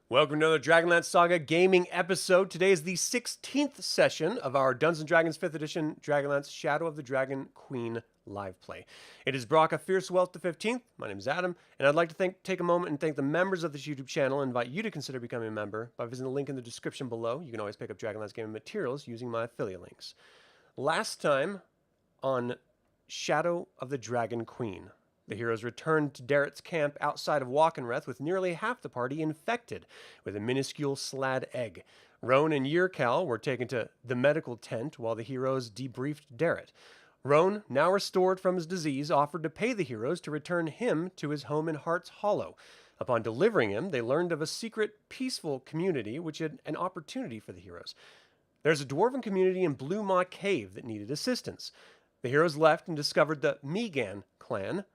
Welcome to another DragonLance Saga gaming episode. Today is the 16th session of our Dungeons & Dragons 5th edition DragonLance Shadow of the Dragon Queen live play. It is Brocka Fierce Wealth the 15th. My name is Adam, and I'd like to take a moment and thank the members of this YouTube channel and invite you to consider becoming a member by visiting the link in the description below. You can always pick up DragonLance gaming materials using my affiliate links. Last time on Shadow of the Dragon Queen, the heroes returned to Darrett's camp outside of Walkenreth with nearly half the party infected with a minuscule slad egg. Roan and Yirkal were taken to the medical tent while the heroes debriefed Darrett. Roan, now restored from his disease, offered to pay the heroes to return him to his home in Heart's Hollow. Upon delivering him, they learned of a secret, peaceful community which had an opportunity for the heroes. There's a dwarven community in Blue Maw Cave that needed assistance. The heroes left and discovered the Megan clan,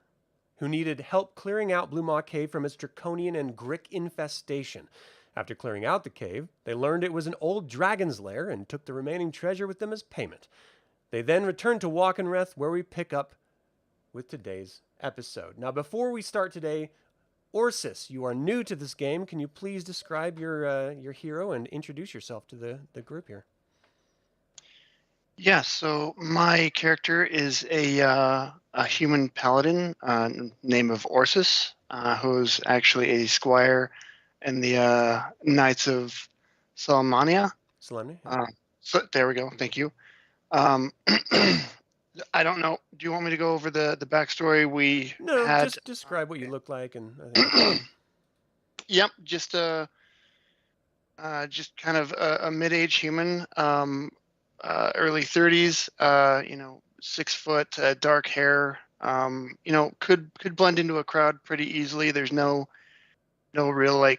who needed help clearing out Blue Maw Cave from its draconian and grick infestation. After clearing out the cave, they learned it was an old dragon's lair and took the remaining treasure with them as payment. They then returned to Walkenreth, where we pick up with today's episode. Now, before we start today, Orsis, you are new to this game. Can you please describe your hero and introduce yourself to the group here? Yeah, so my character is a human paladin name of Orsis, who's actually a squire in the Knights of Salamania. Solemnity? So there we go. Thank you. I don't know. Do you want me to go over the backstory we had? Just describe what you look like, and I think Yep, just kind of a mid-age human. Early 30s, 6 foot, dark hair, could blend into a crowd pretty easily. There's no real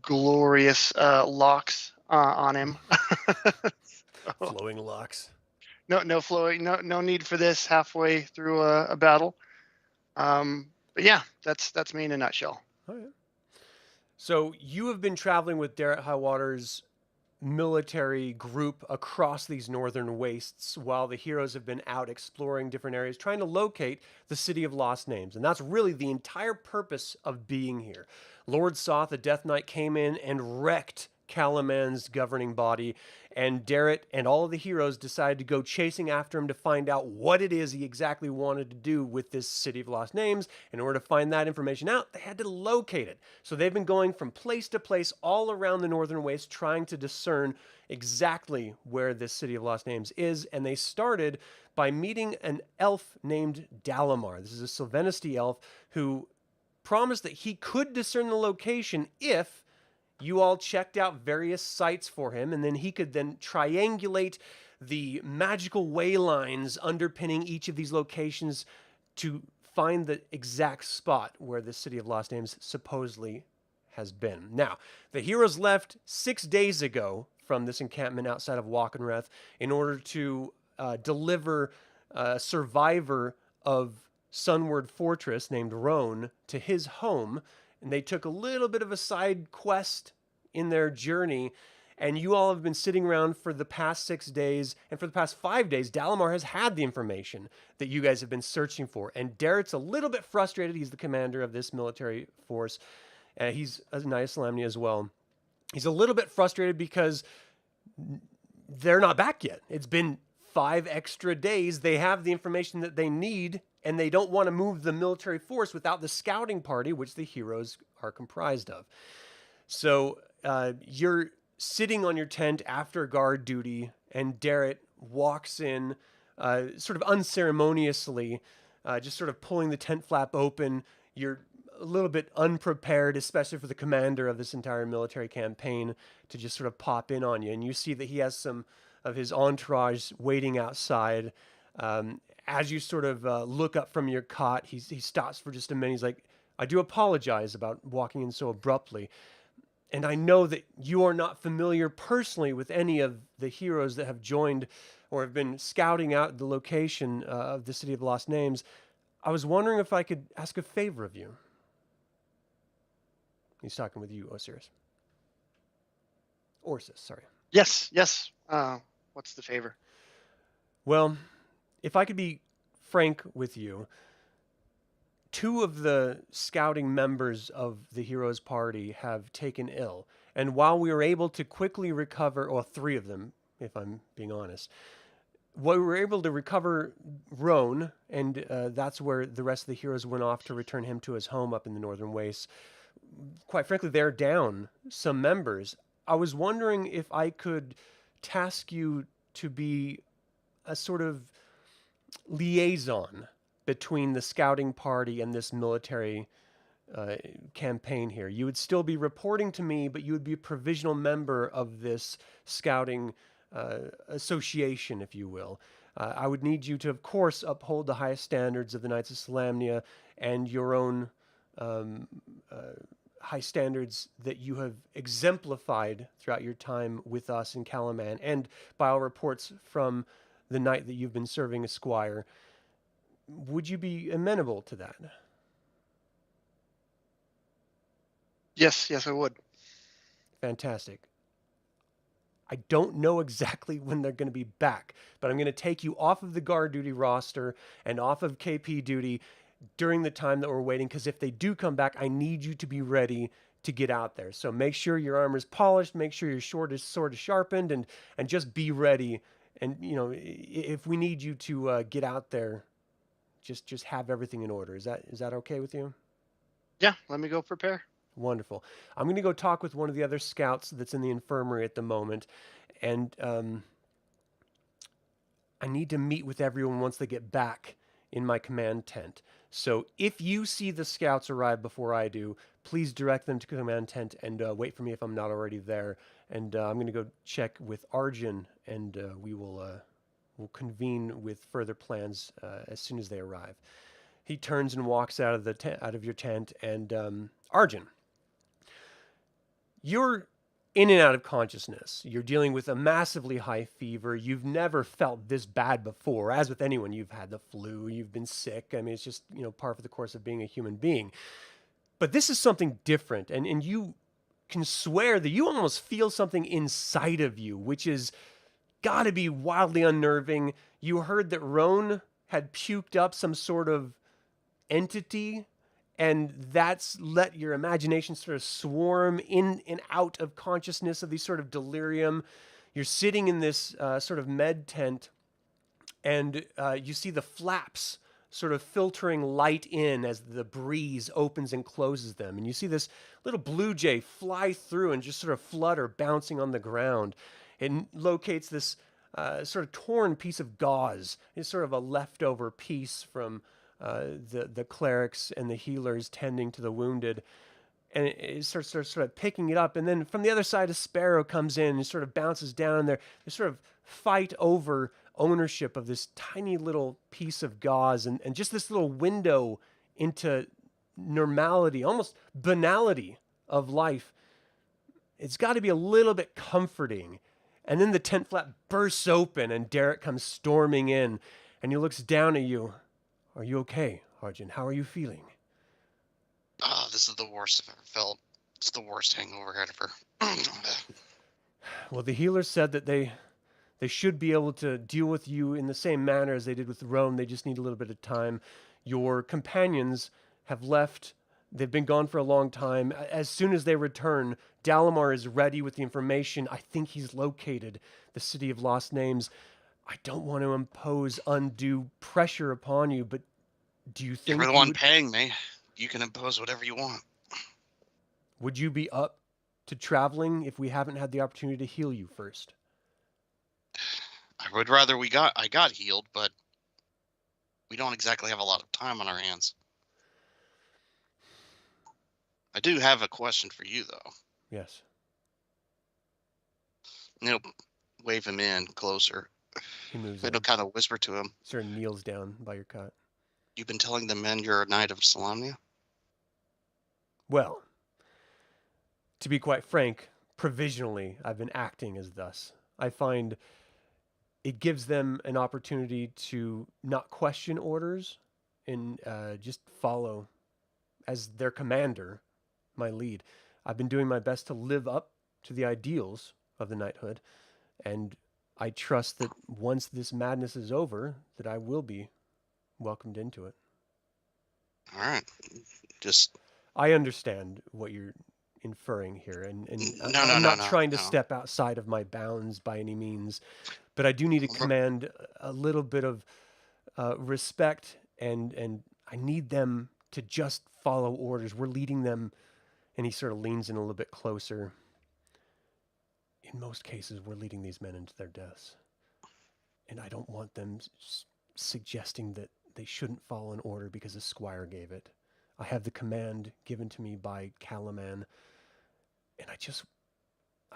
glorious locks on him. flowing locks. No flowing, no need for this halfway through a battle. But yeah, that's me in a nutshell. Oh yeah. So you have been traveling with Darrett Highwater's military group across these northern wastes while the heroes have been out exploring different areas trying to locate the City of Lost Names, and that's really the entire purpose of being here. Lord Soth, the Death Knight, came in and wrecked Calaman's governing body, and Darrett and all of the heroes decided to go chasing after him to find out what it is he exactly wanted to do with this City of Lost Names. In order to find that information out, they had to locate it. So they've been going from place to place all around the Northern Waste trying to discern exactly where this City of Lost Names is, and they started by meeting an elf named Dalamar. This is a Sylvanisty elf who promised that he could discern the location if you all checked out various sites for him, and then he could then triangulate the magical way lines underpinning each of these locations to find the exact spot where the City of Lost Names supposedly has been. Now, the heroes left 6 days ago from this encampment outside of Walkenreth in order to deliver a survivor of Sunward Fortress named Roan to his home, and they took a little bit of a side quest in their journey, and you all have been sitting around for the past 6 days, and for the past 5 days, Dalamar has had the information that you guys have been searching for, and Darrett's a little bit frustrated. He's the commander of this military force. He's a Knight of Salamnia as well. He's a little bit frustrated because they're not back yet. It's been 5 extra days. They have the information that they need, and they don't want to move the military force without the scouting party, which the heroes are comprised of. So you're sitting on your tent after guard duty, and Darrett walks in sort of unceremoniously, just sort of pulling the tent flap open. You're a little bit unprepared, especially for the commander of this entire military campaign, to just sort of pop in on you. And you see that he has some of his entourage waiting outside. As you sort of look up from your cot, he stops for just a minute. He's like, "I do apologize about walking in so abruptly. And I know that you are not familiar personally with any of the heroes that have joined or have been scouting out the location of the City of Lost Names. I was wondering if I could ask a favor of you." He's talking with you, Osiris. Orsis, sorry. Yes. What's the favor? Well, if I could be frank with you, 2 of the scouting members of the heroes party have taken ill, And while we were able to quickly recover, or 3 of them, if I'm being honest, we were able to recover Roan, and that's where the rest of the heroes went off to return him to his home up in the Northern Wastes. Quite frankly, they're down some members. I was wondering if I could task you to be a sort of liaison between the scouting party and this military campaign here. You would still be reporting to me, but you would be a provisional member of this scouting association, if you will. I would need you to, of course, uphold the highest standards of the Knights of Solamnia and your own high standards that you have exemplified throughout your time with us in Calaman, and by all reports from the knight that you've been serving as squire. Would you be amenable to that? Yes, I would. Fantastic. I don't know exactly when they're going to be back, but I'm going to take you off of the guard duty roster and off of KP duty during the time that we're waiting, because if they do come back, I need you to be ready to get out there. So make sure your armor's polished, make sure your sword is sharpened, and just be ready. And, you know, if we need you to get out there, just have everything in order. Is that okay with you? Yeah, let me go prepare. Wonderful. I'm going to go talk with one of the other scouts that's in the infirmary at the moment, and I need to meet with everyone once they get back in my command tent. So if you see the scouts arrive before I do, please direct them to command tent and wait for me if I'm not already there. And I'm going to go check with Arjan, and we'll convene with further plans as soon as they arrive. He turns and walks out of your tent, and Arjan, you're in and out of consciousness. You're dealing with a massively high fever. You've never felt this bad before. As with anyone, you've had the flu, you've been sick. I mean, it's just, par for the course of being a human being. But this is something different, and you can swear that you almost feel something inside of you, which is got to be wildly unnerving. You heard that Roan had puked up some sort of entity, and that's let your imagination sort of swarm in and out of consciousness of these sort of delirium. You're sitting in this sort of med tent, and you see the flaps sort of filtering light in as the breeze opens and closes them. And you see this little blue jay fly through and just sort of flutter, bouncing on the ground. It locates this sort of torn piece of gauze. It's sort of a leftover piece from the clerics and the healers tending to the wounded. And it starts sort of picking it up. And then from the other side, a sparrow comes in and sort of bounces down. And they sort of fight over ownership of this tiny little piece of gauze and just this little window into normality, almost banality of life. It's got to be a little bit comforting. And then the tent flap bursts open and Derek comes storming in, and he looks down at you. Are you okay, Arjan? How are you feeling? Oh, this is the worst I've ever felt. It's the worst hangover I've ever. Well, the healers said that they should be able to deal with you in the same manner as they did with Rome. They just need a little bit of time. Your companions have left. They've been gone for a long time. As soon as they return, Dalamar is ready with the information. I think he's located the City of Lost Names. I don't want to impose undue pressure upon you, but do you think you're the one paying me? You can impose whatever you want. Would you be up to traveling if we haven't had the opportunity to heal you first? I would rather I got healed, but we don't exactly have a lot of time on our hands. I do have a question for you, though. Yes. Wave him in closer. He moves It'll in. kind of whisper to him. Sort of kneels down by your cot. You've been telling the men you're a knight of Solamnia? Well, to be quite frank, provisionally, I've been acting as thus. I find it gives them an opportunity to not question orders and just follow as their commander, my lead. I've been doing my best to live up to the ideals of the knighthood, and I trust that once this madness is over, that I will be welcomed into it. All right. I understand what you're inferring here, and No, I'm not trying to no. step outside of my bounds by any means, but I do need to command a little bit of respect, and I need them to just follow orders. We're leading them, and he sort of leans in a little bit closer. In most cases, we're leading these men into their deaths, and I don't want them suggesting that they shouldn't follow an order because the squire gave it. I have the command given to me by Calaman, and I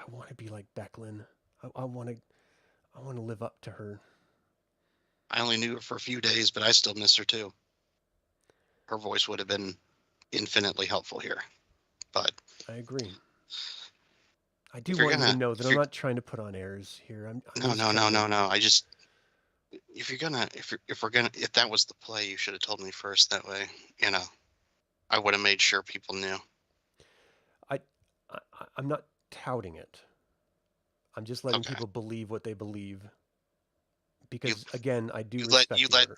want to be like Becklin. I want to live up to her. I only knew her for a few days, but I still miss her too. Her voice would have been infinitely helpful here, but I agree. I do want you to know that I'm not trying to put on airs here. No. I just, if that was the play, you should have told me first. That way, I would have made sure people knew. I'm not touting it. I'm just letting people believe what they believe. Because again, I do respect you let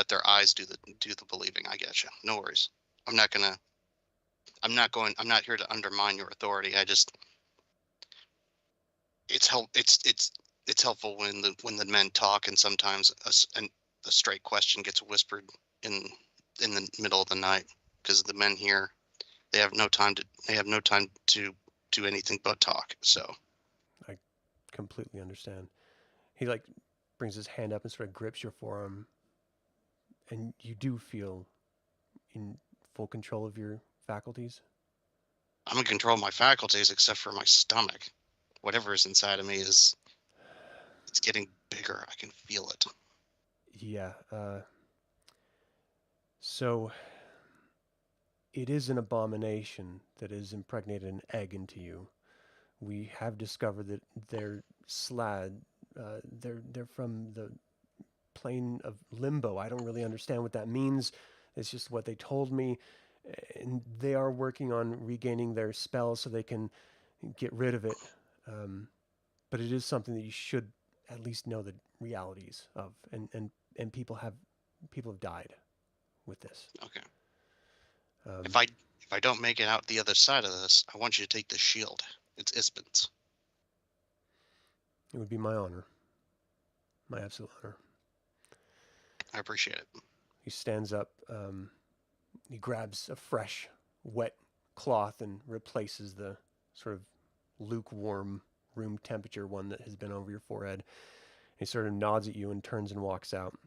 their eyes do the believing. I get you. No worries. I'm not here to undermine your authority. It's helpful when the men talk, and sometimes a straight question gets whispered in the middle of the night, because the men here, they have no time to do anything but talk. So I completely understand. He brings his hand up and sort of grips your forearm, and you do feel in full control of your faculties. I'm in control of my faculties, except for my stomach. Whatever is inside of me it's getting bigger. I can feel it. Yeah. So it is an abomination that has impregnated an egg into you. We have discovered that they're Slad. They're from the plane of limbo. I don't really understand what that means. It's just what they told me. And they are working on regaining their spell so they can get rid of it. But it is something that you should at least know the realities of. And people have died with this. Okay. If I don't make it out the other side of this, I want you to take the shield. It's Ispin's. It would be my honor. My absolute honor. I appreciate it. He stands up. He grabs a fresh, wet cloth and replaces the sort of lukewarm, room temperature one that has been over your forehead. He sort of nods at you and turns and walks out.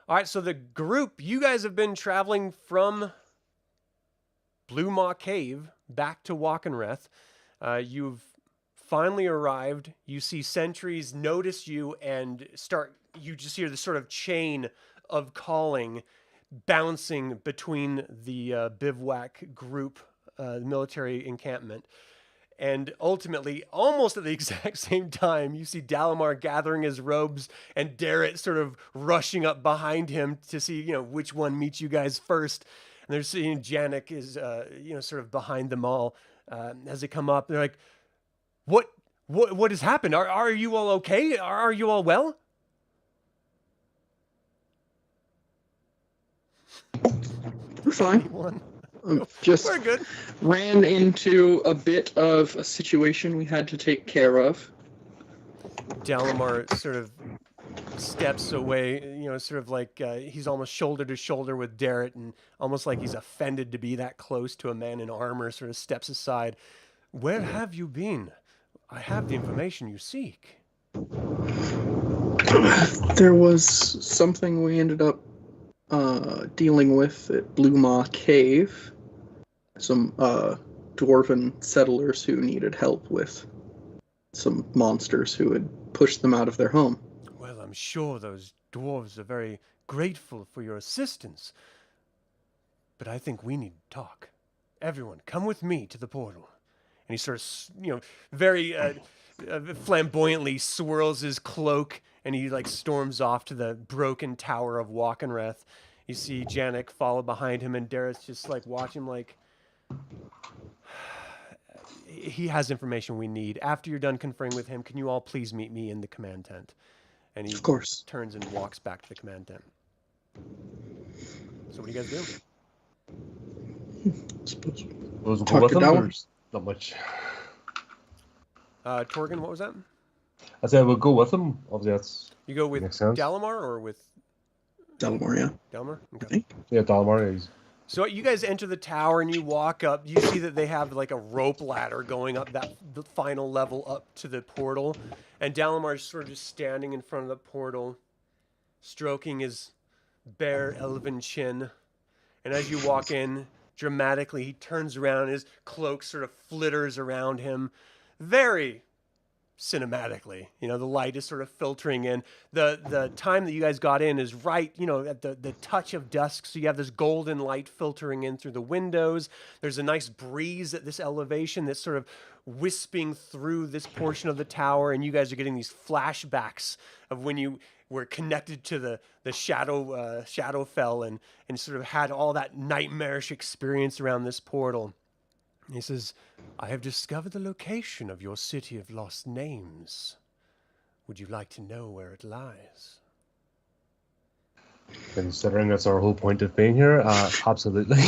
All right, so the group, you guys have been traveling from Blue Maw Cave back to Walkenreth. You've finally arrived. You see sentries notice you and you just hear this sort of chain of calling bouncing between the bivouac group, the military encampment. And ultimately, almost at the exact same time, you see Dalamar gathering his robes and Darrett sort of rushing up behind him to see, which one meets you guys first. And they're seeing Janik is, sort of behind them all as they come up. They're like, what has happened? Are you all okay? Are you all well? We're fine. Just We're good. Ran into a bit of a situation we had to take care of. Dalamar sort of steps away, sort of like he's almost shoulder to shoulder with Darrett, and almost like he's offended to be that close to a man in armor, sort of steps aside. Where have you been? I have the information you seek. There was something we ended up dealing with at Blue Maw Cave. Some dwarven settlers who needed help with some monsters who had pushed them out of their home. Well, I'm sure those dwarves are very grateful for your assistance. But I think we need to talk. Everyone, come with me to the portal. And he sort of, very flamboyantly swirls his cloak, and he storms off to the broken tower of Walkenreth. You see Janik follow behind him, and Dareth's just watching him he has information we need. After you're done conferring with him, can you all please meet me in the command tent? And he of course turns and walks back to the command tent. So what do you guys do? I suppose Those go Talk with to them. Dallin. There's not much. Torgan, what was that? I said we'll go with them. Obviously, that's You go with makes sense. Dalamar or with Delamore, yeah. Delmar? I Okay. think. Yeah, Dalmar is. So you guys enter the tower and you walk up. You see that they have like a rope ladder going up the final level up to the portal, and Dalamar's sort of just standing in front of the portal, stroking his bare elven chin. And as you walk in, dramatically he turns around. His cloak sort of flitters around him, very cinematically. You know, the light is sort of filtering in. The time that you guys got in is right, you know, at the touch of dusk. So you have this golden light filtering in through the windows. There's a nice breeze at this elevation that's sort of wisping through this portion of the tower, and you guys are getting these flashbacks of when you were connected to the Shadowfell and sort of had all that nightmarish experience around this portal. And he says, I have discovered the location of your city of lost names. Would you like to know where it lies? Considering that's our whole point of being here, absolutely.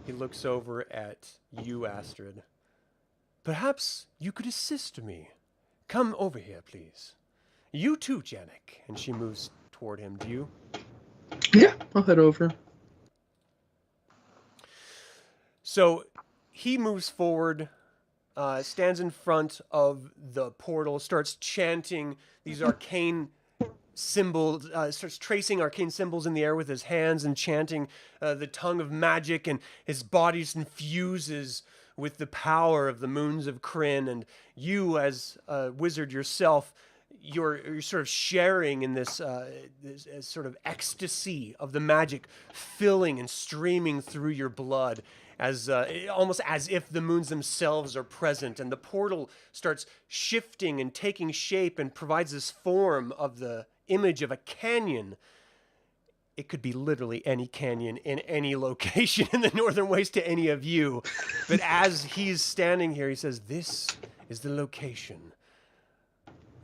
He looks over at you, Astrid. Perhaps you could assist me. Come over here, please. You too, Janik. And she moves toward him. Do you? Yeah, I'll head over. So he moves forward, stands in front of the portal, starts chanting these arcane symbols, starts tracing arcane symbols in the air with his hands and chanting the tongue of magic, and his body infuses with the power of the moons of Krynn. And you, as a wizard yourself, you're sort of sharing in this sort of ecstasy of the magic filling and streaming through your blood, as almost as if the moons themselves are present. And the portal starts shifting and taking shape and provides this form of the image of a canyon. It could be literally any canyon in any location in the Northern Waste to any of you. But as he's standing here, he says, "This is the location."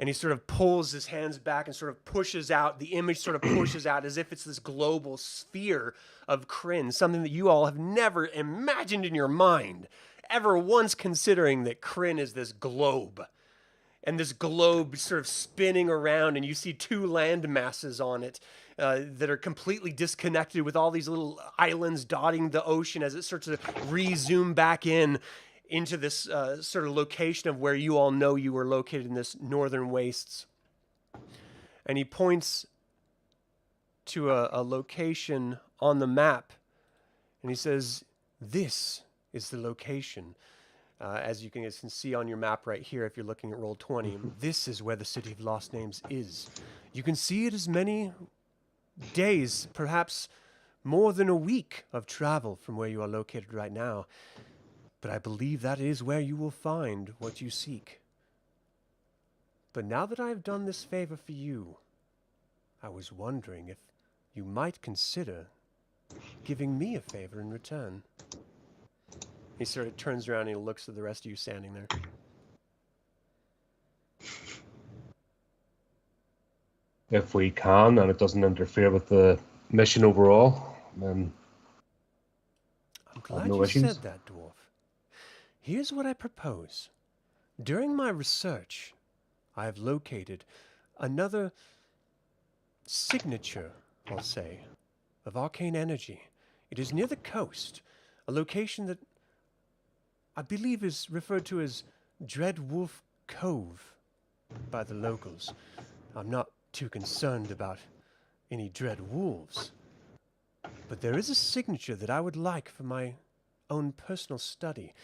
And he sort of pulls his hands back and sort of pushes out, the image sort of pushes out as if it's this global sphere of Krynn, something that you all have never imagined in your mind, ever once considering that Krynn is this globe. And this globe sort of spinning around, and you see two land masses on it that are completely disconnected, with all these little islands dotting the ocean as it starts to re-zoom back in into this sort of location of where you all know you were located in this northern wastes. And he points to a location on the map, and he says, "This is the location." As you can see on your map right here, if you're looking at Roll20, this is where the City of Lost Names is. You can see it as many days, perhaps more than a week of travel from where you are located right now. But I believe that is where you will find what you seek. But now that I have done this favor for you, I was wondering if you might consider giving me a favor in return. He sort of turns around and he looks at the rest of you standing there. If we can, and it doesn't interfere with the mission overall, then I'm glad no you issues. said that, Dwarf. Here's what I propose. During my research, I have located another signature, I'll say, of arcane energy. It is near the coast, a location that I believe is referred to as Dread Wolf Cove by the locals. I'm not too concerned about any dread wolves, but there is a signature that I would like for my own personal study.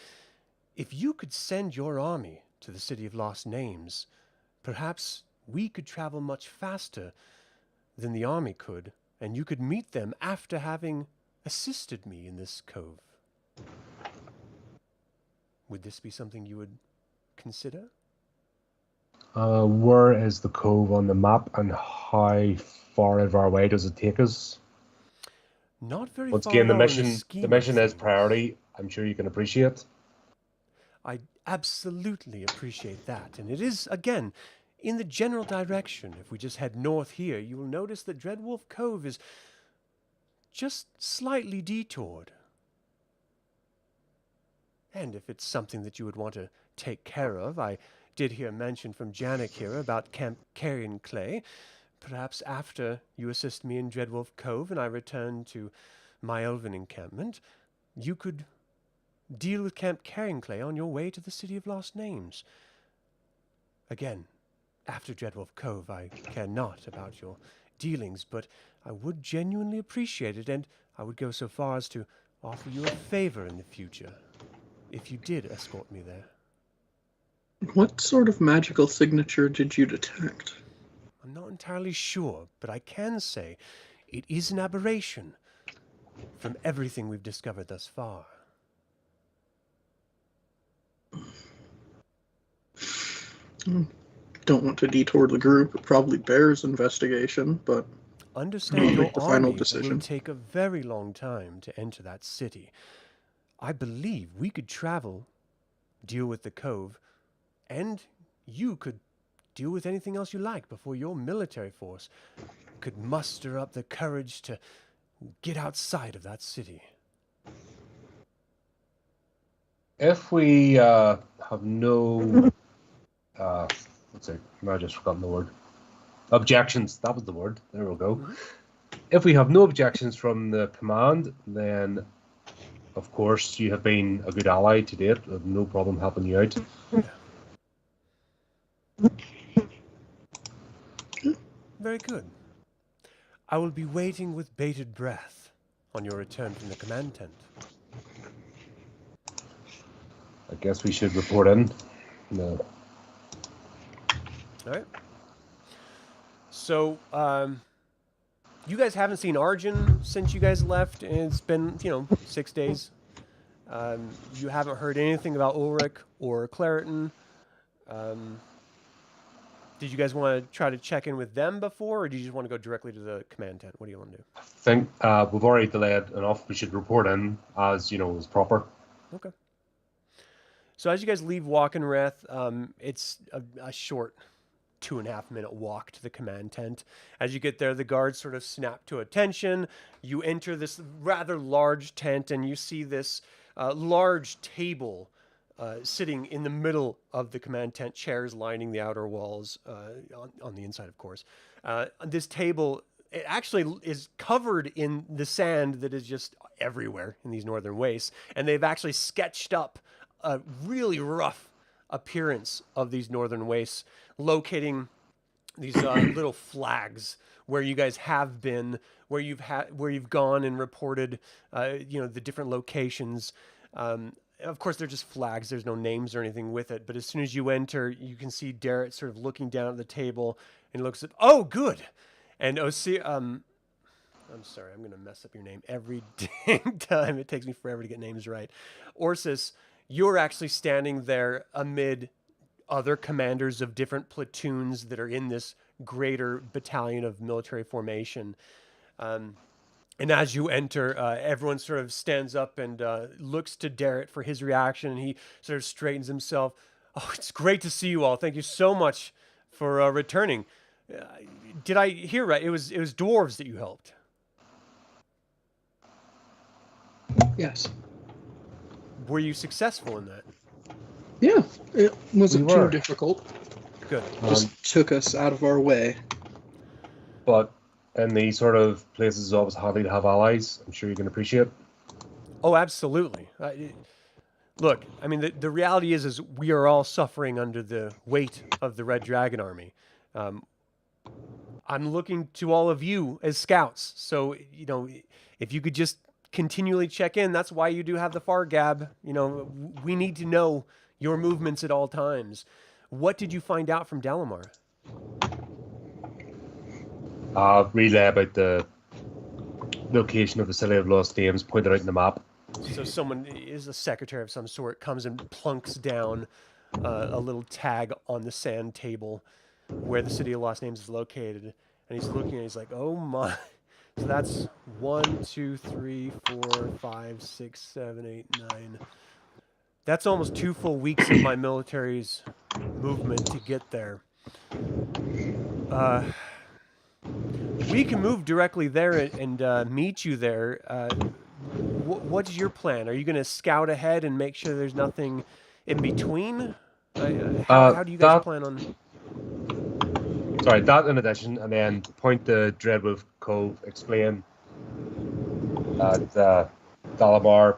If you could send your army to the City of Lost Names, perhaps we could travel much faster than the army could, and you could meet them after having assisted me in this cove. Would this be something you would consider? Where is the cove on the map, and how far out of our way does it take us? Not very Once far again, at the all in mission, scheme the of mission is things. priority. I'm sure you can appreciate. I absolutely appreciate that. And it is, again, in the general direction. If we just head north here, you will notice that Dreadwolf Cove is just slightly detoured. And if it's something that you would want to take care of, I did hear mention from Janik here about Camp Carrionclay. Perhaps after you assist me in Dreadwolf Cove and I return to my elven encampment, you could deal with Camp Carrionclay on your way to the City of Lost Names. Again, after Dreadwolf Cove, I care not about your dealings, but I would genuinely appreciate it, and I would go so far as to offer you a favor in the future, if you did escort me there. What sort of magical signature did you detect? I'm not entirely sure, but I can say it is an aberration from everything we've discovered thus far. Don't want to detour the group. It probably bears investigation, but Understand your make the final army decision. will take a very long time to enter that city. I believe we could travel, deal with the cove, and you could deal with anything else you like before your military force could muster up the courage to get outside of that city. If we have no, let's see, I just forgotten the word. Objections. That was the word. There we go. If we have no objections from the command, then of course you have been a good ally to date. I have no problem helping you out. Very good. I will be waiting with bated breath on your return from the command tent. I guess we should report in. No. All right. So, you guys haven't seen Arjan since you guys left, and it's been, 6 days. You haven't heard anything about Ulrich or Claritin. Did you guys want to try to check in with them before, or do you just want to go directly to the command tent? What do you want to do? I think we've already delayed enough. We should report in as proper. Okay. So as you guys leave Walkenrath, it's a short 2.5 minute walk to the command tent. As you get there, the guards sort of snap to attention. You enter this rather large tent, and you see this large table sitting in the middle of the command tent, chairs lining the outer walls, on the inside, of course. This table, it actually is covered in the sand that is just everywhere in these northern wastes, and they've actually sketched up a really rough appearance of these northern wastes, locating these little flags where you guys have been, where you've gone and reported, the different locations. Of course, they're just flags. There's no names or anything with it. But as soon as you enter, you can see Darrett sort of looking down at the table and looks at, oh, good. And I'm sorry, I'm going to mess up your name every dang time. It takes me forever to get names right. Orsis, you're actually standing there amid other commanders of different platoons that are in this greater battalion of military formation. And as you enter, everyone sort of stands up and looks to Darrett for his reaction, and he sort of straightens himself. Oh, it's great to see you all. Thank you so much for returning. Did I hear right? It was dwarves that you helped. Yes. Were you successful in that? Yeah, it wasn't We too were. difficult. Good. Just took us out of our way. But in these sort of places, it's always handy to have allies. I'm sure you can appreciate. Oh, absolutely. Look, I mean, the reality is we are all suffering under the weight of the Red Dragon Army. I'm looking to all of you as scouts. So, if you could just continually check in, that's why you do have the Fargab. We need to know your movements at all times. What did you find out from Dalamar? Relay about the location of the City of Lost Names pointed out in the map. So someone is a secretary of some sort, comes and plunks down a little tag on the sand table where the City of Lost Names is located. And he's looking and he's like, oh my. So that's 1, 2, 3, 4, 5, 6, 7, 8, 9. That's almost 2 full weeks of my military's movement to get there. We can move directly there and meet you there. what's your plan? Are you going to scout ahead and make sure there's nothing in between? How do you guys plan on? Sorry, that in addition, and then point to Dreadwolf Cove, explain that Dalamar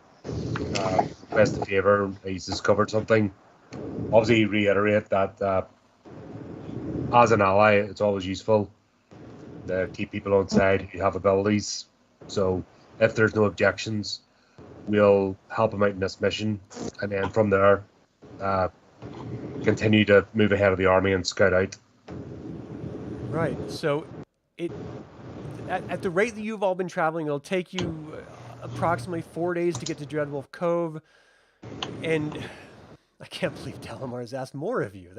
request a favour, he's discovered something. Obviously, reiterate that as an ally, it's always useful to keep people on side who have abilities. So if there's no objections, we'll help him out in this mission, and then from there, continue to move ahead of the army and scout out. Right. So, at the rate that you've all been traveling, it'll take you approximately 4 days to get to Dreadwolf Cove, and I can't believe Dalamar has asked more of you.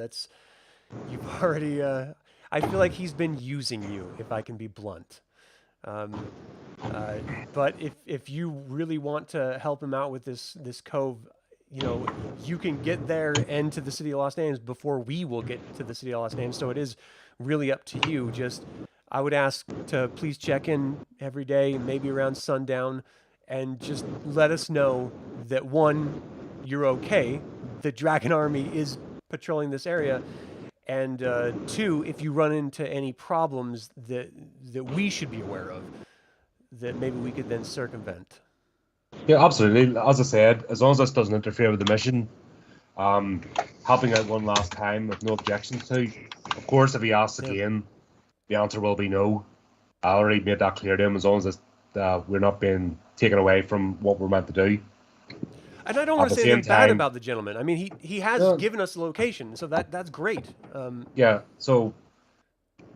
You've already. I feel like he's been using you, if I can be blunt. But if you really want to help him out with this cove, you can get there and to the City of Lost Names before we will get to the City of Lost Names. So it is really up to you. Just, I would ask to please check in every day, maybe around sundown, and just let us know that, one, you're okay, the Dragon Army is patrolling this area, and two, if you run into any problems that we should be aware of, that maybe we could then circumvent. Yeah, absolutely. As I said, as long as this doesn't interfere with the mission, helping out one last time with no objections to. Of course, if he asks again, the answer will be no. I already made that clear to him. As long as we're not being taken away from what we're meant to do. And I don't want to say anything bad about the gentleman. I mean, he has given us a location, so that's great. Yeah. So,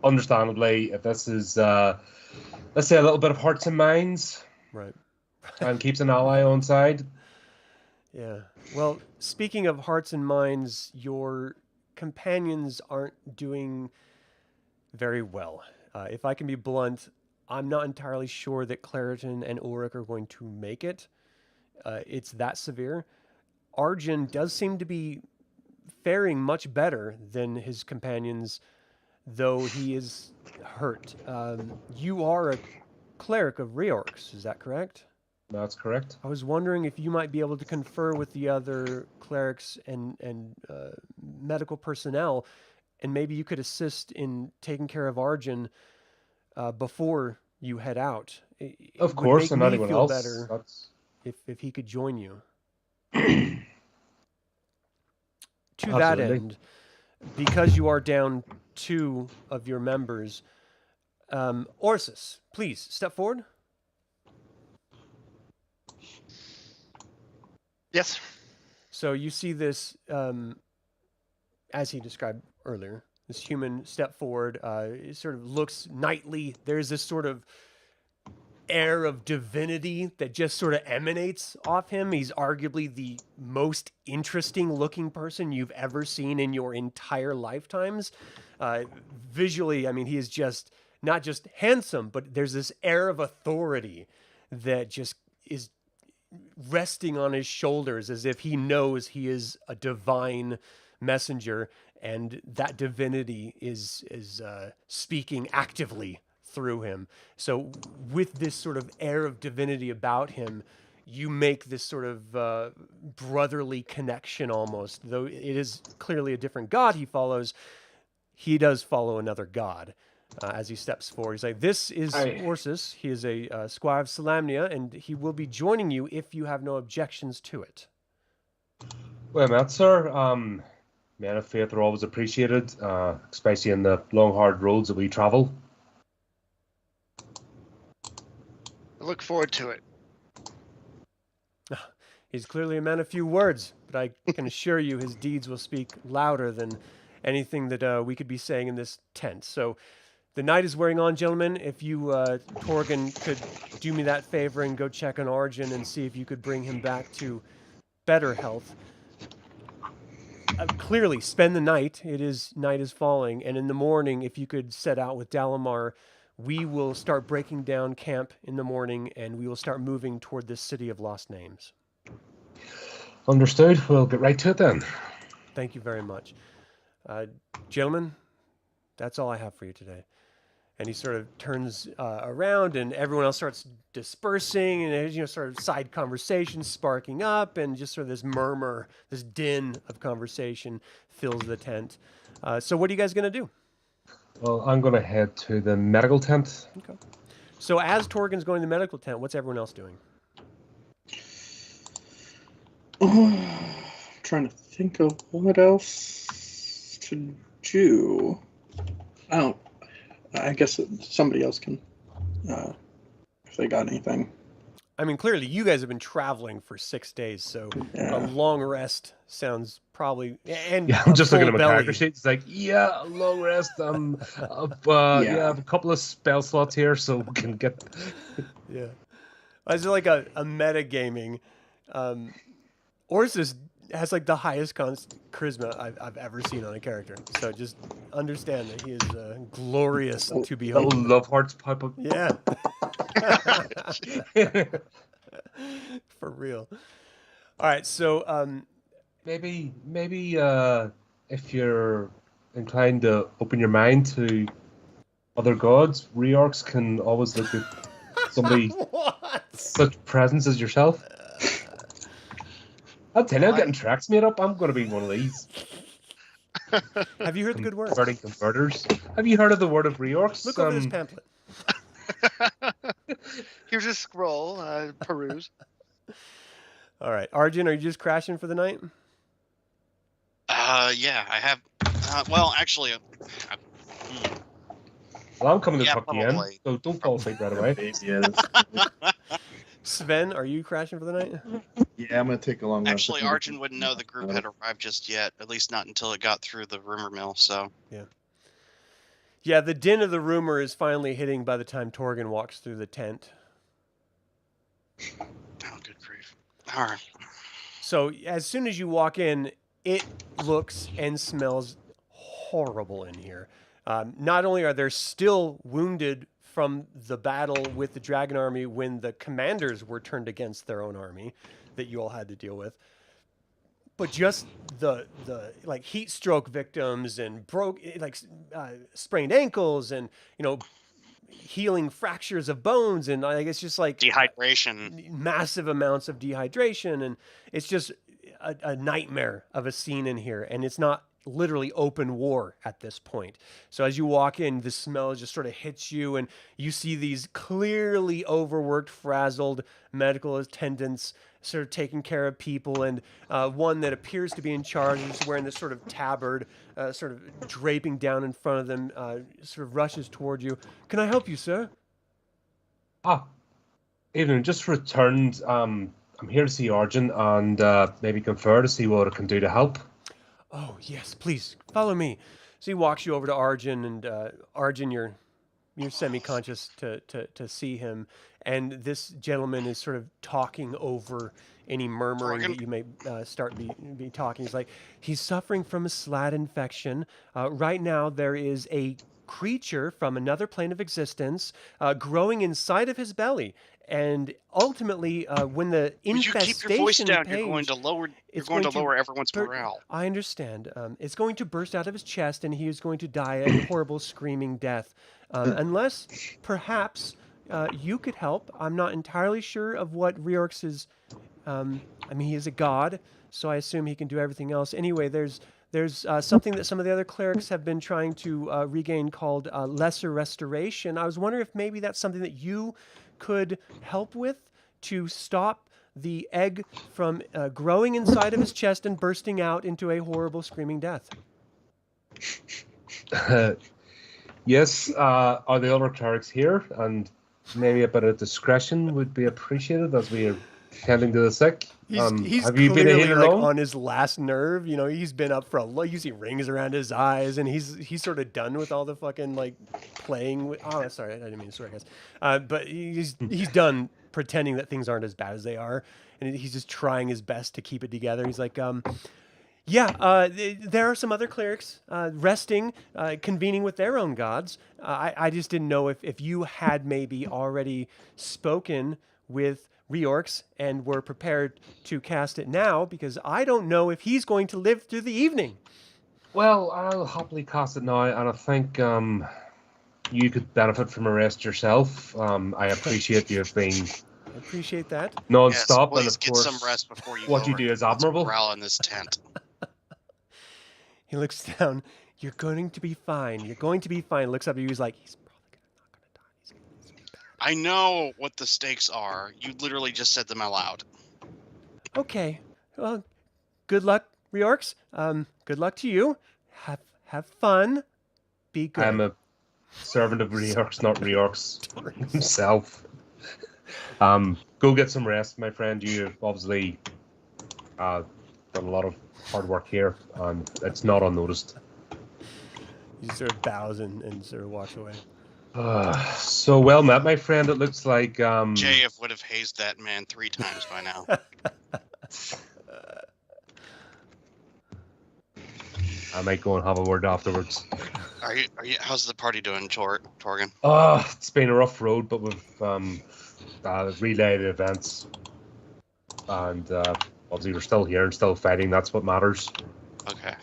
understandably, if this is, let's say, a little bit of hearts and minds, right, and keeps an ally on side. Yeah. Well, speaking of hearts and minds, your companions aren't doing very well. If I can be blunt, I'm not entirely sure that Claritin and Ulrich are going to make it. It's that severe. Arjan does seem to be faring much better than his companions, though he is hurt. You are a cleric of Reorx, is that correct? That's correct. I was wondering if you might be able to confer with the other clerics and medical personnel, and maybe you could assist in taking care of Arjan before you head out. Of course, and anyone else. Better if he could join you. To that end, because you are down 2 of your members, Orsis, please step forward. Yes. So you see this, as he described earlier, this human step forward. It sort of looks knightly. There's this sort of air of divinity that just sort of emanates off him. He's arguably the most interesting looking person you've ever seen in your entire lifetimes. Visually, I mean, he is just not just handsome, but there's this air of authority that just is resting on his shoulders as if he knows he is a divine messenger, and that divinity is speaking actively through him. So with this sort of air of divinity about him, you make this sort of brotherly connection almost. Though it is clearly a different god he follows, he does follow another god. As he steps forward, he's like, "This is Orsis. He is a squire of Salamnia, and he will be joining you if you have no objections to it." Well met, sir. Men of faith are always appreciated, especially in the long, hard roads that we travel. I look forward to it. He's clearly a man of few words, but I can assure you his deeds will speak louder than anything that we could be saying in this tent. So the night is wearing on, gentlemen. If you, Torgan, could do me that favor and go check on Arjan and see if you could bring him back to better health. Clearly, spend the night. Night is falling. And in the morning, if you could set out with Dalamar, we will start breaking down camp in the morning, and we will start moving toward this City of Lost Names. Understood. We'll get right to it then. Thank you very much. Gentlemen, that's all I have for you today. And he sort of turns around, and everyone else starts dispersing, and there's, sort of side conversations sparking up, and just sort of this murmur, this din of conversation fills the tent. So what are you guys going to do? Well, I'm going to head to the medical tent. Okay. So as Torgan's going to the medical tent, what's everyone else doing? Trying to think of what else to do. I guess somebody else can, if they got anything. I mean, clearly you guys have been traveling for 6 days, so a long rest sounds probably. And yeah, I'm just looking at my belly. character sheet. It's like, yeah, a long rest. I have a couple of spell slots here, so we can get. Yeah, it's like a metagaming. Orsis has like the highest charisma I've ever seen on a character. So just understand that he is glorious to behold. Love hearts pop up. Yeah. For real. All right, so maybe if you're inclined to open your mind to other gods, Reorx can always look at somebody such presence as yourself. I'll tell you, I'm getting tracks made up. I'm going to be one of these. Have you heard the good word? Converting converters. Have you heard of the word of Reorx? Look over this pamphlet. Here's a scroll. Peruse. All right, Arjan, are you just crashing for the night? Yeah, I have. Well, actually, well, I'm coming to yeah, tuck you in, probably. so don't fall asleep right away. Sven, are you crashing for the night? Yeah, I'm gonna take a long rest. Actually, Arjan wouldn't know the group had arrived just yet. At least not until it got through the rumor mill. So. Yeah, the din of the rumor is finally hitting by the time Torgan walks through the tent. Oh, good grief! All right. So as soon as you walk in, it looks and smells horrible in here. Not only are there still wounded from the battle with the dragon army when the commanders were turned against their own army that you all had to deal with, but just the like heat stroke victims and sprained ankles and healing fractures of bones, and I guess just like Dehydration, massive amounts of dehydration, and it's just a nightmare of a scene in here, and it's not literally open war at this point. So as you walk in, the smell just sort of hits you, and you see these clearly overworked, frazzled medical attendants sort of taking care of people, and one that appears to be in charge is wearing this sort of tabard, sort of draping down in front of them, sort of rushes toward you. Can I help you, sir? Evening, just returned. I'm here to see Arjan and maybe confer to see what I can do to help. Oh, yes, please, follow me. So he walks you over to Arjan, and Arjan, you're semi-conscious to see him, and this gentleman is sort of talking over any murmuring Torgan? that you may start be talking. He's like, he's suffering from a slat infection. Right now, there is a creature from another plane of existence growing inside of his belly. And ultimately, when the Would you infestation keep your voice down? page, You're going to lower. You're it's going to going to lower everyone's bur- morale. I understand. It's going to burst out of his chest, and he is going to die a horrible, screaming death. Unless, perhaps, you could help. I'm not entirely sure of what Reorx is. I mean, he is a god, so I assume he can do everything else. Anyway, there's something that some of the other clerics have been trying to regain called lesser restoration. I was wondering if maybe that's something that you could help with to stop the egg from growing inside of his chest and bursting out into a horrible screaming death. Yes, are the other clerics here? And maybe a bit of discretion would be appreciated as we are tending to the sick. He's have you been clearly here like long? on his last nerve. He's been up for you see rings around his eyes, and he's sort of done with all the fucking like playing with. Oh, sorry, I didn't mean to swear, guys. But he's done pretending that things aren't as bad as they are, and he's just trying his best to keep it together. He's like, there are some other clerics resting, convening with their own gods. I just didn't know if you had maybe already spoken with Reorx and were prepared to cast it now, because I don't know if he's going to live through the evening. Well, I'll happily cast it now, and I think you could benefit from a rest yourself. I appreciate you being I appreciate that. non-stop, and Please of get course, some rest before you what go you do over is to admirable. morale in this tent. He looks down. You're going to be fine. You're going to be fine. Looks up at you. He's like, he's probably not going to die. He's gonna be bad. I know what the stakes are. You literally just said them aloud. Okay. Well, good luck, Reorx. Good luck to you. Have fun. Be good. I'm a servant of Reorx, not Reorx himself. Go get some rest, my friend. You've obviously done a lot of hard work here, and it's not unnoticed. He sort of bows and sort of walks away. So well met, my friend. It looks like JF would have hazed that man 3 times by now. I might go and have a word afterwards. Are you? How's the party doing, Torgan? It's been a rough road, but we've relayed events, and obviously we're still here and still fighting. That's what matters. Okay.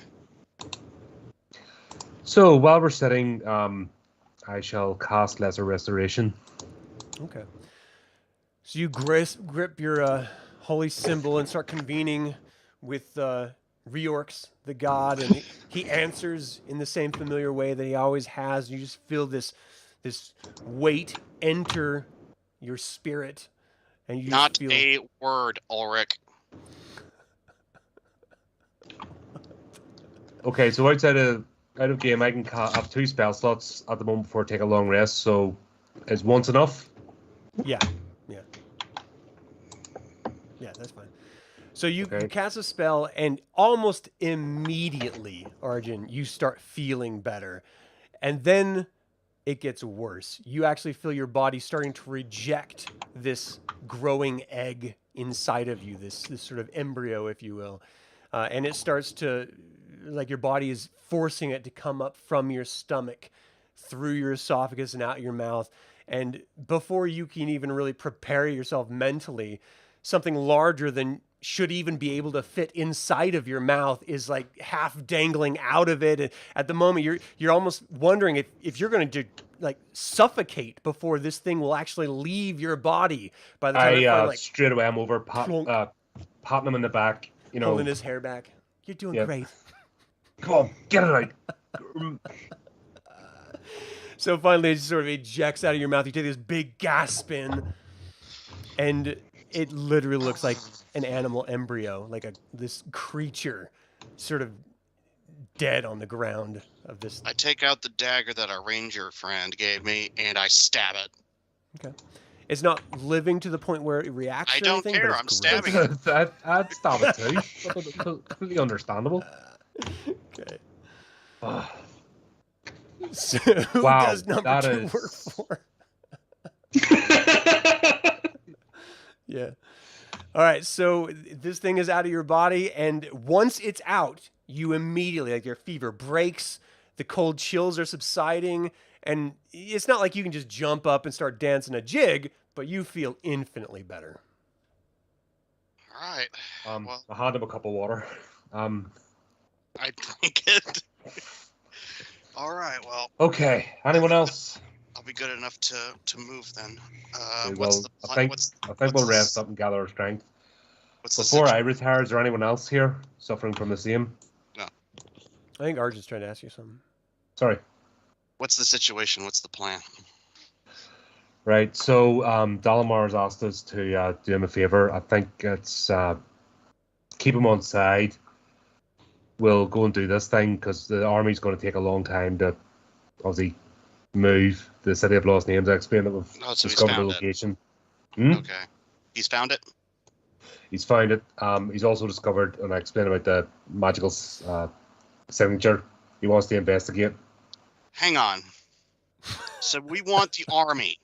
So while we're sitting, I shall cast Lesser Restoration. Okay. So you grip your holy symbol and start convening with Reorx, the god, and he answers in the same familiar way that he always has. You just feel this weight enter your spirit, and you Not feel... a word, Ulrich. Okay, so outside of game, I can have 2 spell slots at the moment before I take a long rest. So, is once enough? Yeah, that's fine. So you cast a spell, and almost immediately, Arjan, you start feeling better. And then it gets worse. You actually feel your body starting to reject this growing egg inside of you, this sort of embryo, if you will. And it starts to, like your body is forcing it to come up from your stomach, through your esophagus and out your mouth. And before you can even really prepare yourself mentally, something larger than should even be able to fit inside of your mouth is like half dangling out of it. And at the moment, you're almost wondering if you're going to like suffocate before this thing will actually leave your body. By the time straight away I'm over, patting him in the back, holding his hair back. You're doing great. Come on, get it out. So finally, it just sort of ejects out of your mouth. You take this big gasp in, and it literally looks like an animal embryo, like this creature sort of dead on the ground of this. I take out the dagger that our ranger friend gave me, and I stab it. Okay. It's not living to the point where it reacts I or don't anything, care, but I'm it's stabbing gross. it. I'd stab it too. Completely understandable. Okay. Oh, So who wow, does number that 2 is... work for? Yeah. All right, so this thing is out of your body, and once it's out, you immediately, like your fever breaks, the cold chills are subsiding, and it's not like you can just jump up and start dancing a jig, but you feel infinitely better. All right. Well, I hand him a cup of water. I drink it. All right. Well. Okay. Anyone else? I'll be good enough to move then. Okay, What's well, the plan? I think we'll rest up and gather our strength. What's Before I retire, is there anyone else here suffering from the same? No. I think Arjan's trying to ask you something. Sorry. What's the situation? What's the plan? Right. So Dalamar's asked us to do him a favor. I think it's keep him on side. We'll go and do this thing because the army's going to take a long time to obviously move. The City of Lost Names, I explained that we've So discovered the location. Okay. He's found it? He's found it. He's also discovered, and I explained about the magical signature. He wants to investigate. Hang on. So we want the army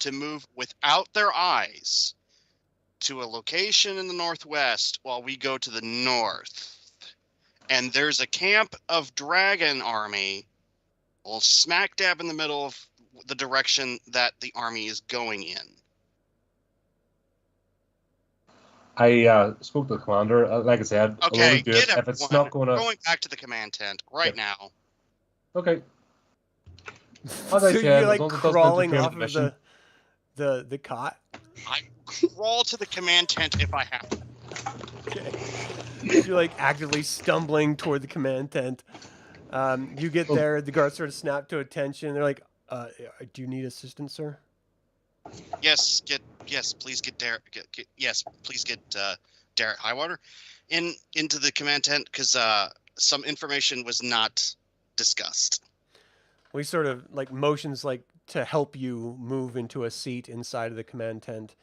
to move without their eyes to a location in the northwest while we go to the north. And there's a camp of dragon army all smack dab in the middle of the direction that the army is going in. I spoke to the commander. Like I said, Okay, do it. If it's not going to... Going back to the command tent right now. Okay. As I So said, you're as like long as it doesn't crawling interfere with off the of mission. the cot. I crawl to the command tent if I have to. Okay. So you're like actively stumbling toward the command tent. You get Oh. there, the guards sort of snap to attention. They're like, "Do you need assistance, sir?" Yes, please get Derek. Please get Derek Highwater into the command tent because some information was not discussed. Well, he sort of like motions like to help you move into a seat inside of the command tent.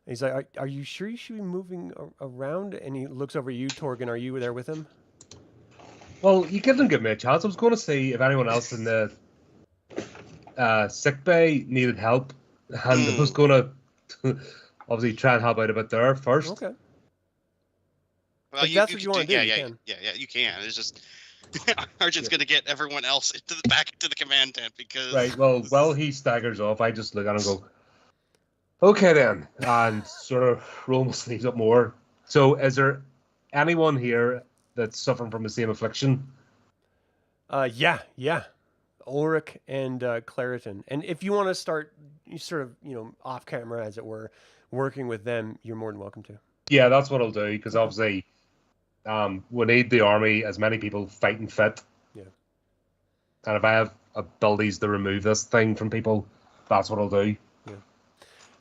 He's like, "Are you sure you should be moving around?" And he looks over at you, Torgan. Are you there with him? Well, you didn't give me a chance. I was going to see if anyone else in the sick bay needed help, and I was going to obviously try and help out a bit there first. Okay. Well, If that's what you want to do, you can. Yeah, you can. It's just Arjan's going to get everyone else back into the command tent because. Right. Well, while he staggers off, I just look at him and go, "Okay then," and sort of roll my sleeves up more. So, is there anyone here that's suffering from the same affliction? Yeah. Ulrich and Claritin. And if you want to start, you sort of, off camera, as it were, working with them, you're more than welcome to. Yeah, that's what I'll do, because obviously we need the army, as many people fighting fit. Yeah. And if I have abilities to remove this thing from people, that's what I'll do. Yeah.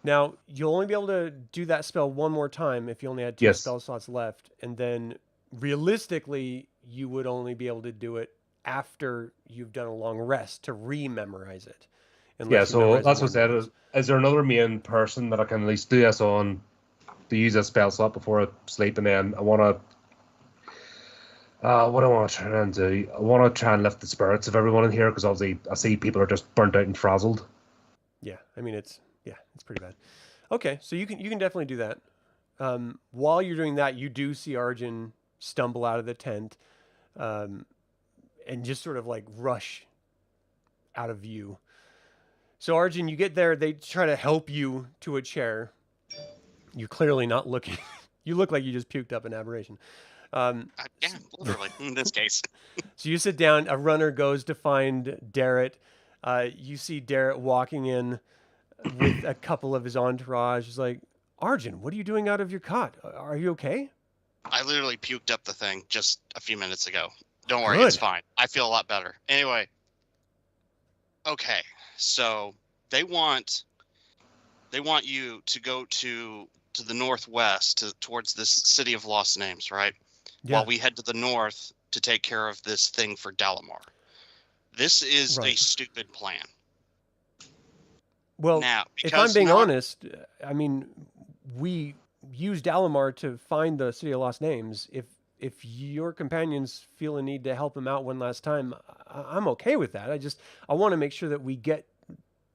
Now, you'll only be able to do that spell one more time if you only had 2 Yes. spell slots left. And then, realistically, you would only be able to do it after you've done a long rest to re-memorize it. Yeah, so that's what I said. Once. Is there another main person that I can at least do this on to use this spell slot before I sleep? And then I want to... what do I want to try and do? I want to try and lift the spirits of everyone in here, because obviously I see people are just burnt out and frazzled. Yeah, I mean, it's pretty bad. Okay, so you can definitely do that. While you're doing that, you do see Arjan stumble out of the tent and just sort of like rush out of view. So Arjan, you get there, they try to help you to a chair. You're clearly not looking. You look like you just puked up an aberration. Yeah, literally, in this case. So you sit down, a runner goes to find Darrett. You see Darrett walking in with a couple of his entourage. He's like, "Arjan, what are you doing out of your cot? Are you okay?" I literally puked up the thing just a few minutes ago. Don't worry, Good. It's fine. I feel a lot better. Anyway, okay, so they want you to go to the northwest, towards this city of lost names, right? Yeah. While we head to the north to take care of this thing for Dalamar. This is a Right. stupid plan. Well, Now, if I'm because being now- honest, I mean, we used Dalamar to find the City of Lost Names. If your companions feel a need to help him out one last time, I'm okay with that. I want to make sure that we get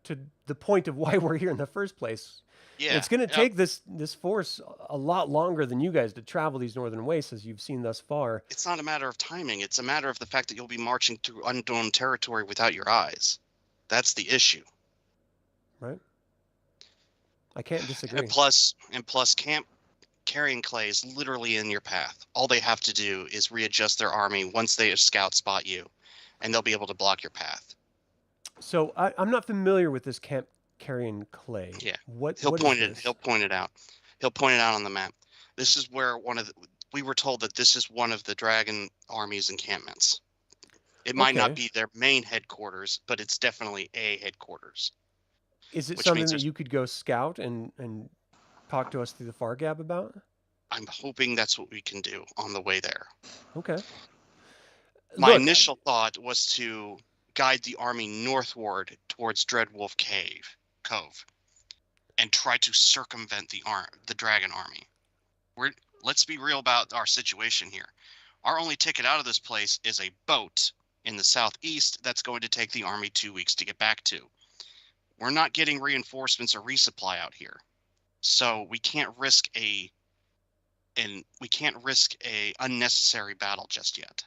to the point of why we're here in the first place. yeah, It's going to take this force a lot longer than you guys to travel these northern wastes, as you've seen thus far. It's not a matter of timing. It's a matter of the fact that you'll be marching through unknown territory without your eyes. That's the issue. Right? I can't disagree. And plus, Camp Carrionclay is literally in your path. All they have to do is readjust their army once they scout spot you, and they'll be able to block your path. So I'm not familiar with this Camp Carrionclay. Yeah. What He'll is point this? it out. He'll point it out on the map. This is where we were told that this is one of the dragon army's encampments. It might not Okay. be their main headquarters, but it's definitely a headquarters. Is it which something means that there's- you could go scout and talk to us through the Far Gap about? I'm hoping that's what we can do on the way there. Okay. My Look, initial thought was to guide the army northward towards Dreadwolf Cove and try to circumvent the dragon army. Let's be real about our situation here. Our only ticket out of this place is a boat in the southeast that's going to take the army 2 weeks to get back to. We're not getting reinforcements or resupply out here. So we can't risk a unnecessary battle just yet.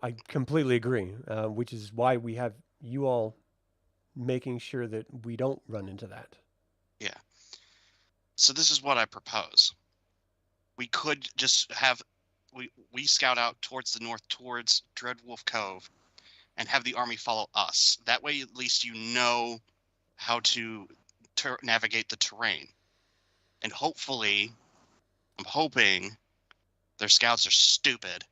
I completely agree, which is why we have you all making sure that we don't run into that. Yeah. So this is what I propose. We could just have we scout out towards the north, towards Dreadwolf Cove, and have the army follow us. That way, at least you know how to navigate the terrain. And hopefully, I'm hoping their scouts are stupid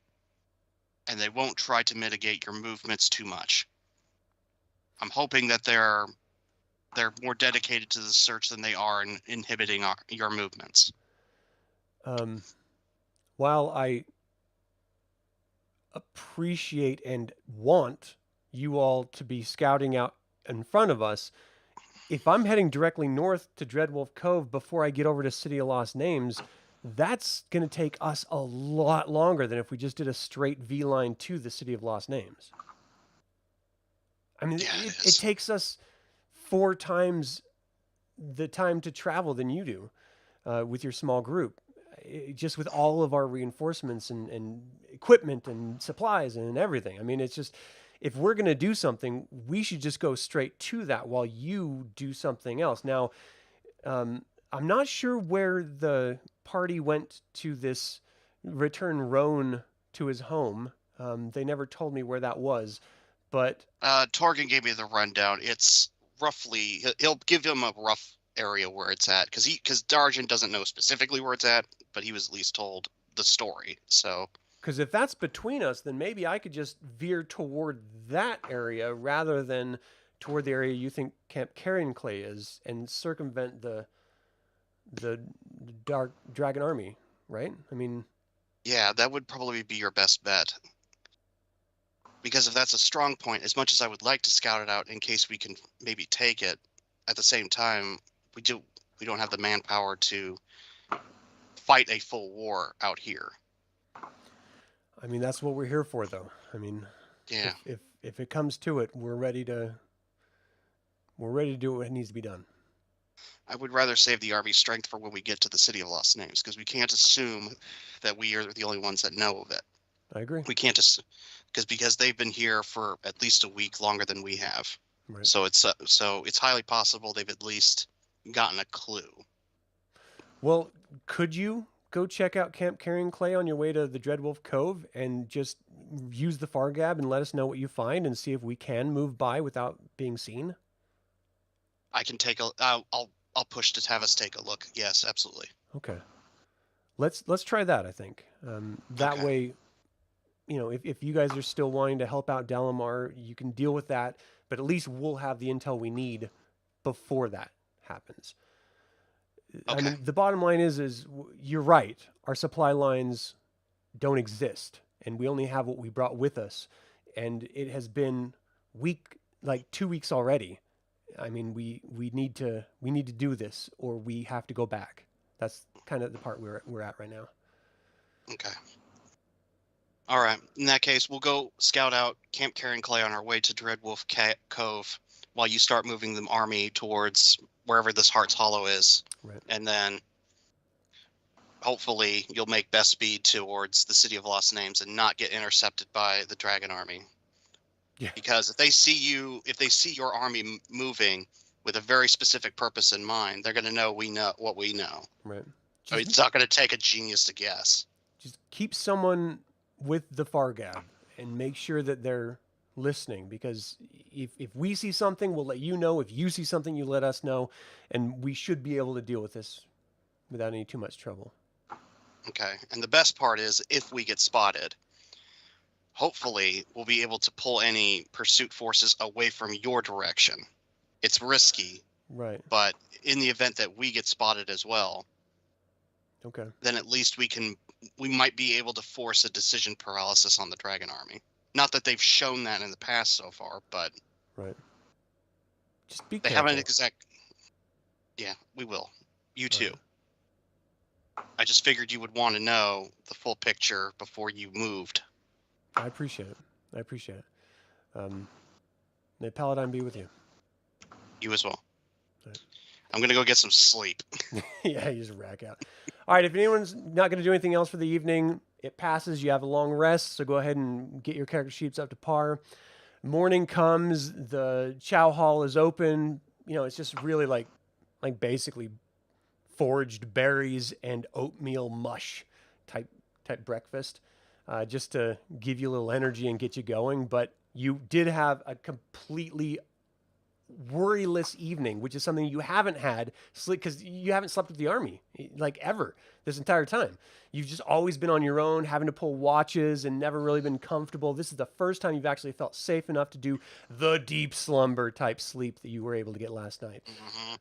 and they won't try to mitigate your movements too much. I'm hoping that they're more dedicated to the search than they are in inhibiting your movements. While I appreciate and want you all to be scouting out in front of us, if I'm heading directly north to Dreadwolf Cove before I get over to City of Lost Names, that's going to take us a lot longer than if we just did a straight V line to the City of Lost Names. I mean, it takes us 4 times the time to travel than you do with your small group. Just with all of our reinforcements and equipment and supplies and everything. I mean, it's just, if we're going to do something, we should just go straight to that while you do something else. Now, I'm not sure where the party went to this return Roan to his home. They never told me where that was, but... Torgan gave me the rundown. It's roughly, he'll give him a rough area where it's at, because Arjan doesn't know specifically where it's at, but he was at least told the story. So, because if that's between us, then maybe I could just veer toward that area rather than toward the area you think Camp Carrionclay is, and circumvent the Dark Dragon Army, right? I mean, yeah, that would probably be your best bet. Because if that's a strong point, as much as I would like to scout it out in case we can maybe take it, at the same time, we don't have the manpower to fight a full war out here. I mean, that's what we're here for, though. I mean, yeah, if it comes to it, we're ready to do what needs to be done. I would rather save the army strength for when we get to the City of Lost Names, because we can't assume that we are the only ones that know of it. I agree. We can't just because they've been here for at least a week longer than we have. Right. So it's highly possible they've at least gotten a clue. Well, could you go check out Camp Carrionclay on your way to the Dreadwolf Cove and just use the Fargab and let us know what you find and see if we can move by without being seen? I can take I'll push to have us take a look. Yes, absolutely. Okay. Let's try that, I think. That Okay. way, you know, if you guys are still wanting to help out Delamar, you can deal with that, but at least we'll have the intel we need before that happens. I Okay. mean, the bottom line is you're right. Our supply lines don't exist, and we only have what we brought with us. And it has been 2 weeks already. I mean, we need to do this, or we have to go back. That's kind of the part we're at right now. Okay. All right. In that case, we'll go scout out Camp Carrionclay on our way to Dreadwolf Cove while you start moving the army towards wherever this Heart's Hollow is. Right. And then hopefully you'll make best speed towards the City of Lost Names and not get intercepted by the Dragon Army. Yeah. Because if they see your army moving with a very specific purpose in mind, they're going to know what we know. Right. So it's not going to take a genius to guess. Just keep someone with the Fargab and make sure that they're listening, because if we see something, we'll let you know. If you see something, you let us know, and we should be able to deal with this without any too much trouble. Okay. And the best part is, if we get spotted, hopefully we'll be able to pull any pursuit forces away from your direction. It's risky, Right. but in the event that we get spotted as well, Okay. then at least we might be able to force a decision paralysis on the Dragon Army. Not that they've shown that in the past so far, but Right. Just be they careful. haven't exact. Yeah, we will. You too. I just figured you would want to know the full picture before you moved. I appreciate it. May Paladin be with you. You as well. Right. I'm going to go get some sleep. Yeah, you just rack out. All right, if anyone's not going to do anything else for the evening, it passes. You have a long rest, so go ahead and get your character sheets up to par. Morning comes, the chow hall is open. You know, it's just really like basically foraged berries and oatmeal mush type breakfast, just to give you a little energy and get you going. But You did have a completely worryless evening, which is something you haven't had because you haven't slept with the army like ever this entire time. You've just always been on your own, having to pull watches and never really been comfortable. This is the first time you've actually felt safe enough to do the deep slumber type sleep that you were able to get last night.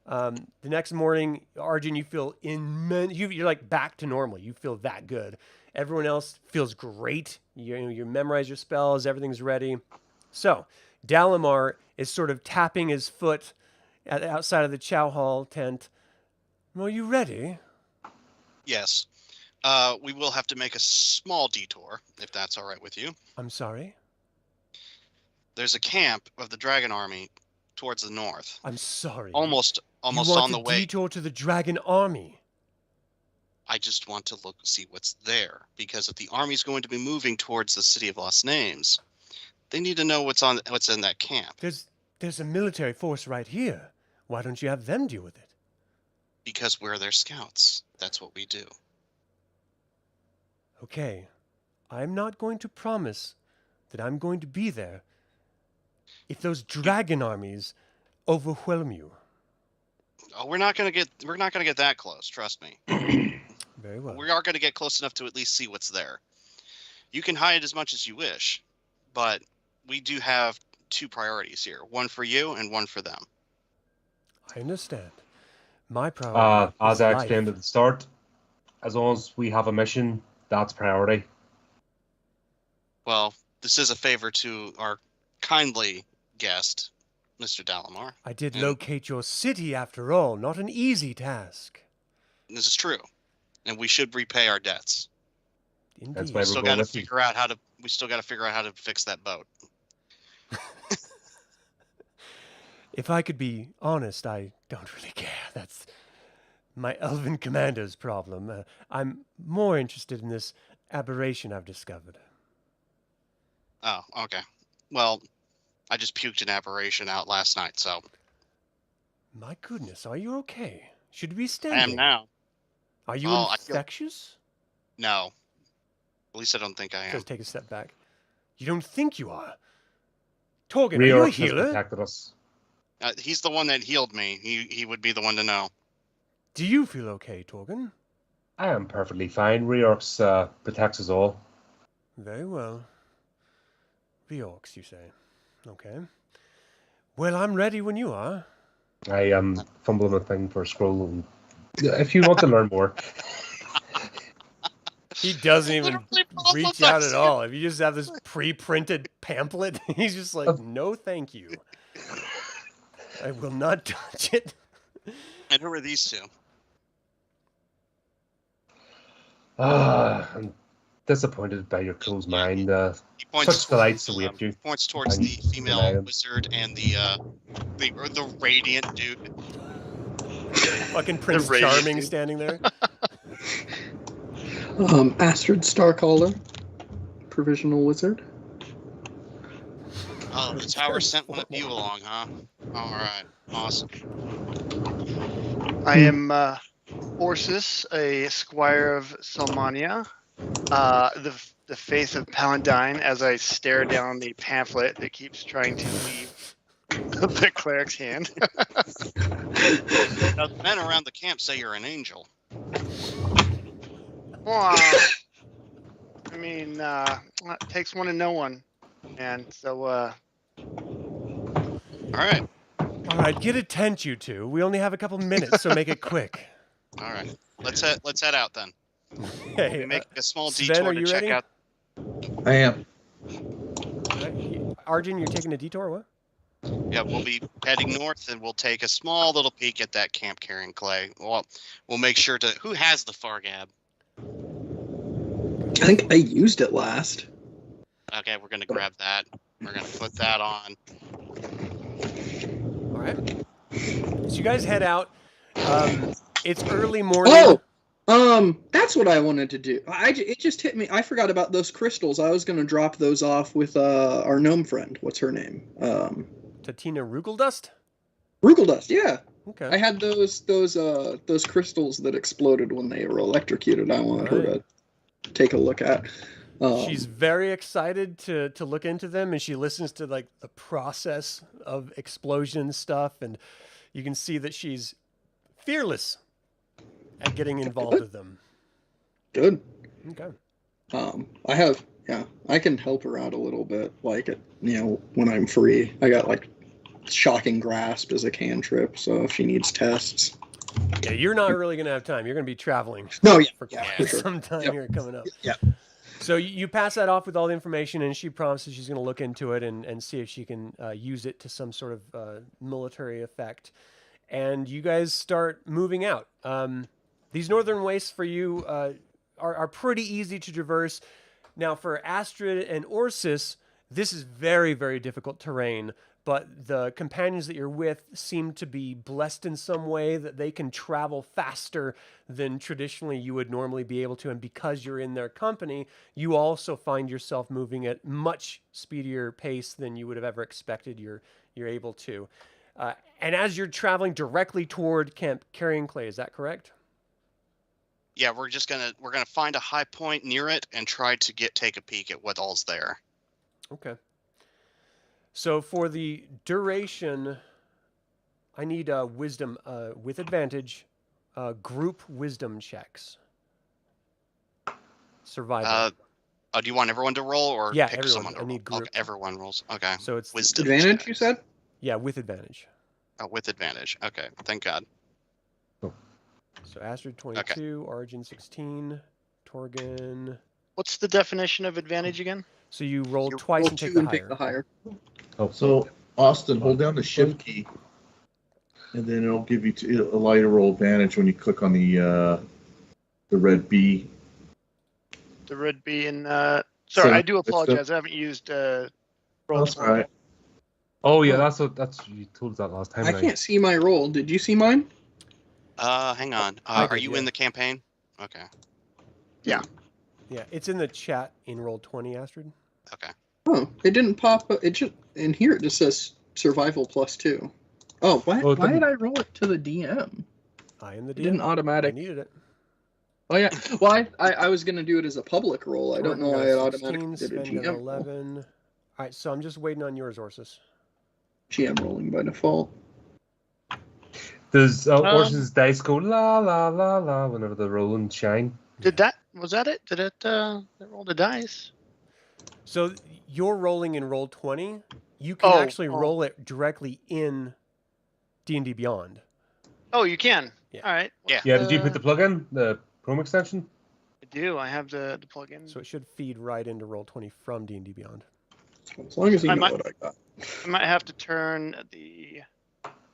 The next morning, Arjan, you feel immense. You're like back to normal. You feel that good. Everyone else feels great. You memorize your spells. Everything's ready. So Dalamar is sort of tapping his foot outside of the chow hall tent. Are you ready? Yes. We will have to make a small detour, if that's all right with you. I'm sorry? There's a camp of the dragon army towards the north. I'm sorry. Almost you want on the way. Detour to the dragon army? I just want to see what's there, because if the army's going to be moving towards the city of Lost Names, they need to know what's in that camp. There's a military force right here. Why don't you have them deal with it? Because we're their scouts. That's what we do. Okay. I'm not going to promise that I'm going to be there if those dragon armies overwhelm you. Oh, we're not gonna get that close, trust me. Very well. We are gonna get close enough to at least see what's there. You can hide as much as you wish, but we do have two priorities here. One for you and one for them. I understand. My priority As is I life. explained at the start, as long as we have a mission, that's priority. Well, this is a favor to our kindly guest, Mr. Dalamar. I did And locate your city after all. Not an easy task. This is true, and we should repay our debts. Indeed. That's why We we're still going got to with you. figure out how to. We still got to figure out how to fix that boat. If I could be honest, I don't really care. That's my elven commander's problem. I'm more interested in this aberration I've discovered. Oh, okay. Well, I just puked an aberration out last night, so My goodness, are you okay? Should we be I standing? am now. Are you Oh, I feel- infectious? No, at least I don't think I am. Just take a step back. You don't think you are? Torgan, are you a Reorx has healer? protected us. He's the one that healed me. He would be the one to know. Do you feel okay, Torgan? I am perfectly fine. Reorx protects us all. Very well. Reorx, you say? Okay. Well, I'm ready when you are. I am fumbling a thing for a scroll. And if you want to learn more, He doesn't even Literally both reach of out us. at all. If you just have this pre-printed pamphlet, he's just like, no, thank you. I will not touch it. And who are these two? I'm disappointed by your closed mind. He points Such delights await you. Points towards And the female dragons. wizard and the radiant dude. Fucking Prince radiant Charming dude. standing there. Astrid Starcaller, provisional wizard. Oh, the tower sent one of you along, huh? All right, awesome. I am Orsis, a squire of Salmania, the face of Paladin as I stare down the pamphlet that keeps trying to leave the cleric's hand. Now, the men around the camp say you're an angel. Well, I mean, it takes one to know one, and so All right, All right, get a tent, you two. We only have a couple minutes, so make it quick. all right. Let's head out then. Hey, We make a small Sven, detour are to you check ready? out. I am. Arjan, you're taking a detour, what? Yeah, we'll be heading north, and we'll take a small little peek at that camp Carrionclay. We'll make sure to. Who has the Fargab? I think I used it last. Okay, we're gonna grab that. We're gonna put that on. All right. So you guys head out. It's early morning. That's what I wanted to do. It just hit me. I forgot about those crystals. I was gonna drop those off with our gnome friend. What's her name? Tatina Rugeldust? Rugeldust. Yeah, Okay. I had those crystals that exploded when they were electrocuted. I wanted her to take a look at. She's very excited to look into them, and she listens to like the process of explosion stuff, and you can see that she's fearless at getting involved with them. Good. Okay. I can help her out a little bit, like when I'm free. I got like Shocking Grasp as a cantrip, so if she needs tests. Yeah, you're not really gonna have time. You're gonna be traveling. No, yeah, for for sure. some time here coming up. Yeah. So you pass that off with all the information, and she promises she's going to look into it and see if she can use it to some sort of military effect. And you guys start moving out. These northern wastes for you are pretty easy to traverse. Now for Astrid and Orsis, this is very, very difficult terrain. But the companions that you're with seem to be blessed in some way that they can travel faster than traditionally you would normally be able to. And because you're in their company, you also find yourself moving at much speedier pace than you would have ever expected you're able to. And as you're traveling directly toward Camp Carrionclay, is that correct? Yeah, we're gonna find a high point near it and try to take a peek at what all's there. Okay. So for the duration, I need wisdom with advantage, group wisdom checks. Survival. Do you want everyone to roll or Yeah, pick everyone. someone to I roll? need group. Okay, everyone rolls. Okay. So it's wisdom Advantage, checks. you said? Yeah, with advantage. Oh, with advantage. Okay, thank God. So Astrid 22, Arjan 16, Torgan. What's the definition of advantage again? So you roll twice Roll and take two the and higher. pick the higher. Oh, So, Austin, hold down the shift key, and then it'll give you a lighter roll advantage when you click on the red B. The red B and So, sorry, I do it's apologize. I haven't used roll. That's all right. Oh yeah, that's you told us that last time. I can't see my roll. Did you see mine? Hang on. I Are did, you yeah. in the campaign? Okay. Yeah, it's in the chat in roll 20, Astrid. Okay. Oh, it didn't pop up. It just in here it just says survival +2. Oh, why did I roll it to the DM? I am the DM. It didn't automatic. I needed it. Oh yeah. Well, I was gonna do it as a public roll. I don't know why it automatically did a Sven got GM roll. 11. All right, so I'm just waiting on yours, Orsis. GM rolling by default. Does Orsis' dice go la la la la whenever they roll and shine? Was that it? Did it roll the dice? So you're rolling in roll 20. You can actually roll it directly in D&D Beyond. Oh, you can. Yeah. All right. Yeah. Yeah, did you put the plug-in, the Chrome extension? I do. I have the plugin. So it should feed right into roll 20 from D&D Beyond. As long as you I know might- what I got. I might have to turn the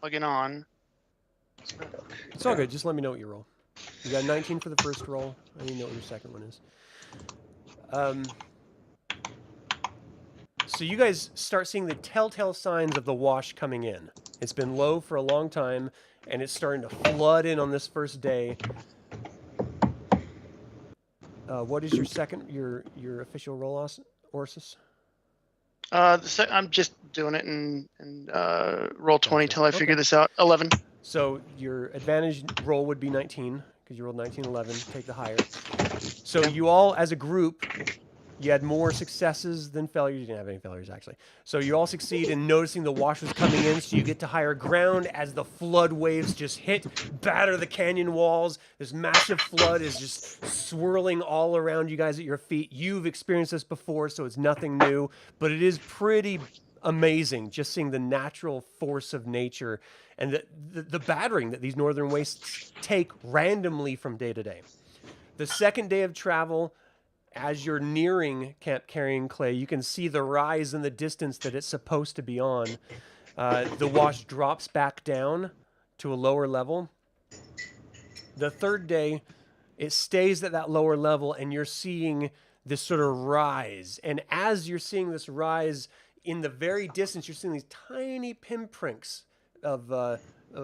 plugin on. It's all good. Just let me know what you roll. You got 19 for the first roll. I need to know what your second one is. So you guys start seeing the telltale signs of the wash coming in. It's been low for a long time, and it's starting to flood in on this first day. What is your official roll, Orsis? I'm just doing it in roll 20 Gotcha. till I figure this out. 11. So your advantage roll would be 19, because you rolled 19, 11, take the higher. So you all, as a group, you had more successes than failures. You didn't have any failures, actually. So you all succeed in noticing the wash was coming in, so you get to higher ground as the flood waves just hit, batter the canyon walls. This massive flood is just swirling all around you guys at your feet. You've experienced this before, so it's nothing new, but it is pretty amazing just seeing the natural force of nature and the battering that these northern wastes take randomly from day to day. The second day of travel, as you're nearing Camp Carrionclay, you can see the rise in the distance that it's supposed to be on. The wash drops back down to a lower level. The third day, it stays at that lower level, and you're seeing this sort of rise. And as you're seeing this rise, in the very distance, you're seeing these tiny pinpricks of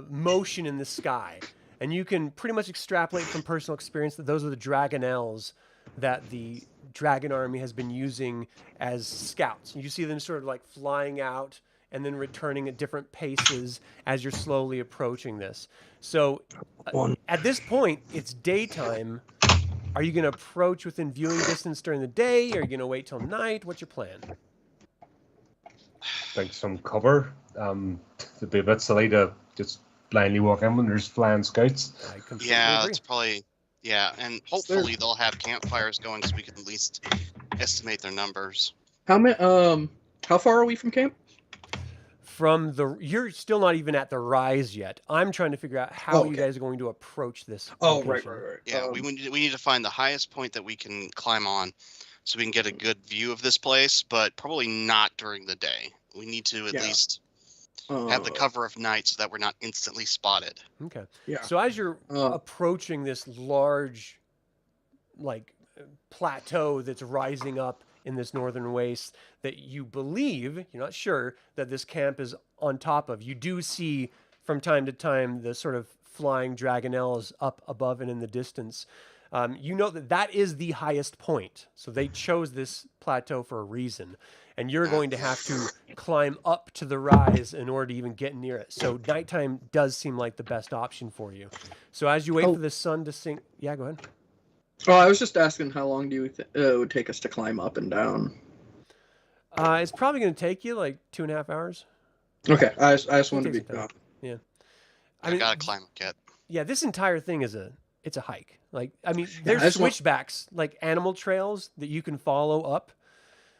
motion in the sky. And you can pretty much extrapolate from personal experience that those are the dragonels that the dragon army has been using as scouts. You see them sort of like flying out and then returning at different paces as you're slowly approaching this. So at this point, it's daytime, Are you going to approach within viewing distance during the day? Are you going to wait till night? What's your plan? Think some cover. It'd be a bit silly to just blindly walk in when there's flying scouts. I completely Yeah, agree. it's probably and hopefully they'll have campfires going so we can at least estimate their numbers. How far are we from camp? You're still not even at the rise yet. I'm trying to figure out how you guys are going to approach this. Oh, location. right. Yeah, we need to find the highest point that we can climb on, so we can get a good view of this place. But probably not during the day. We need to at least have the cover of night so that we're not instantly spotted. Okay. Yeah. So as you're approaching this large, like, plateau that's rising up in this northern waste that you believe, you're not sure, that this camp is on top of, you do see from time to time the sort of flying dragonelles up above and in the distance. You know that is the highest point. So they chose this plateau for a reason. And you're going to have to climb up to the rise in order to even get near it. So nighttime does seem like the best option for you. So as you wait for the sun to sink... Yeah, go ahead. Oh, I was just asking how long do you it would take us to climb up and down? It's probably going to take you like 2.5 hours. Okay, I just wanted to be... Yeah. I gotta climb a kit. Yeah, this entire thing is it's a hike. Like, I mean, there's switchbacks, like animal trails that you can follow up.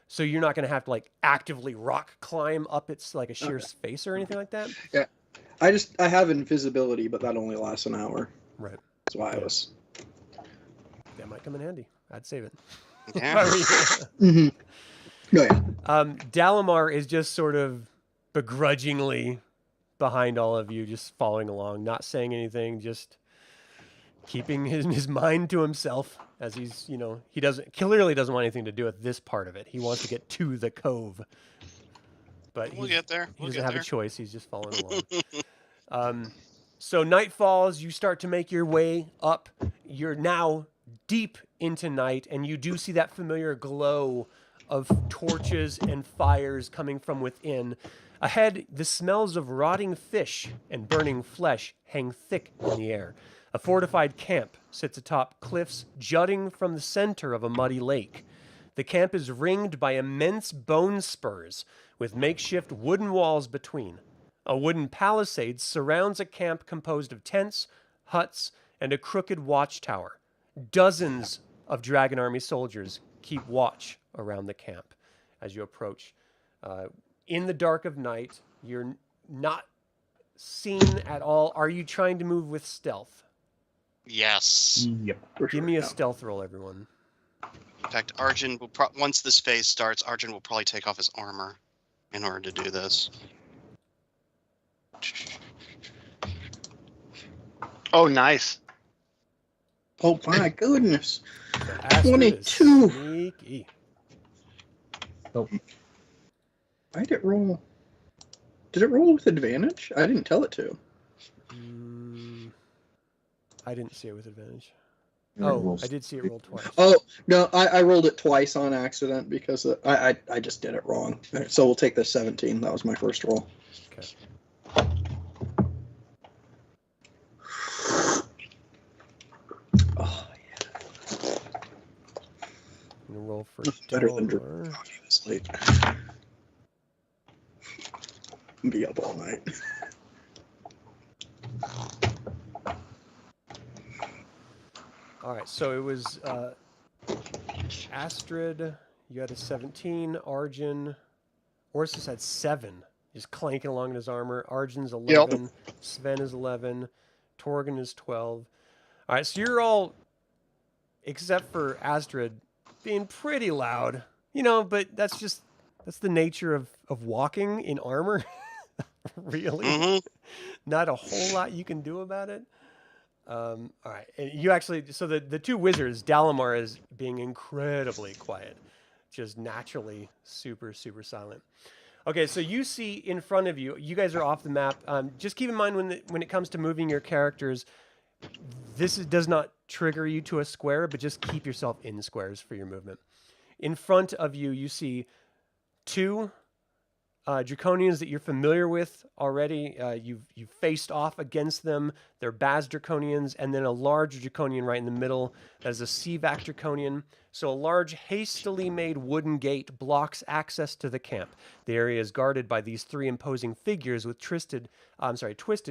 So you're not going to have to like actively rock climb up its like a sheer space or anything like that. Yeah. I have invisibility, but that only lasts an hour. Right. That's why I was... That might come in handy. I'd save it. Yeah. Mm-hmm. No, yeah. Dalamar is just sort of begrudgingly behind all of you, just following along, not saying anything, just keeping his mind to himself as he's, he clearly doesn't want anything to do with this part of it. He wants to get to the cove. But we'll get there. He doesn't have a choice. He's just following along. So night falls, you start to make your way up. You're now deep into night, and you do see that familiar glow of torches and fires coming from within. Ahead, the smells of rotting fish and burning flesh hang thick in the air. A fortified camp sits atop cliffs jutting from the center of a muddy lake. The camp is ringed by immense bone spurs with makeshift wooden walls between. A wooden palisade surrounds a camp composed of tents, huts, and a crooked watchtower. Dozens of Dragon Army soldiers keep watch around the camp as you approach. In the dark of night, you're not seen at all. Are you trying to move with stealth? Yes. Yep. Give me a stealth roll, everyone. In fact, Arjan will once this phase starts, Arjan will probably take off his armor in order to do this. Oh, nice. Oh my goodness. Astrid is 22. Sneaky. Oh, Why did it roll? Did it roll with advantage? I didn't tell it to. I didn't see it with advantage. Yeah, it Oh, rolls. I did see it roll twice. Oh no, I rolled it twice on accident because I just did it wrong. So we'll take the 17. That was my first roll. Okay. Oh yeah. I'm gonna roll for Better than Dalamar. talking this late. Be up all night. All right, so it was Astrid. You had a 17. Arjan. Orsis had 7. Just clanking along in his armor. Arjan's 11. Sven is 11. Torgan is 12. All right, so you're all, except for Astrid, being pretty loud. But that's the nature of walking in armor. Really? Mm-hmm. Not a whole lot you can do about it. All right. And you actually, so the two wizards, Dalamar is being incredibly quiet, just naturally super, super silent. Okay, so you see in front of you, you guys are off the map. Just keep in mind when it comes to moving your characters, does not trigger you to a square, but just keep yourself in squares for your movement. In front of you, you see 2 Draconians that you're familiar with already. You've faced off against them. They're Baz Draconians, and then a large Draconian right in the middle that is a Seavac Draconian. So a large, hastily made wooden gate blocks access to the camp. The area is guarded by these three imposing figures with twisted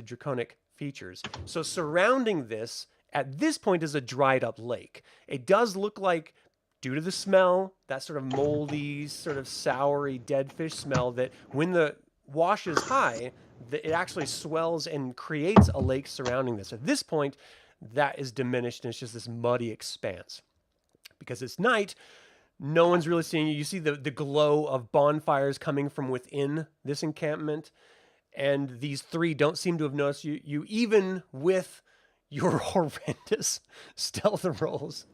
draconic features. So surrounding this, at this point, is a dried up lake. It does look like, due to the smell, that sort of moldy, sort of soury, dead fish smell, that when the wash is high, it actually swells and creates a lake surrounding this. At this point, that is diminished, and it's just this muddy expanse. Because it's night, no one's really seeing you. You see the glow of bonfires coming from within this encampment, and these three don't seem to have noticed you even with your horrendous stealth rolls.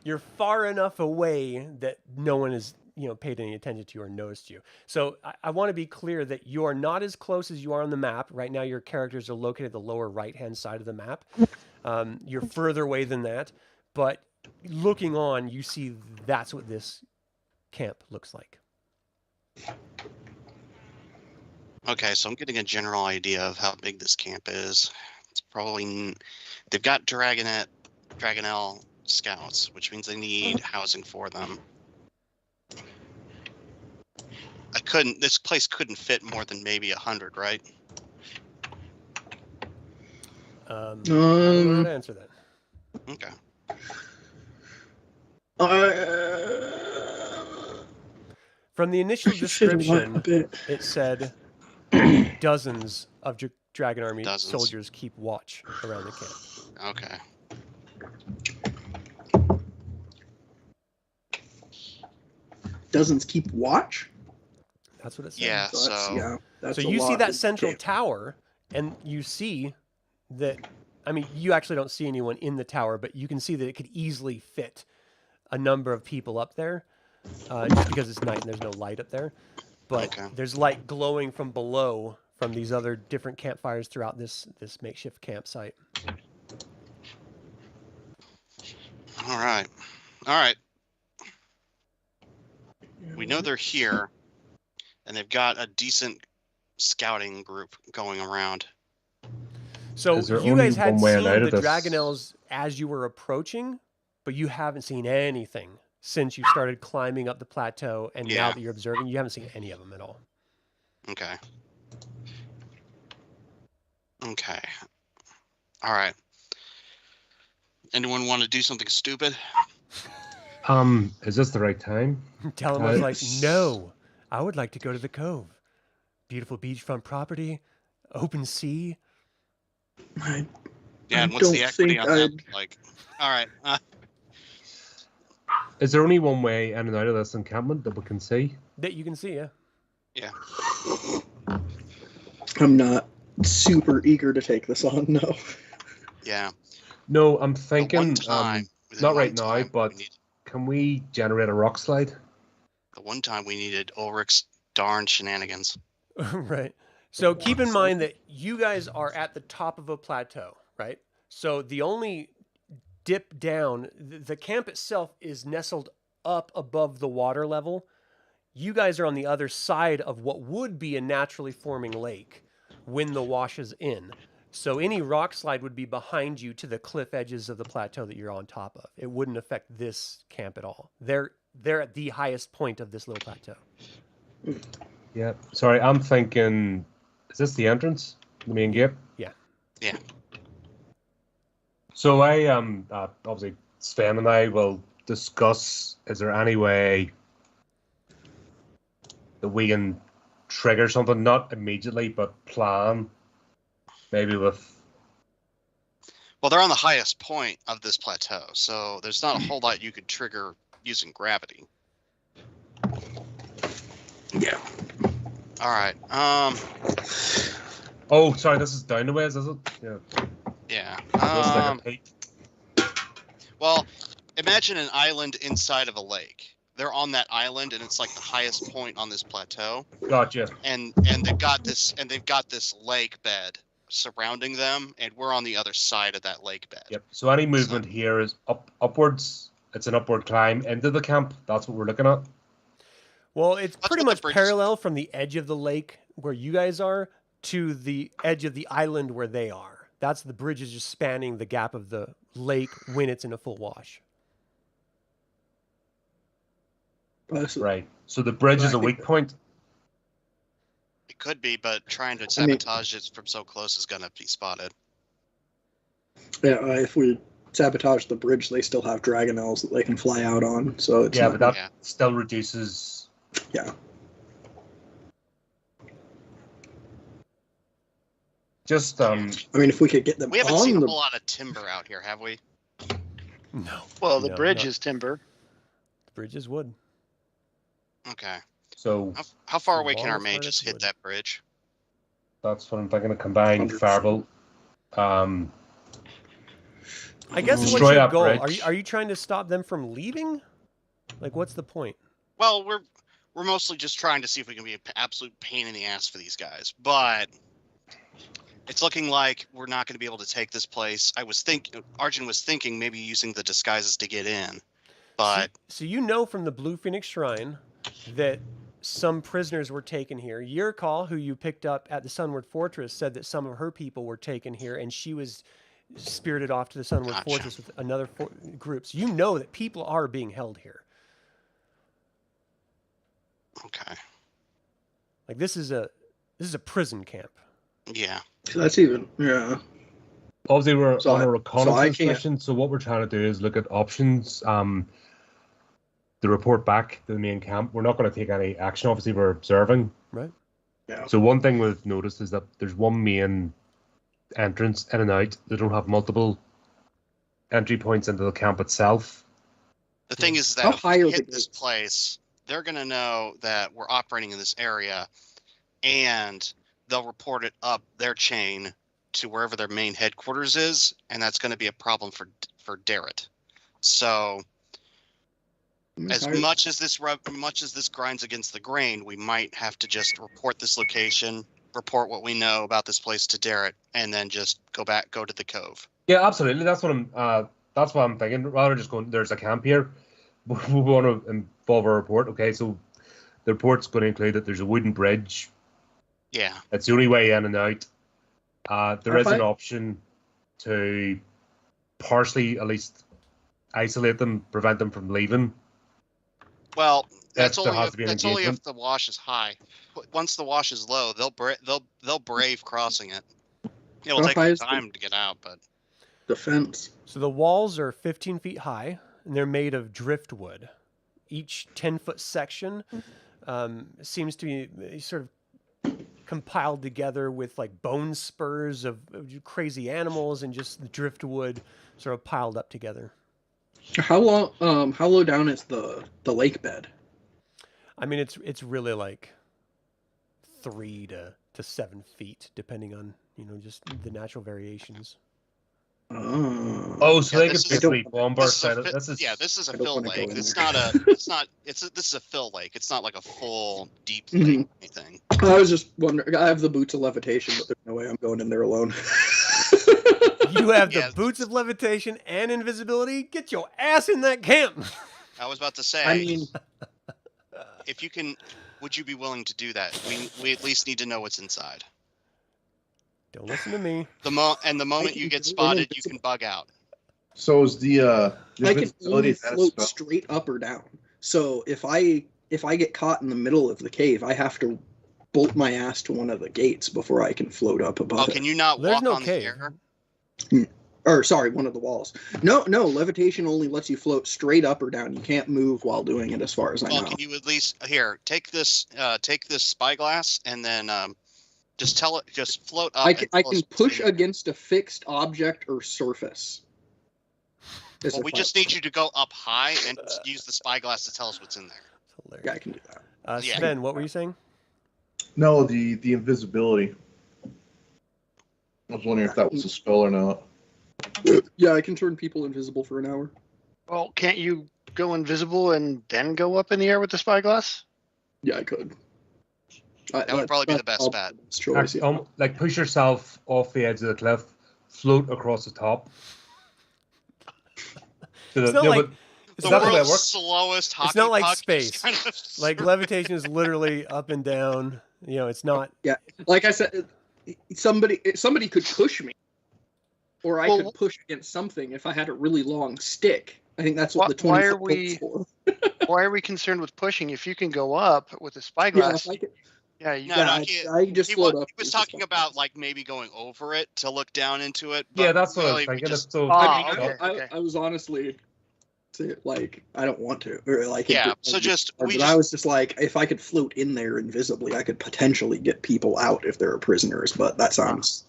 You're far enough away that no one has, paid any attention to you or noticed you. So I want to be clear that you are not as close as you are on the map. Right now, your characters are located at the lower right-hand side of the map. You're further away than that. But looking on, you see that's what this camp looks like. Okay, so I'm getting a general idea of how big this camp is. It's probably... They've got Dragonel scouts, which means they need housing for them. This place couldn't fit more than maybe 100, right? I don't know how to answer that. Okay. From the initial description, it said dozens of Dragon Army soldiers keep watch around the camp. Okay. Dozens keep watch? That's what it says. Yeah, that's so a you see lot. that central Okay. tower, and you see that, you actually don't see anyone in the tower, but you can see that it could easily fit a number of people up there, just because it's night and there's no light up there. But there's light glowing from below from these other different campfires throughout this makeshift campsite. All right. We know they're here, and they've got a decent scouting group going around. So Is there you only guys had one way seen out the of this? Dragonels as you were approaching, but you haven't seen anything since you started climbing up the plateau, and now that you're observing, you haven't seen any of them at all. Okay. All right. Anyone want to do something stupid? Is this the right time? Tell him I was like, no, I would like to go to the cove. Beautiful beachfront property, open sea. And what's the equity on that? Like, all right. Is there only one way in and out of this encampment that we can see? That you can see, yeah. Yeah. I'm not super eager to take this on, no. Yeah. No, I'm thinking, within not one right now, time, but can we generate a rock slide? The one time we needed Ulrich's darn shenanigans. Right. So keep in mind that you guys are at the top of a plateau, right? So the only dip down, the camp itself is nestled up above the water level. You guys are on the other side of what would be a naturally forming lake when the wash is in. So any rock slide would be behind you to the cliff edges of the plateau that you're on top of. It wouldn't affect this camp at all. They're at the highest point of this little plateau. Yeah. Sorry, I'm thinking, is this the entrance? The main gate? Yeah. Yeah. So I obviously Sven and I will discuss, is there any way that we can trigger something, not immediately, but plan maybe with... Well, they're on the highest point of this plateau, so there's not a whole lot you could trigger using gravity. Yeah. All right. Oh, sorry, this is down the ways, is it? Yeah. Yeah. Looks like a peak. Well, imagine an island inside of a lake. They're on that island, and it's like the highest point on this plateau. Gotcha. And they've got this lake bed surrounding them, and we're on the other side of that lake bed. Yep. So any movement here is upwards. It's an upward climb into the camp. That's what we're looking at. Well, it's That's pretty what the much bridge is. parallel from the edge of the lake where you guys are to the edge of the island where they are. That's the bridge is just spanning the gap of the lake when it's in a full wash. Right. So the bridge is a weak point. It could be, but trying to sabotage it from so close is going to be spotted. Yeah, if we sabotage the bridge, they still have dragonels that they can fly out on. So it's Yeah, not, but that still reduces. yeah. Just I mean, if we could get them We haven't seen on a the whole lot of timber out here, have we? No. Well, the No, bridge not- is timber. The bridge is wood. Okay. so How far The away can wall our is hard mages as hit wood. that bridge? that's what I'm thinking of combining 100%. Firebolt. I guess what's Destroy your that goal? bridge. Are you trying to stop them from leaving? Like, what's the point? Well, we're mostly just trying to see if we can be an absolute pain in the ass for these guys, but it's looking like we're not going to be able to take this place. Arjan was thinking maybe using the disguises to get in, but So you know from the Blue Phoenix Shrine that some prisoners were taken here. Yurkal, who you picked up at the Sunward Fortress, said that some of her people were taken here, and she was spirited off to the Sunward Gotcha. Fortress with another group. So you know that people are being held here. okay, Like this is a prison camp. yeah. that's even Obviously, we're So on I- a so I reconnaissance can't- mission, so what we're trying to do is look at options. To report back to the main camp. We're not going to take any action. Obviously, we're observing. Right. Yeah. So one thing we've noticed is that there's one main entrance in and out. They don't have multiple entry points into the camp itself. The thing is How that if high we are the hit this gates? place, they're going to know that we're operating in this area, and they'll report it up their chain to wherever their main headquarters is, and that's going to be a problem for Darrett. So as much as this grinds against the grain, we might have to just report this location, report what we know about this place to Darrett, and then just go to the cove. Yeah, absolutely. That's what I'm thinking. Rather just going, there's a camp here. We want to involve a report. Okay, so the report's going to include that there's a wooden bridge. Yeah. That's the only way in and out. There is an Okay. option to partially, at least, isolate them, prevent them from leaving. Well, that's There only has if, to be an that's only if engagement. the wash is high. Once the wash is low, they'll brave crossing it. It will How take high them is the- time to get out, but defense. So the walls are 15 feet high, and they're made of driftwood. Each 10-foot section seems to be sort of compiled together with like bone spurs of crazy animals and just the driftwood sort of piled up together. How low down is the lake bed? I mean, it's really like 3 to 7 feet, depending on just the natural variations. Oh, so Yeah, they this could is- basically bombard this is a side. fi- This is this is a I don't fill wanna go lake. in It's there. not a. It's not. This is a fill lake. It's not like a full deep lake or anything. I was just wondering. I have the boots of levitation, but there's no way I'm going in there alone. You have the Yeah. boots of levitation and invisibility. Get your ass in that camp. I was about to say. I mean, if you can, would you be willing to do that? We at least need to know what's inside. Don't listen to me. The moment can you get do spotted, you invisible. can bug out. So is the I can invisibility only that float spell? straight up or down. So if I get caught in the middle of the cave, I have to bolt my ass to one of the gates before I can float up above Oh, it. can you not There's walk no on cave. the air? Or sorry, one of the walls. No, levitation only lets you float straight up or down. You can't move while doing it, as far as I Well, know. can you at least take this spyglass and then just float up. I and can tell us what's push in. against a fixed object or surface. As Well, if we I- just need you to go up high and just use the spyglass to tell us what's in there. It's hilarious. Yeah, I can do that. Yeah. Sven, what were you saying? No, the invisibility. I was wondering if that was a spell or not. Yeah, I can turn people invisible for an hour. Well, can't you go invisible and then go up in the air with the spyglass? Yeah, I could. That would probably be the best bet. Choice, yeah. like push yourself off the edge of the cliff, float across the top. So It's that- not no, like It's the not the way it world's works. slowest hockey It's not like puck space. just kind of Like levitation is literally up and down. You know, it's not. Yeah, like I said, somebody could push me, or I could push against something if I had a really long stick. I think that's what the 20 why are foot we- for. Why are we concerned with pushing? If you can go up with a spyglass, Yeah, if I could, yeah, you, No, yeah, no, he- I just float up. He was talking about like maybe going over it to look down into it. But Yeah, that's what I was really, we thinking. just- So Ah, maybe- okay. I was honestly like, I don't want to, or like, Yeah, so just- we but just- I was just like, if I could float in there invisibly, I could potentially get people out if they're prisoners. But that sounds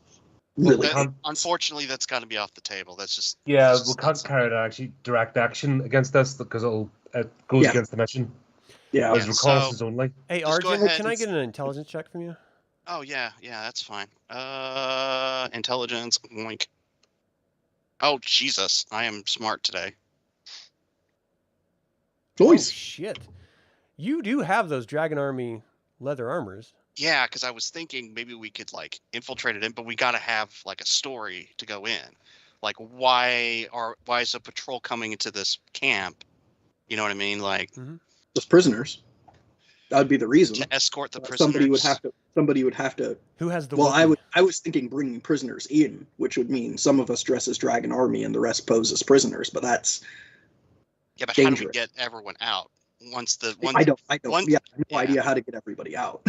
really. that- unfortunately, that's got to be off the table. That's just Yeah, that's we just- can't that's- carry out actually direct action against this because it goes Yeah. against the mission. Yeah, As Yeah, reconnaissance only. Hey, Just go Arjan, ahead can I and- get an intelligence check from you? Oh yeah, that's fine. Intelligence, oink. Oh Jesus, I am smart today. Oh Noise. shit! You do have those Dragon Army leather armors. Yeah, because I was thinking maybe we could like infiltrate it in, but we got to have like a story to go in. Like why is a patrol coming into this camp? You know what I mean? Like Just prisoners. That would be the reason. to escort the prisoners. Somebody would have to. Who has the? Well, Wookiee? I was thinking bringing prisoners in, which would mean some of us dress as Dragon Army and the rest pose as prisoners. But that's Yeah, but how do we dangerous. get everyone out once the I don't. once- Yeah, I have no yeah. idea how to get everybody out.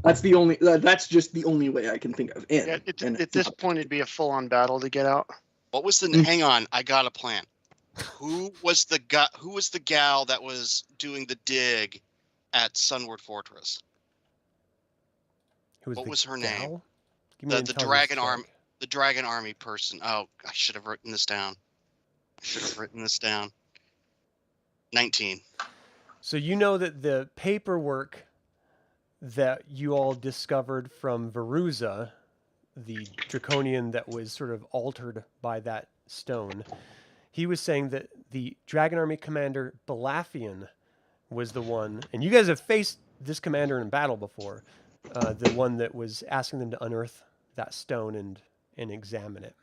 That's just the only way I can think of. In, yeah, and at it's this not- point, it'd be a full-on battle to get out. What was the? Hang on, I got a plan. Who was the gal that was doing the dig at Sunward Fortress? Who was what the was her name? gal? Give me The an intelligence Dragon check. Army. The Dragon Army person. Oh, I should have written this down. 19. So you know that the paperwork that you all discovered from Veruza, the draconian that was sort of altered by that stone, he was saying that the Dragon Army commander Balafian was the one, and you guys have faced this commander in battle before, the one that was asking them to unearth that stone and examine it.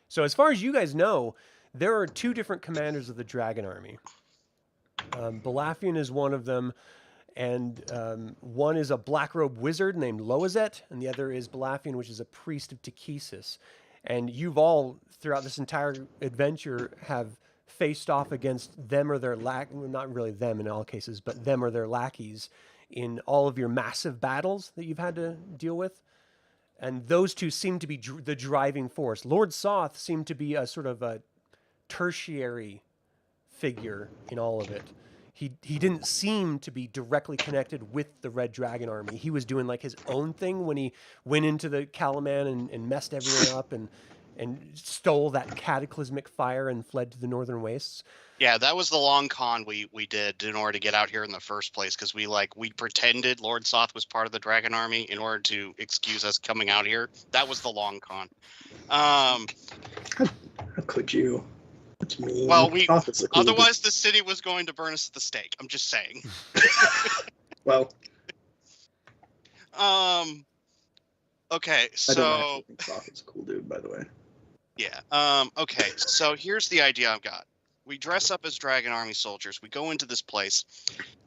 So as far as you guys know, there are two different commanders of the Dragon Army. Balafian is one of them, and one is a black robe wizard named Loazet, and the other is Balafian, which is a priest of Tekesis. And you've all, throughout this entire adventure, have faced off against them or their not really them in all cases, but them or their lackeys in all of your massive battles that you've had to deal with. And those two seem to be the driving force. Lord Soth seemed to be a sort of a tertiary figure in all of it. He didn't seem to be directly connected with the Red Dragon Army. He was doing like his own thing when he went into the Calaman and messed everyone up and stole that cataclysmic fire and fled to the Northern Wastes. Yeah, that was the long con we did in order to get out here in the first place, because we pretended Lord Soth was part of the Dragon Army in order to excuse us coming out here. That was the long con. How could you? That's mean. Well, Soth is a cool dude. otherwise the city was going to burn us at the stake. I'm just saying. Well, Okay, I don't so actually think Soth is a cool dude, by the way. yeah. Okay, so here's the idea I've got. We dress up as Dragon Army soldiers. We go into this place.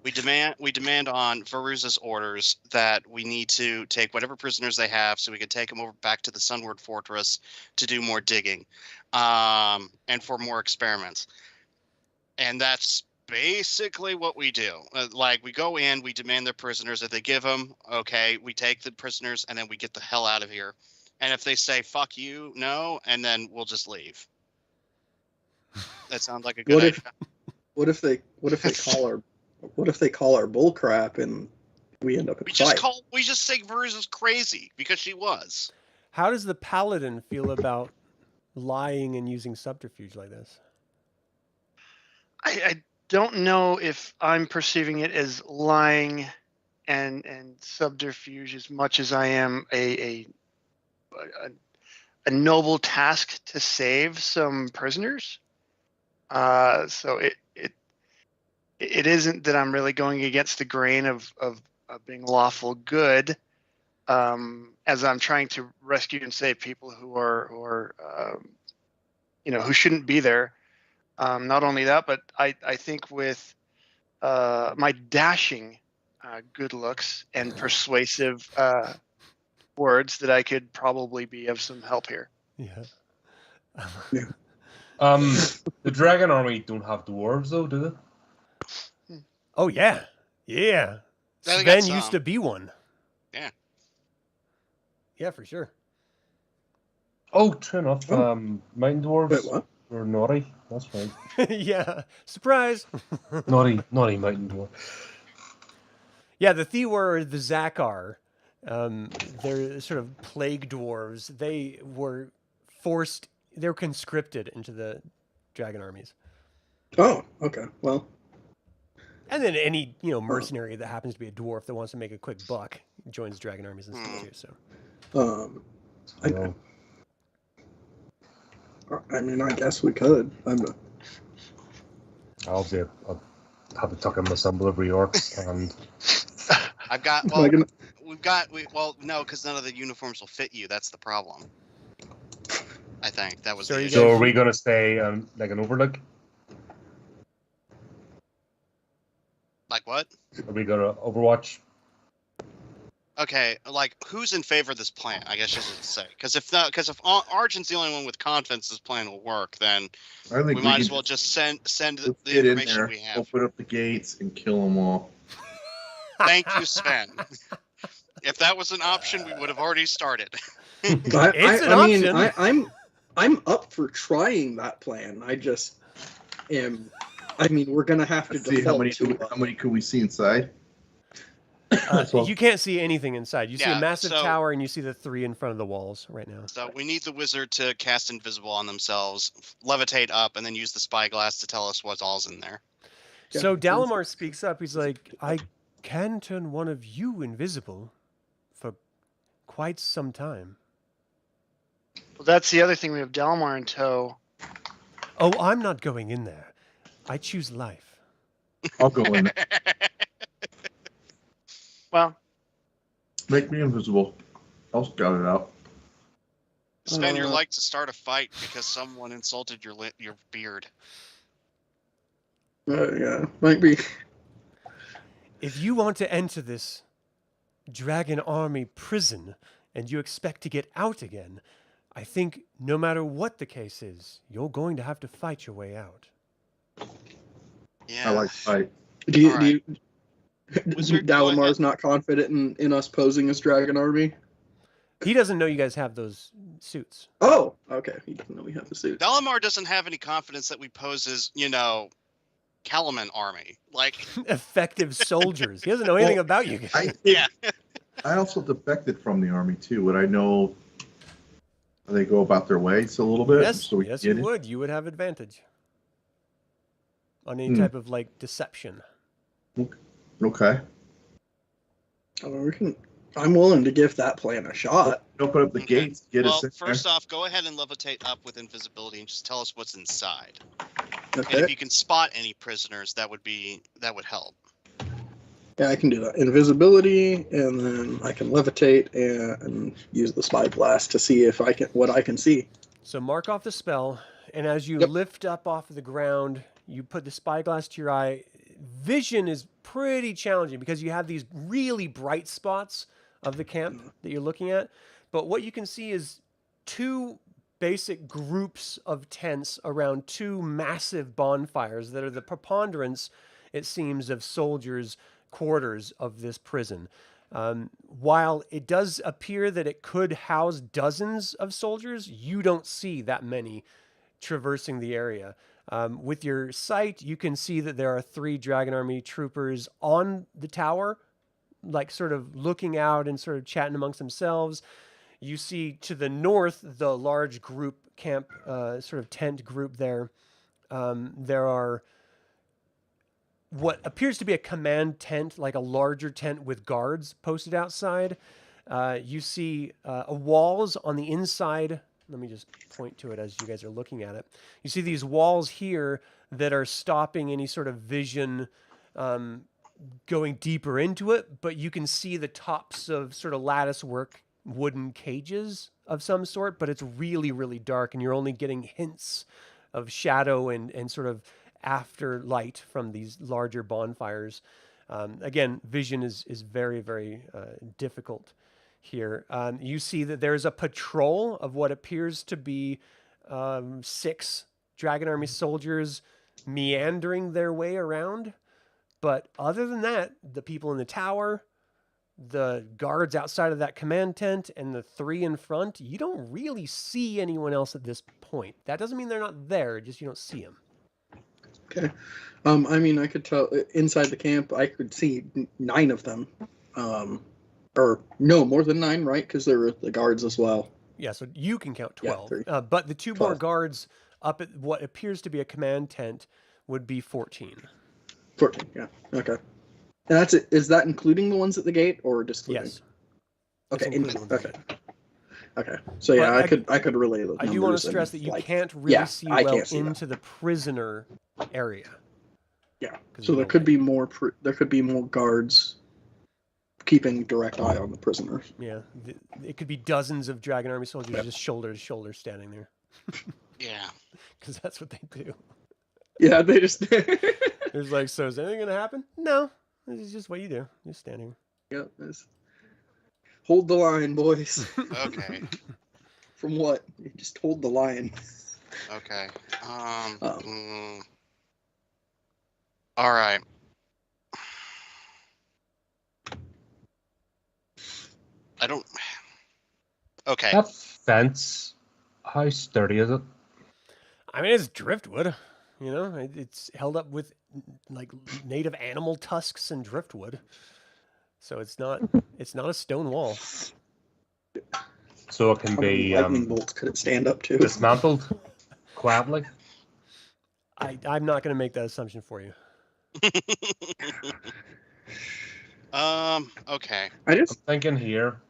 We demand on Veruza's orders that we need to take whatever prisoners they have, so we can take them over back to the Sunward Fortress to do more digging, and for more experiments. And that's basically what we do. We go in, we demand their prisoners. If they give them, okay, we take the prisoners, and then we get the hell out of here. And if they say "fuck you," no, and then we'll just leave. That sounds like a good idea. What if they call our bull crap and we end up in a fight? We just say Veruza's crazy because she was. How does the Paladin feel about lying and using subterfuge like this? I don't know if I'm perceiving it as lying and subterfuge as much as I am a noble task to save some prisoners. So it isn't that I'm really going against the grain of being lawful good, as I'm trying to rescue and save people who are who shouldn't be there. Not only that, but I think with my dashing good looks and persuasive words that I could probably be of some help here. Yeah. The dragon army don't have dwarves though, do they? Oh yeah, yeah. Yeah, they got Sven used some. to be one. Yeah. Yeah, for sure. Oh, true enough. Oh. Mountain dwarves Wait, what? are naughty. That's right. Yeah. Surprise. naughty mountain dwarf. Yeah, the Thewer or the Zakar, they're sort of plague dwarves. They were conscripted into the dragon armies. Oh, okay. Well, And then any, mercenary that happens to be a dwarf that wants to make a quick buck joins dragon armies and stuff too. So I mean, I guess we could. I'll have to tuck in my symbol of Reorx and I've got. Well, Well, no, because none of the uniforms will fit you. That's the problem. I think that was So the you issue. so are we gonna stay like an overlook? Like what? Are we gonna Overwatch? Okay, like who's in favor of this plan? I guess you should say, because if Arjan's the only one with confidence this plan will work, then I think we might as can well just send the get in information there, we have. open up the gates, and kill them all. Thank you, Sven. If that was an option, we would have already started. It's an I mean, option. I'm up for trying that plan. I just am. I mean, we're gonna have to Let's see how default many could we see inside? You can't see anything inside. You see Yeah, a massive so- tower, and you see the 3 in front of the walls right now. So we need the wizard to cast invisible on themselves, levitate up, and then use the spyglass to tell us what's all's in there. Yeah, So makes sense. Dalamar speaks up. He's like, I can turn one of you invisible for quite some time. Well, that's the other thing. We have Dalmar in tow. Oh, I'm not going in there. I choose life. I'll go in. Well, Make me invisible. I'll scout it out. Sven, you're like to start a fight because someone insulted your beard. Yeah, might be. If you want to enter this dragon army prison and you expect to get out again, I think no matter what the case is, you're going to have to fight your way out. Yeah. I like fight. Do you? Alright. Wizard, go Dalamar's not confident in us posing as Dragon Army. He doesn't know you guys have those suits. Oh, okay. He doesn't know we have the suit. Dalamar doesn't have any confidence that we pose as, Kalaman army. Like, Effective soldiers. He doesn't know anything about you guys. yeah. I also defected from the army too. Would I know how they go about their ways a little bit? Yes, so we yes, can you get it? would. You would have advantage on any type of deception. Okay. We can. I'm willing to give that plan a shot. Open up the Okay. gates. Get Well, us in first there. off, go ahead and levitate up with invisibility and just tell us what's inside. And Okay. if you can spot any prisoners, that would help. Yeah, I can do that. Invisibility, and then I can levitate and use the spyglass to see if what I can see. So mark off the spell, and as you Yep. lift up off of the ground, you put the spyglass to your eye. Vision is pretty challenging because you have these really bright spots of the camp that you're looking at. But what you can see is 2 basic groups of tents around 2 massive bonfires that are the preponderance, it seems, of soldiers' quarters of this prison. While it does appear that it could house dozens of soldiers, you don't see that many traversing the area. With your sight, you can see that there are 3 Dragon Army troopers on the tower, like sort of looking out and sort of chatting amongst themselves. You see to the north the large group camp, sort of tent group there. There are what appears to be a command tent, like a larger tent with guards posted outside. You see walls on the inside. Let me just point to it as you guys are looking at it. You see these walls here that are stopping any sort of vision going deeper into it, but you can see the tops of sort of lattice work wooden cages of some sort, but it's really, really dark, and you're only getting hints of shadow and sort of afterlight from these larger bonfires. Again, vision is very, very difficult here. You see that there's a patrol of what appears to be 6 Dragon Army soldiers meandering their way around. But other than that, the people in the tower, the guards outside of that command tent, and the 3 in front, you don't really see anyone else at this point. That doesn't mean they're not there, just you don't see them. Okay. I mean, I could tell inside the camp, I could see 9 of them. Or no, more than 9, right? Because there were the guards as well. Yeah, so you can count 12. Yeah, but the 2 more 12. guards up at what appears to be a command tent would be 14. 14, yeah. Okay. And that's it. Is that including the ones at the gate or just Yes. Okay. It's including the Okay. gate. Okay. So yeah, But I could relay those. I do want to stress that you can't really yeah, see I well can't see into the prisoner area. Yeah. 'Cause So of there the could light. be more. There could be more guards keeping direct eye on the prisoners. Yeah, it could be dozens of Dragon Army soldiers just shoulder to shoulder standing there, Yeah. because that's what they do. Yeah, they just. It's like, so is anything gonna happen? No, this is just what you do. You're standing. Yeah. Hold the line, boys. Okay. From what? You just hold the line. Okay. Oh. All right. I don't. Okay. That fence, how sturdy is it? I mean, it's driftwood. You know, it's held up with like native animal tusks and driftwood, so it's not a stone wall. So it can How many be lightning bolts could it stand up to? dismantled quietly. I'm not going to make that assumption for you. Okay. I'm thinking here.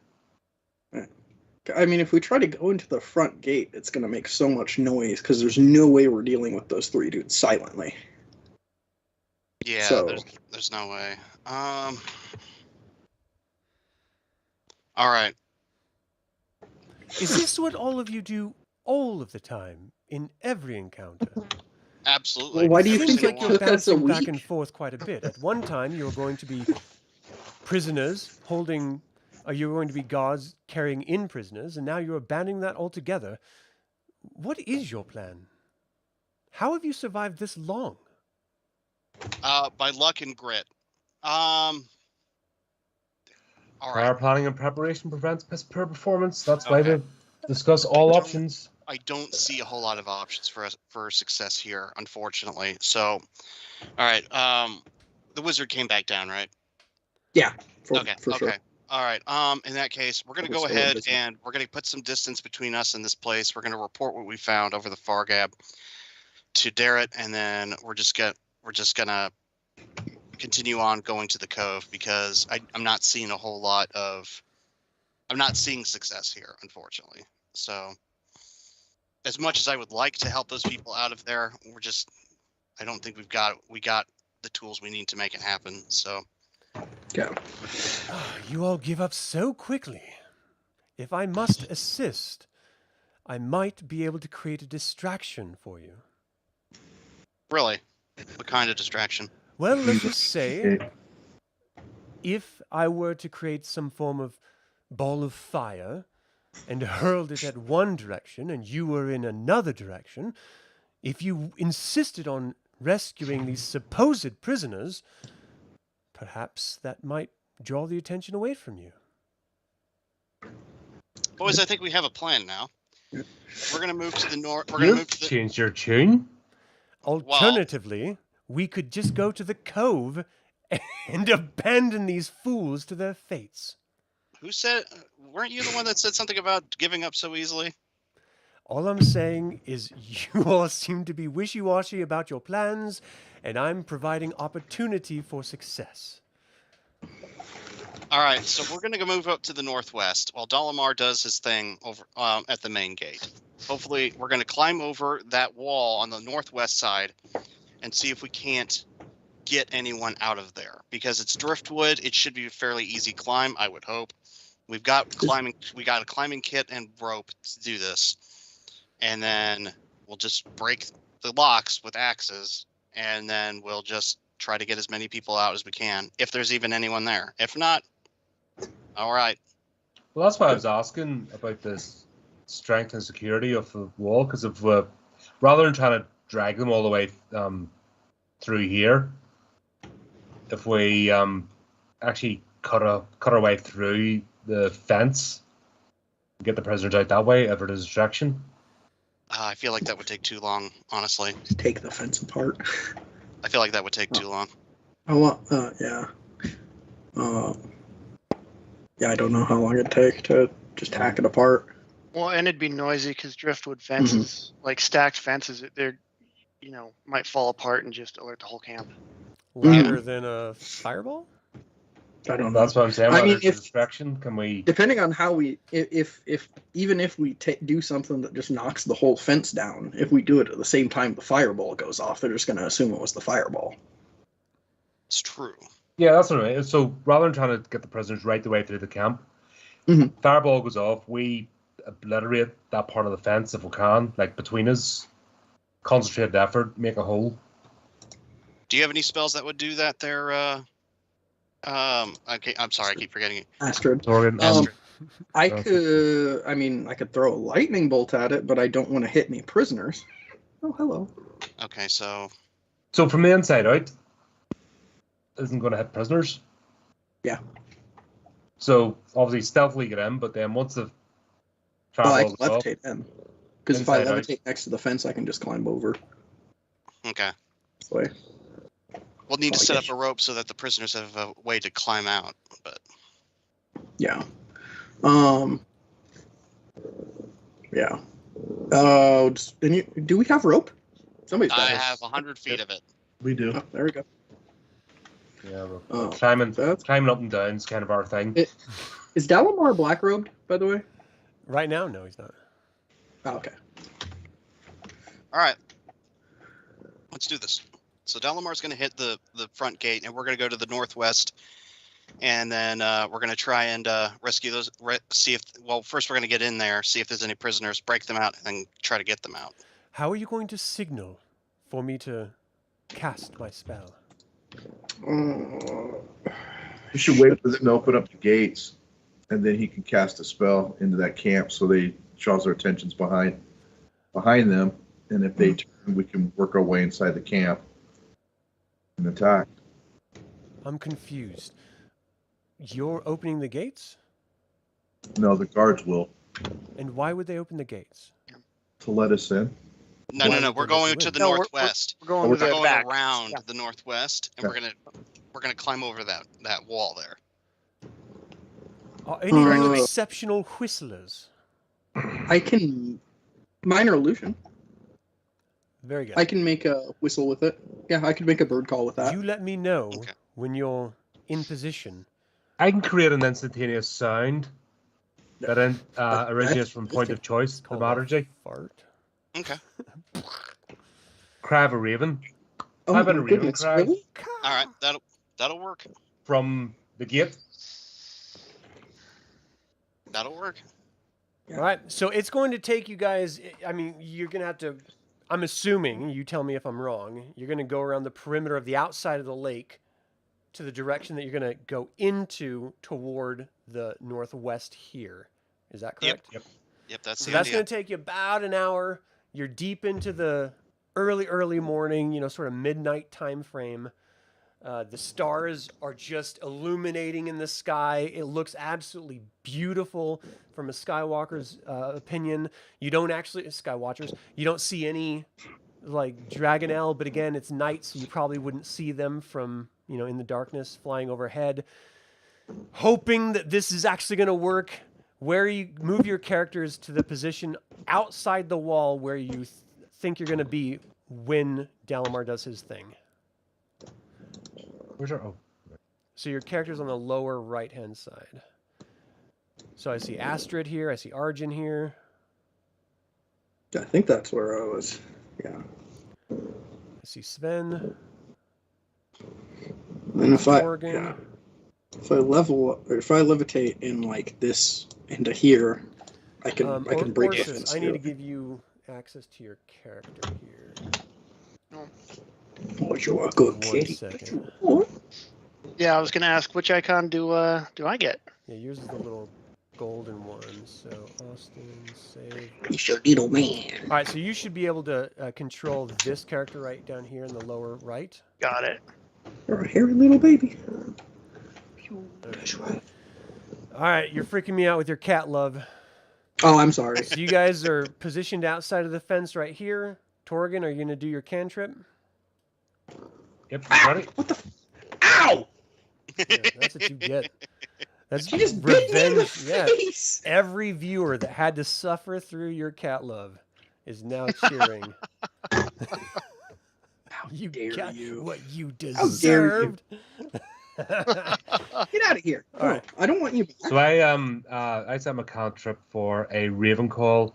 I mean, if we try to go into the front gate, it's going to make so much noise because there's no way we're dealing with those 3 dudes silently. Yeah. So- There's no way. All right. Is this what all of you do all of the time in every encounter? Absolutely. Well, why do you Every Seems think single like it you're one. took us a bouncing back week? and forth quite a bit. At one time, you were going to be prisoners holding, you were going to be guards carrying in prisoners, and now you're abandoning that altogether. What is your plan? How have you survived this long? By luck and grit. All Prior right. planning and preparation prevents piss poor performance. That's why Okay. we discuss all options. I don't see a whole lot of options for success here, unfortunately. So, all right. The wizard came back down, right? Yeah, for Okay. sure. All right. In that case, we're gonna go Still ahead invisible. and we're gonna put some distance between us and this place. We're gonna report what we found over the Fargab to Darrett, and then we're just gonna continue on going to the cove because I'm not seeing a whole lot of. I'm not seeing success here, unfortunately. So, as much as I would like to help those people out of there, I don't think we got the tools we need to make it happen. So, Yeah. You all give up so quickly. If I must assist, I might be able to create a distraction for you. really, what kind of distraction? Well, let's just say, if I were to create some form of ball of fire and hurled it at one direction and you were in another direction, if you insisted on rescuing these supposed prisoners, perhaps that might draw the attention away from you. Boys, I think we have a plan now. We're gonna move to the north. We're gonna You've move to the. changed your tune. Alternatively, we could just go to the cove and abandon these fools to their fates. Who said? Weren't you the one that said something about giving up so easily? All I'm saying is you all seem to be wishy-washy about your plans, and I'm providing opportunity for success. All right, so we're gonna go move up to the northwest while Dalamar does his thing over at the main gate. Hopefully, we're gonna climb over that wall on the northwest side and see if we can't get anyone out of there. Because it's driftwood, it should be a fairly easy climb, I would hope. We got a climbing kit and rope to do this. And then we'll just break the locks with axes, and then we'll just try to get as many people out as we can, if there's even anyone there. If not, all right. Well, that's why I was asking about this strength and security of the wall, because if rather than trying to drag them all the way through here, if we actually cut our way through the fence, get the prisoners out that way, if it is a distraction. I feel like that would take too long, honestly. Just take the fence apart. I feel like that would take too long. Yeah. Yeah, I don't know how long it'd take to just hack it apart. Well, and it'd be noisy because driftwood fences, like stacked fences, they're, might fall apart and just alert the whole camp. Louder than a fireball? I don't know. That's what I'm saying. I mean, if distraction, can we? Depending on how we, if we do something that just knocks the whole fence down, if we do it at the same time the fireball goes off, they're just going to assume it was the fireball. It's true. Yeah, that's what I mean. So rather than trying to get the prisoners right the way through the camp, fireball goes off. We obliterate that part of the fence if we can, like between us. Concentrated effort, make a hole. Do you have any spells that would do that there? Okay, I'm sorry, I keep forgetting it. Astrid. Torgan. Astrid. I could throw a lightning bolt at it, but I don't want to hit any prisoners. Oh, hello. Okay, so from the inside out, isn't going to hit prisoners. Yeah. So obviously stealthily get in, but then once the I fireball can goes off, levitate them. Because if I Inside out. levitate next to the fence, I can just climb over. okay. This way. We'll need to I set up guess. a rope so that the prisoners have a way to climb out. But Yeah. Yeah. Do we have rope? Somebody's got I it. have 100 feet of it. We do. Oh, there we go. yeah, Oh, climbing that's- up and down is kind of our thing. Is Dalamar black robed, by the way? Right now, no, he's not. Oh, okay. All right. Let's do this. So Dalamar's going to hit the front gate, and we're going to go to the northwest, and then we're going to try and rescue those. See if first we're going to get in there, see if there's any prisoners, break them out, and then try to get them out. How are you going to signal for me to cast my spell? You should wait for them to open up the gates, and then he can cast a spell into that camp so they draws their attentions behind them, and if they turn, we can work our way inside the camp and attack. I'm confused. You're opening the gates? No, the guards will, And why would they open the gates? to let us in. No. Why We're would they going let to you the in? No, we're- northwest. We're going We're to the going back. around Yeah. the northwest, and we're gonna climb over that wall there. Are any of you Uh, exceptional whistlers? I can minor illusion. Very good. I can make a whistle with it. Yeah, I can make a bird call with that. You let me know Okay. when you're in position. I can create an instantaneous sound that originates from point of choice, Called a dramaturgy. fart. Okay. Cry of a raven Oh I've my been a raven goodness, cry. really? All right. That'll work. from the gate. That'll work. Yeah. All right. So it's going to take you guys. I mean, you're going to have to. I'm assuming, you tell me if I'm wrong, you're going to go around the perimeter of the outside of the lake to the direction that you're going to go into toward the northwest here. Is that correct? Yep. That's So the that's idea. going to take you about an hour. You're deep into the early morning, sort of midnight time frame. The stars are just illuminating in the sky. It looks absolutely beautiful from a Skywalker's opinion. You don't actually, Skywatchers, you don't see any like Dragonelle, but again, it's night, so you probably wouldn't see them from, in the darkness flying overhead. Hoping that this is actually going to work, where you move your characters to the position outside the wall where you think you're going to be when Dalamar does his thing. Where's our? Oh, So your character's on the lower right-hand side. So I see Astrid here. I see Arjan here. I think that's where I was. Yeah. I see Sven. And if I Torgan. levitate in like this into here, I can break the Orsis, fence I need here. to give you access to your character here. Oh, you're a good 1 kitty. second. Yeah, I was gonna ask which icon do I get? Yeah, yours is the little golden one. So Austin, save. He's your little man. All right, so you should be able to control this character right down here in the lower right. Got it. You're a hairy little baby. That's right. All right, you're freaking me out with your cat love. Oh, I'm sorry. So you guys are positioned outside of the fence right here. Torgan, are you going to do your cantrip? Yep, Ow! ready? What the? Ow! Yeah, that's what you get. That's She just bit me in the revenge. Yeah. face. Every viewer that had to suffer through your cat love is now cheering. How You dare got you? what you How dare you. deserved. Get out of here. All No, right. I don't want you back. So I set my cantrip for a Raven Call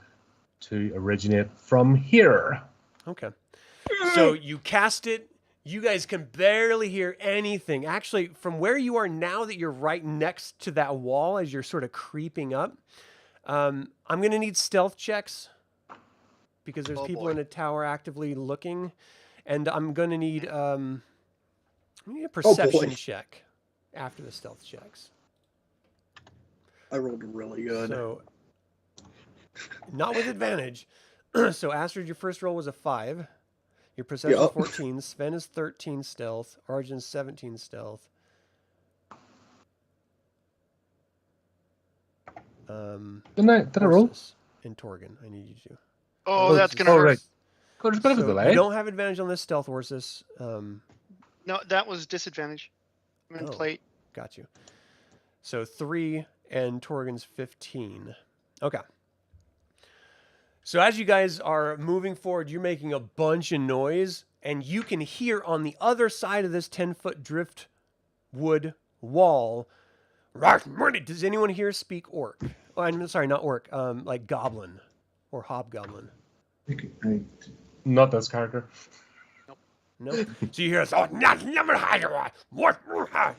to originate from here. Okay. So you cast it. You guys can barely hear anything. Actually, from where you are now that you're right next to that wall as you're sort of creeping up, I'm going to need stealth checks because there's people boy. in a tower actively looking. And I'm going to need a perception check after the stealth checks. I rolled really good. So, not with advantage. So, Astrid, your first roll was a 5. Your perception Yup. 14. Sven is 13 stealth. Arjan 17 stealth. Did I roll? Orsis and Torgan, I need you to. Oh, that's gonna hurt. Right. There's a bit of a So delay. you don't have advantage on this stealth, Orsis. No, that was disadvantage. I'm in Oh. plate. Got you. So 3 and Torgan's 15. Okay. So as you guys are moving forward, you're making a bunch of noise, and you can hear on the other side of this 10-foot driftwood wall. Does anyone here speak orc? Oh, I'm sorry, not orc. Like goblin or hobgoblin. Not this character. No. So you hear this,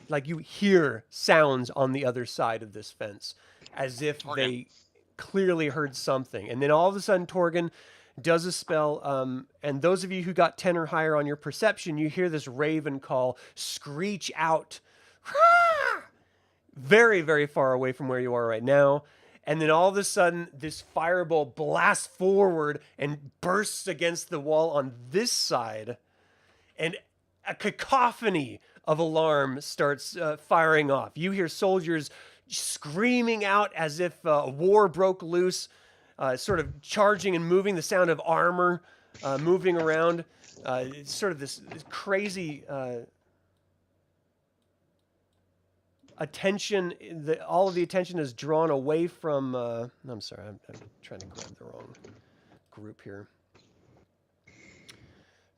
like you hear sounds on the other side of this fence, as if Torgan. they clearly heard something. And then all of a sudden, Torgan does a spell, and those of you who got 10 or higher on your perception, you hear this raven call screech out, very, very far away from where you are right now. And then all of a sudden, this fireball blasts forward and bursts against the wall on this side. And a cacophony of alarm starts firing off. You hear soldiers screaming out as if war broke loose, sort of charging and moving, the sound of armor moving around. It's sort of this crazy attention. All of the attention is drawn away from... I'm sorry, I'm trying to grab the wrong group here.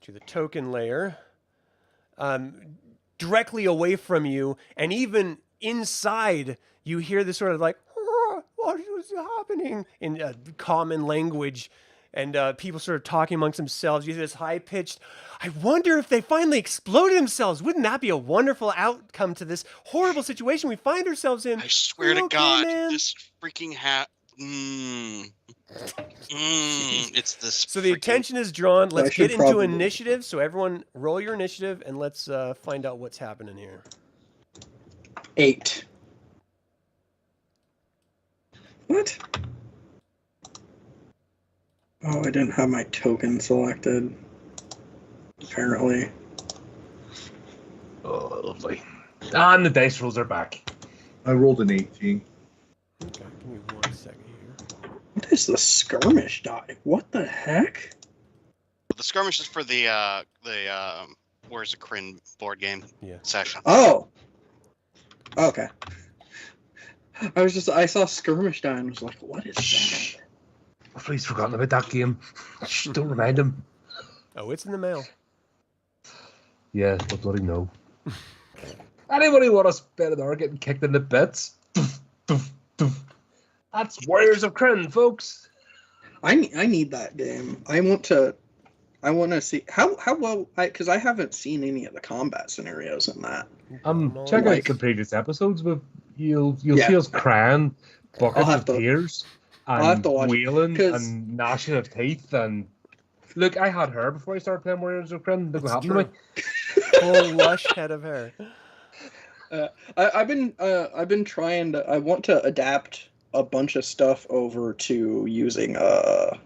To the token layer, directly away from you, and even inside, you hear this sort of like, what is happening in common language, and people sort of talking amongst themselves. You hear this high-pitched, I wonder if they finally exploded themselves. Wouldn't that be a wonderful outcome to this horrible situation we find ourselves in? I swear to Okay, God, man? this freaking hat. It's this. So the freaking- attention is drawn. I Let's should get into probably- initiative. So everyone roll your initiative, and let's find out what's happening here. 8. What? Oh, I didn't have my token selected. Apparently. Oh, lovely. And the dice rolls are back. I rolled an 18. Okay, give me 1 second here. What is the skirmish die? What the heck? The skirmish is for the where's the Krynn board game Yeah. session. Oh! Okay. I saw skirmish die and was like, what is that? I've please forgotten about that game. Shh, don't remind him. Oh, it's in the mail. Yeah, but bloody no. Anybody want to spend an hour getting kicked in the bits? That's Warriors of Krynn, folks. I need that game. I want to see how well because I haven't seen any of the combat scenarios in that. Check out Like- some previous episodes. With you'll Yeah. see us crying, I'll buckets have of to- tears, I'll have and to watch, wailing 'cause- and gnashing of teeth, and Look, I had hair before I started playing Warriors of Krynn. Look what It's happened to me. Full lush head of hair. I've been trying to. I want to adapt a bunch of stuff over to using the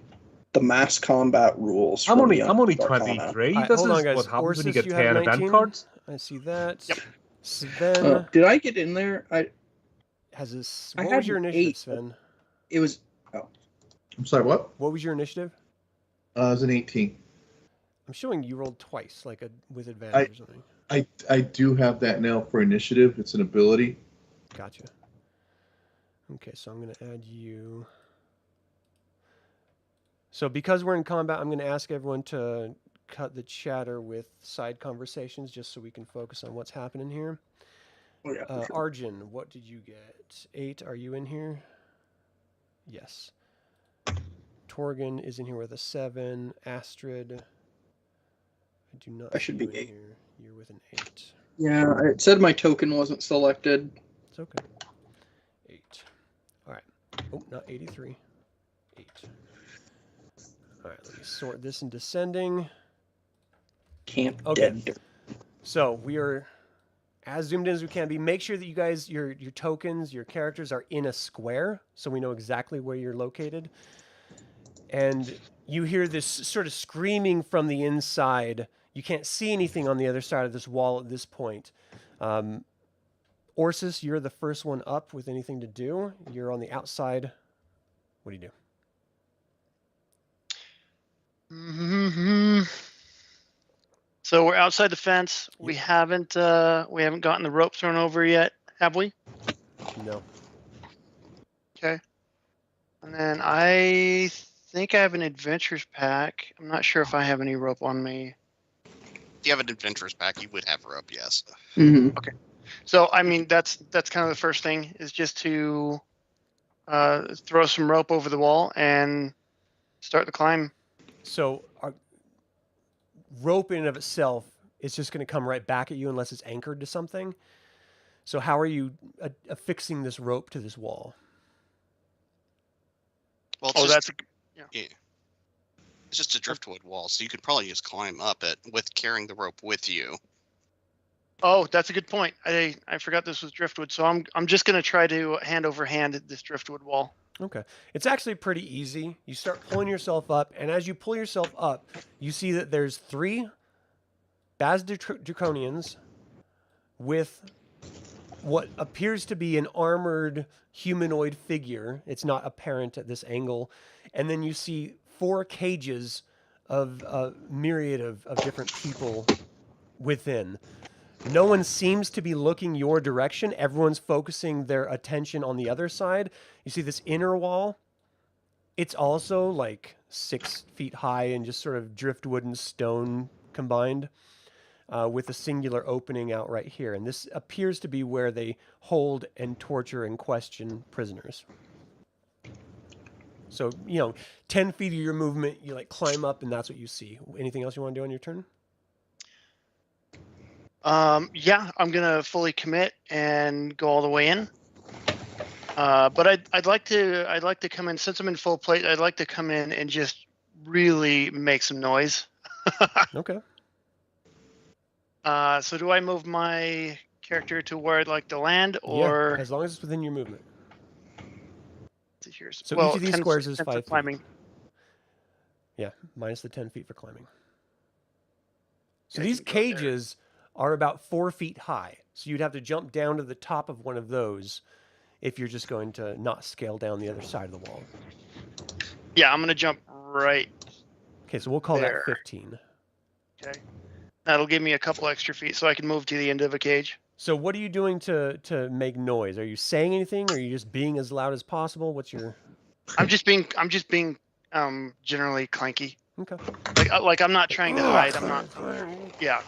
mass combat rules. I'm from only Starcaller. 23. Alright, this hold is on, guys. what happens when you Orsis, get you have 10 event 19? cards. I see that. Yep. Sven Did I get in there? has this. I What had was your an initiative, 8. Sven? It was. I'm sorry, what? What was your initiative? It was an 18. I'm showing you rolled twice, like with advantage or something. I do have that now for initiative. It's an ability. Gotcha. Okay, so I'm going to add you. So because we're in combat, I'm going to ask everyone to cut the chatter with side conversations just so we can focus on what's happening here. Oh yeah. for sure. Arjan, what did you get? 8. Are you in here? Yes. Torgan is in here with a 7. Astrid, I do not. I should see be you in 8. here. You're with an 8. Yeah, it said my token wasn't selected. It's okay. 8. All right. Oh, not 83. 8. All right. Let me sort this in descending. Camp Okay. dead. So we are as zoomed in as we can be. Make sure that you guys, your tokens, your characters are in a square, so we know exactly where you're located. And you hear this sort of screaming from the inside. You can't see anything on the other side of this wall at this point. Orsis, you're the first one up with anything to do. You're on the outside. What do you do? Mm-hmm. So we're outside the fence. We haven't gotten the rope thrown over yet, have we? No. Okay. And then I think I have an adventurers pack. I'm not sure if I have any rope on me. If you have an adventurer's pack, you would have rope, yes. Mm-hmm. So I mean that's kind of the first thing is just to throw some rope over the wall and start the climb. So rope in and of itself is just going to come right back at you unless it's anchored to something. So how are you affixing this rope to this wall? Well, it's it's just a driftwood wall, so you could probably just climb up it with carrying the rope with you. Oh, that's a good point. I forgot this was driftwood, so I'm just gonna try to hand over hand this driftwood wall. Okay. It's actually pretty easy. You start pulling yourself up, and as you pull yourself up, you see that there's 3 Baz Draconians with what appears to be an armored humanoid figure. It's not apparent at this angle. And then you see 4 cages of a myriad of different people within. No one seems to be looking your direction. Everyone's focusing their attention on the other side. You see this inner wall? It's also like 6 feet high and just sort of driftwood and stone combined with a singular opening out right here. And this appears to be where they hold and torture and question prisoners. So, 10 feet of your movement, you like climb up and that's what you see. Anything else you want to do on your turn? Yeah, I'm gonna fully commit and go all the way in. But I'd like to come in since I'm in full plate. I'd like to come in and just really make some noise. Okay. So do I move my character to where I'd like to land, or as long as it's within your movement. Here's, So well, each of these 10 squares is 10 5 foot feet. climbing. Yeah, minus the 10 feet for climbing. So Yeah, I these can go there. cages are about 4 feet high. So you'd have to jump down to the top of one of those if you're just going to not scale down the other side of the wall. Yeah, I'm gonna jump right. Okay, so we'll call There. that 15. Okay, that'll give me a couple extra feet, so I can move to the end of a cage. So what are you doing to make noise? Are you saying anything? Or are you just being as loud as possible? What's your... I'm just being generally clanky. Okay. Like I'm not trying to hide. I'm not. Yeah.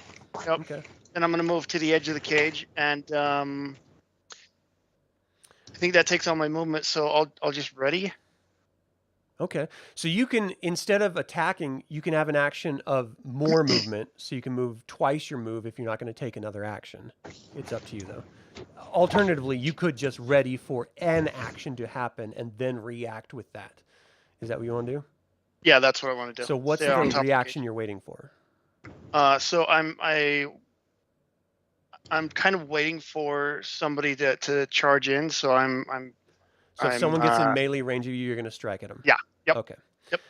Yep. Okay. And I'm gonna move to the edge of the cage, and I think that takes all my movement. So I'll just ready. Okay. So you can, instead of attacking, you can have an action of more movement. So you can move twice your move if you're not going to take another action. It's up to you, though. Alternatively, you could just ready for an action to happen and then react with that. Is that what you want to do? Yeah, that's what I want to do. So what's Stay on the top of reaction you're waiting for? So I'm kind of waiting for somebody to charge in. So So if I'm, someone gets in melee range of you, you're going to strike at them. Yeah. Yep. Okay. Yep.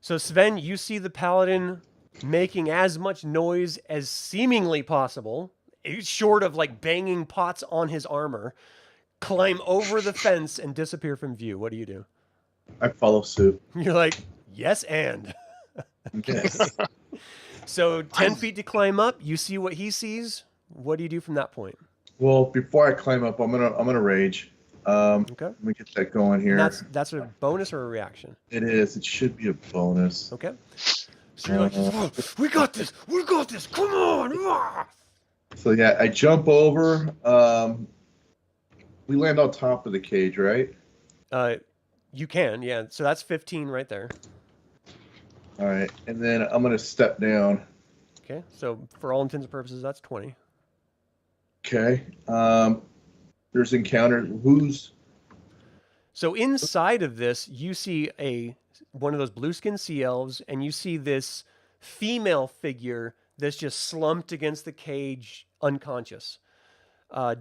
So Sven, you see the paladin making as much noise as seemingly possible, short of like banging pots on his armor, climb over the fence and disappear from view. What do you do? I follow suit. You're like, yes, and. Yes. So 10 feet to climb up. You see what he sees. What do you do from that point? Well, before I climb up, I'm gonna rage. Okay. Let me get that going here. And that's a bonus or a reaction? It is. It should be a bonus. Okay. So you're like, oh, we got this. We got this. Come on. Ah! So yeah, I jump over. We land on top of the cage, right? You can, yeah. So that's 15 right there. All right, and then I'm gonna step down. Okay. So for all intents and purposes, that's 20. Okay. There's encounter. Who's? So inside of this, you see one of those blue skin sea elves, and you see this female figure that's just slumped against the cage, unconscious.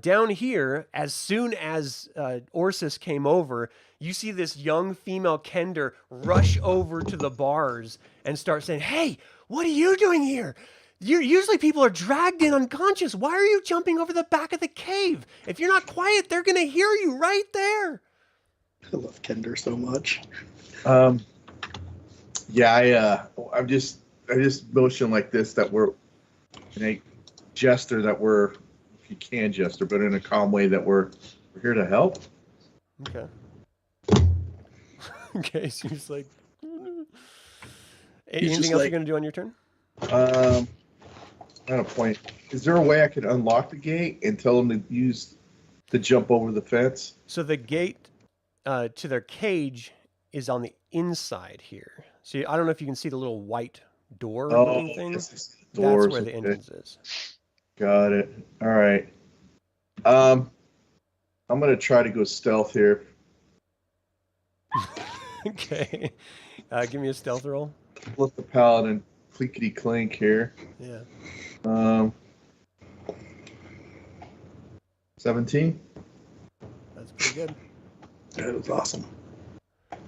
Down here, as soon as Orsis came over, you see this young female Kender rush over to the bars and start saying, "Hey, what are you doing here? Usually people are dragged in unconscious. Why are you jumping over the back of the cave? If you're not quiet, they're going to hear you right there." I love Kender so much. Yeah, I just motion like this that we're in a gesture that we're, if you can gesture, but in a calm way that we're here to help. Okay. Okay, so you're just like, anything else you're going to do on your turn? At a point, is there a way I could unlock the gate and tell them to jump over the fence? So the gate to their cage is on the inside here. So I don't know if you can see the little white door looking thing. Doors, That's where the okay. entrance is. Got it. All right. I'm gonna try to go stealth here. Okay. Give me a stealth roll. Let the paladin clickety clink here. Yeah. 17. That's pretty good. That was awesome.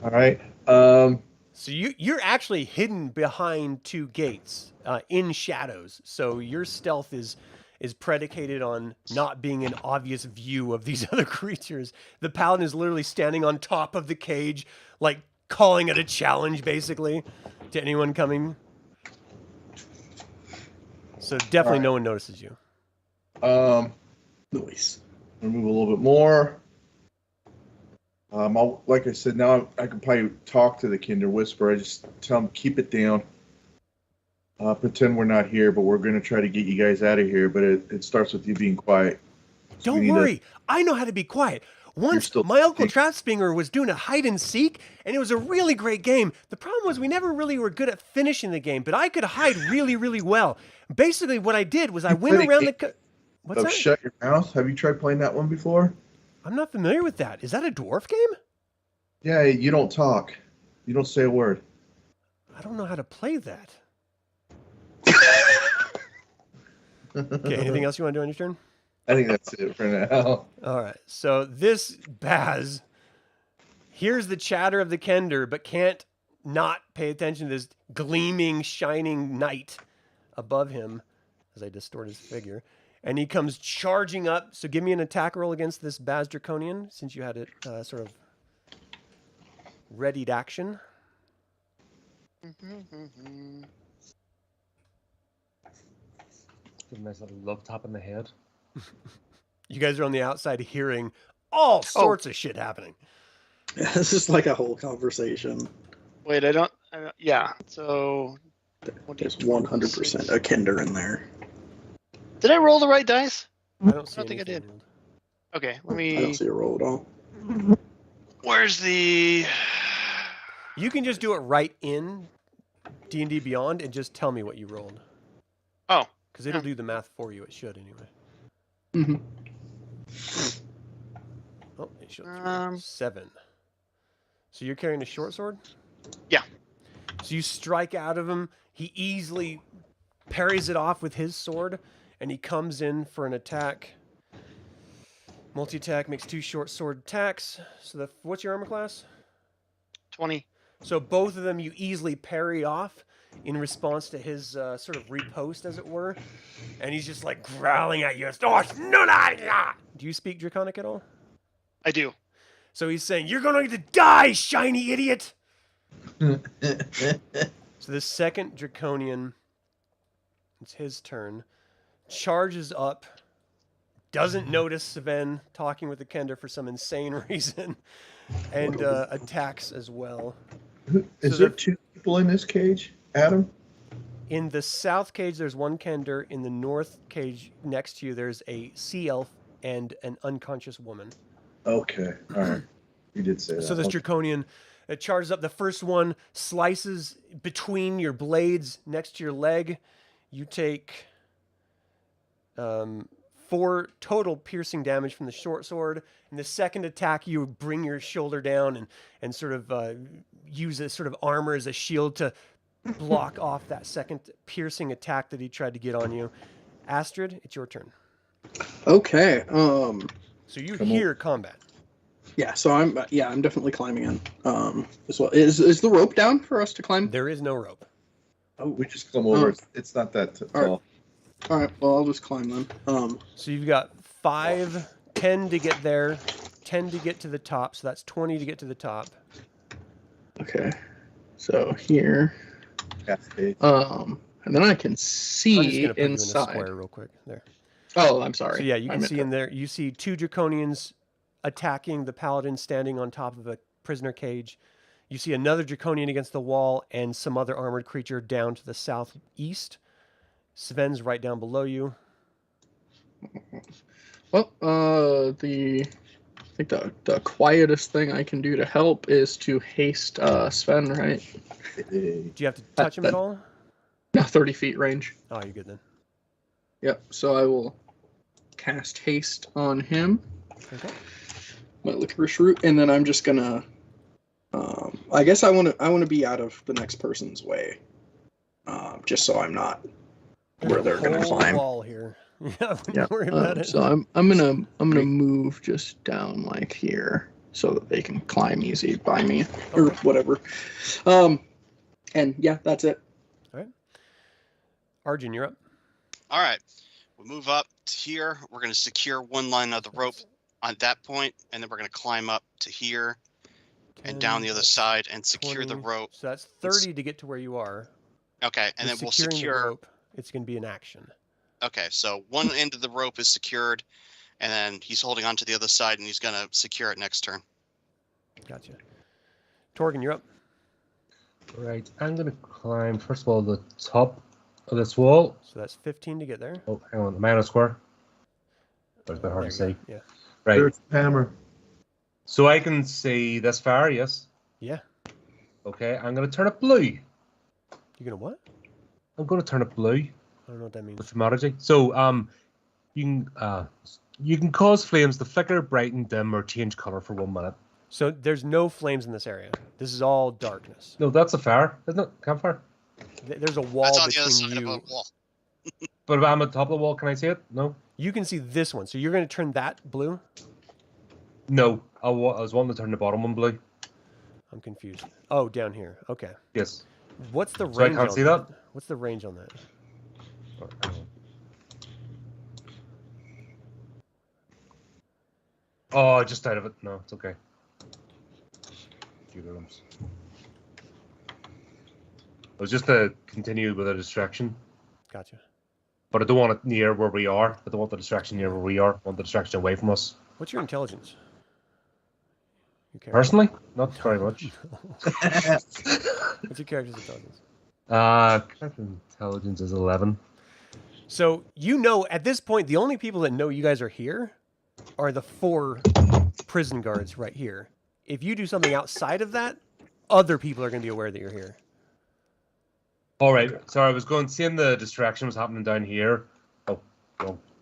All right. So you're actually hidden behind two gates in shadows. So your stealth is predicated on not being an obvious view of these other creatures. The paladin is literally standing on top of the cage, like calling it a challenge, basically, to anyone coming. So definitely no one notices you. Noise. I'm gonna move a little bit more. Like I said, now I can probably talk to the Kinder Whisper. I just tell them, keep it down. Pretend we're not here, but we're going to try to get you guys out of here. But it starts with you being quiet. So Don't worry. I know how to be quiet. Once my Uncle Trapspinger was doing a hide and seek, and it was a really great game. The problem was we never really were good at finishing the game, but I could hide really, really well. Basically, what I did was I went around the... What's that? Shut your mouth. Have you tried playing that one before? I'm not familiar with that. Is that a dwarf game? Yeah, you don't talk. You don't say a word. I don't know how to play that. Okay, anything else you want to do on your turn? I think that's it for now. All right, so this Baz hears the chatter of the Kender, but can't not pay attention to this gleaming, shining knight above him as I distort his figure. And he comes charging up. So give me an attack roll against this Baz Draconian, since you had it sort of readied action. Give a nice little love tap in the head. You guys are on the outside hearing all sorts of shit happening. Yeah, this is like a whole conversation. Wait, I don't yeah, so... There's 100% a Kender in there. Did I roll the right dice? I don't think I did. rolled. Okay, let I me... don't see a roll at all. Where's the... You can just do it right in D&D Beyond and just tell me what you rolled. Oh. Because it'll do the math for you. It should, anyway. Mm-hmm. Oh, it showed 7. So you're carrying a short sword? Yeah. So you strike out of him. He easily parries it off with his sword, and he comes in for an attack. Multi-attack makes 2 short sword attacks. So what's your armor class? 20. So both of them you easily parry off in response to his sort of riposte, as it were. And he's just like growling at you. Do you speak Draconic at all? I do. So he's saying, "You're going to die, shiny idiot!" So the second Draconian, it's his turn, charges up, doesn't notice Sven talking with the Kender for some insane reason, and attacks as well. Is there 2 people in this cage, Adam? In the south cage, there's 1 Kender. In the north cage next to you, there's a sea elf and an unconscious woman. Okay, all right. You did say that. So this Draconian charges up. The first one slices between your blades next to your leg. You take 4 total piercing damage from the short sword. And the second attack, you bring your shoulder down and sort of use a sort of armor as a shield to block off that second piercing attack that he tried to get on you. Astrid, it's your turn. Okay. So you hear combat. Yeah. So I'm definitely climbing in. As well. Is the rope down for us to climb? There is no rope. Oh, we just come over. It's not that tall. All right. Well, I'll just climb then. So you've got 5, 10 to get there, 10 to get to the top. So that's 20 to get to the top. Okay. So here. Cascade. And then I can I'm just see gonna put you in a inside. square real quick there. Oh, I'm sorry. So yeah, you I can meant see to- in there. You see 2 Draconians attacking the Paladin standing on top of a prisoner cage. You see another Draconian against the wall and some other armored creature down to the southeast. Sven's right down below you. Well, I think the quietest thing I can do to help is to haste Sven, right? Do you have to touch him at all? No, 30 feet range. Oh, you're good then. Yep. So I will cast haste on him. Okay. My licorice root, and then I'm just gonna. I guess I want to be out of the next person's way, just so I'm not where they're gonna Whole climb. wall here. Yeah, Yeah. don't worry about it. So I'm gonna move just down like here so that they can climb easy by me or Okay. whatever. And yeah, that's it. Arjan, you're up. All right. We move up to here. We're going to secure one line of the rope on that point, and then we're going to climb up to here and down the other side and secure the 20. rope. So that's 30 to get to where you are. Okay, and You're then we'll securing the secure. rope. It's going to be an action. Okay, so one end of the rope is secured, and then he's holding on to the other side, and he's going to secure it next turn. Gotcha. Torgan, you're up. Right, I'm gonna climb first of all the top of this wall. So that's 15 to get there. Oh, hang on, am I on a square? That's a bit hard to There see. you go. Yeah. Right, There's the hammer. so I can see this far, yes? Yeah. Okay, I'm gonna turn it blue. You're going to what? I'm gonna turn it blue I don't know what that means. with humanity. So, you can cause flames to flicker, brighten, dim, or change color for 1 minute. So there's no flames in this area. This is all darkness. No, that's a fire, isn't it? Campfire. There's a wall That's on the other between side of you. a wall. But if I'm on top of the wall, can I see it? No. You can see this one. So you're going to turn that blue? No, I was wanting to turn the bottom one blue. I'm confused. Oh, down here. Okay. Yes. What's the range So I can't on see that? What's the range on that? Oh, hang on. Oh, just out of it. No, it's okay. It was just to continue with a distraction, Gotcha. but I don't want it near where we are. I don't want the distraction near where we are. I want the distraction away from us. What's your intelligence? Your character. Personally, not very much. What's your character's intelligence? Character intelligence is 11. So you know at this point the only people that know you guys are here are the 4 prison guards right here. If you do something outside of that, other people are going to be aware that you're here. All right. Sorry, I was seeing the distraction was happening down here. Oh,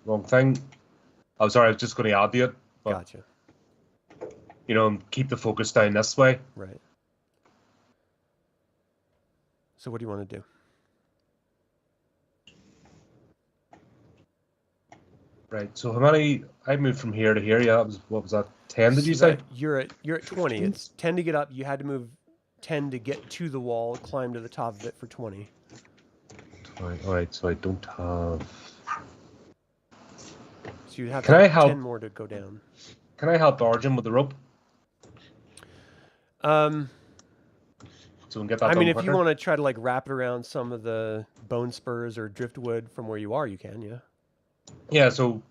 wrong thing. I'm sorry, I was just going to add to it. But, Gotcha. keep the focus down this way. Right. So what do you want to do? Right. So how many? I moved from here to here. Yeah. What was that? 10? Did you So say? that you're at 20. It's 10 to get up. You had to move 10 to get to the wall, climb to the top of it for 20. All right. So I don't have. So you'd have Can to I have help? 10 more to go down. Can I help Arjan with the rope Um, so we can get that I done mean, if quicker? you want to try to like wrap it around some of the bone spurs or driftwood from where you are, you can, yeah. Yeah. So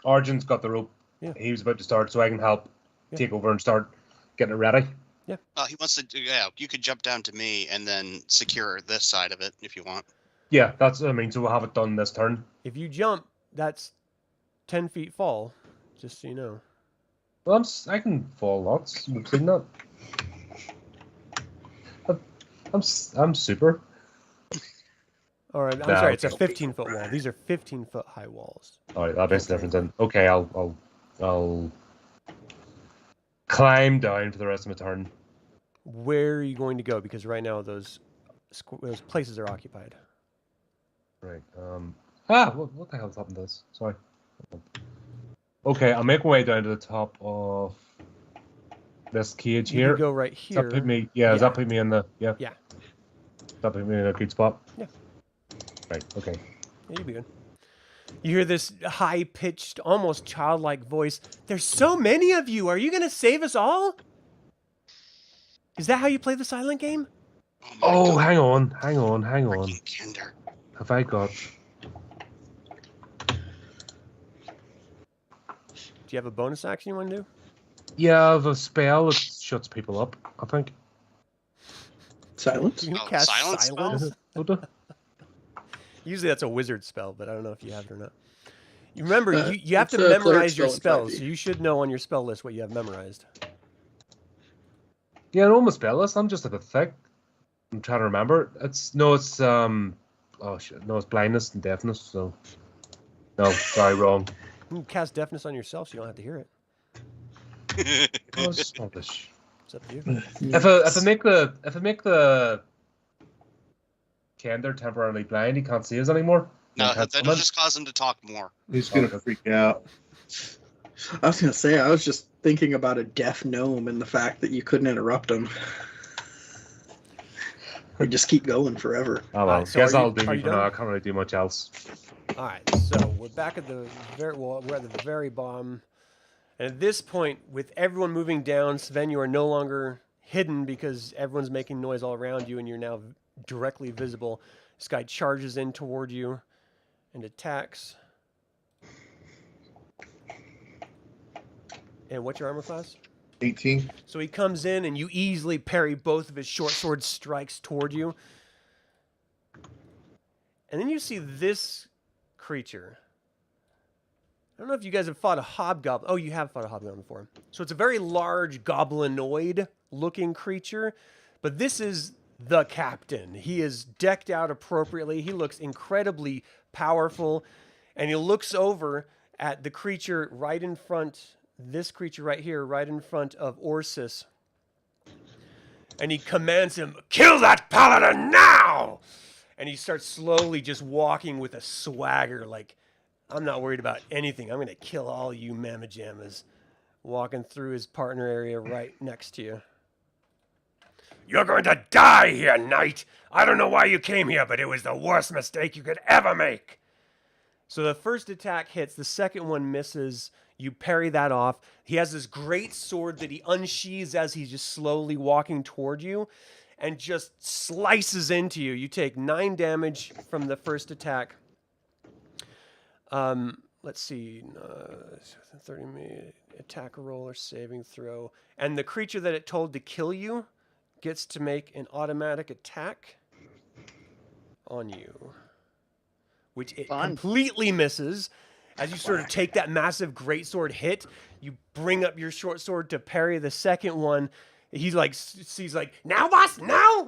Arjan's got the rope. Yeah. He was about to start, so I can help Yeah. take over and start getting it ready. He wants to. Yeah, you could jump down to me and then secure this side of it if you want. Yeah, that's what I mean. So we'll have it done this turn. If you jump, that's 10 feet fall, just so you know. Well, I can fall lots. We've seen that. I'm super. All right, I'm No, sorry, it's a okay. 15-foot wall. These are 15-foot high walls. All right, that makes a difference then. Okay, I'll climb down for the rest of my turn. Where are you going to go? Because right now those places are occupied. Right. What the hell's happened to this? Sorry. Okay, I'll make my way down to the top of this cage You here. can go right Does here. that put me? Yeah, does that put me in the? Yeah. Yeah. Does that put me in a good spot? Yeah. Right. Okay. Yeah, you'll be good. You hear this high-pitched, almost childlike voice. There's so many of you. Are you going to save us all? Is that how you play the silent game? my Oh, God. hang on. Freaking Kinder. Have I got? Do you have a bonus action you want to do? Yeah, I have a spell that shuts people up. I think. Silence? You can Oh, cast silence spell? silence. Usually that's a wizard spell, but I don't know if you have it or not. You remember, you have it's to a cleric memorize your spell in spells, 5e. so you should know on your spell list what you have memorized. Yeah, I know my spell list. I'm just a bit thick. I'm trying to remember. It's oh shit, no, it's blindness and deafness. So no, sorry, wrong. You can cast deafness on yourself, so you don't have to hear it. Oh, it's rubbish. It's up to you. If I make the Kender temporarily blind, he can't see us anymore. No, He can't that'll summon. just cause him to talk more. He's gonna freak out. I was gonna say, I was just thinking about a deaf gnome and the fact that you couldn't interrupt him. He'd just keep going forever. Oh well, Alright, so guess are you- I'll do are it you for now. done? I can't really do much else. All right, so we're back at the we're at the very bottom, and at this point, with everyone moving down, Sven, you are no longer hidden because everyone's making noise all around you, and you're now directly visible. This guy charges in toward you and attacks. And what's your armor class? 18. So he comes in, and you easily parry both of his short sword strikes toward you. And then you see this creature. I don't know if you guys have fought a hobgoblin. Oh, you have fought a hobgoblin before. So it's a very large goblinoid-looking creature. But this is the captain. He is decked out appropriately. He looks incredibly powerful. And he looks over at the creature right in front, this creature right here, right in front of Orsis. And he commands him, "Kill that paladin now!" And he starts slowly just walking with a swagger, like, I'm not worried about anything. I'm going to kill all you mamma jammas. Walking through his partner area right next to you. You're going to die here, knight. I don't know why you came here, but it was the worst mistake you could ever make. So the first attack hits. The second one misses. You parry that off. He has this great sword that he unsheathes as he's just slowly walking toward you and just slices into you. You take 9 damage from the first attack. Let's see. 30 attack roll or saving throw. And the creature that it told to kill you gets to make an automatic attack on you, which it Fun. completely misses. As you sort of take that massive greatsword hit, you bring up your short sword to parry the second one. He's like, now, boss, now,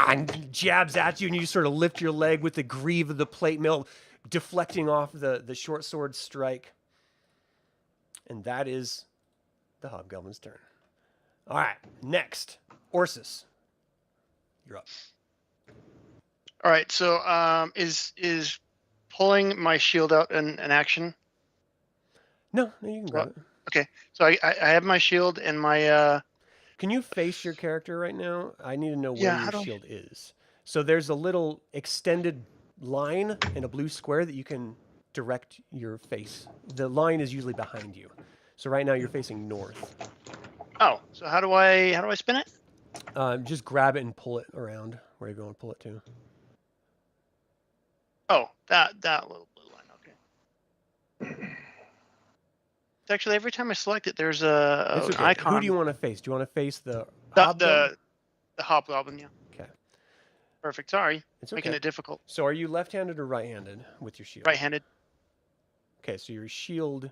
and jabs at you, and you sort of lift your leg with the greave of the plate mail, deflecting off the short sword strike. And that is the hobgoblin's turn. All right, next, Orsis. You're up. All right. So is pulling my shield out an action? No, you can grab it. Okay. So I have my shield and my Can you face your character right now? I need to know Yeah, where how your do I- shield is. So there's a little extended line in a blue square that you can direct your face. The line is usually behind you. So right now you're facing north. Oh, so how do I spin it? Just grab it and pull it around where you want to pull it to. Oh, that little blue line. Okay. It's actually every time I select it, there's It's an okay. icon. Who do you want to face? Do you want to face the the hobgoblin? the hobgoblin? Yeah. Okay. Perfect. Sorry, It's making okay. it difficult. So are you left-handed or right-handed with your shield? Right-handed. Okay, so your shield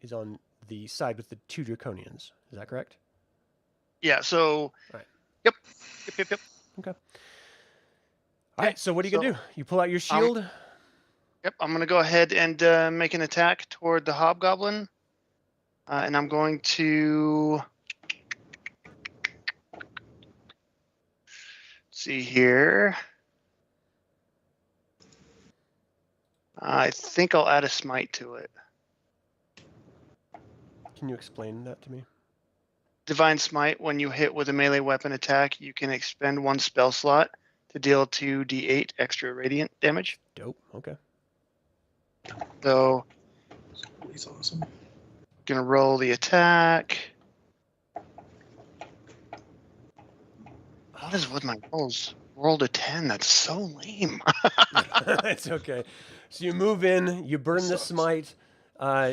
is on the side with the 2 draconians. Is that correct? Yeah. So. Right. Yep. Okay. All right, so what are you going to do? You pull out your shield? Yep. I'm gonna go ahead and make an attack toward the hobgoblin, and I'm going to. See here. I think I'll add a smite to it. Can you explain that to me? Divine Smite, when you hit with a melee weapon attack, you can expend 1 spell slot to deal 2d8 extra radiant damage. Dope. Okay. So, He's awesome. gonna roll the attack. What is with my rolls? Rolled a 10. That's so lame. It's okay. So you move in, you burn the smite,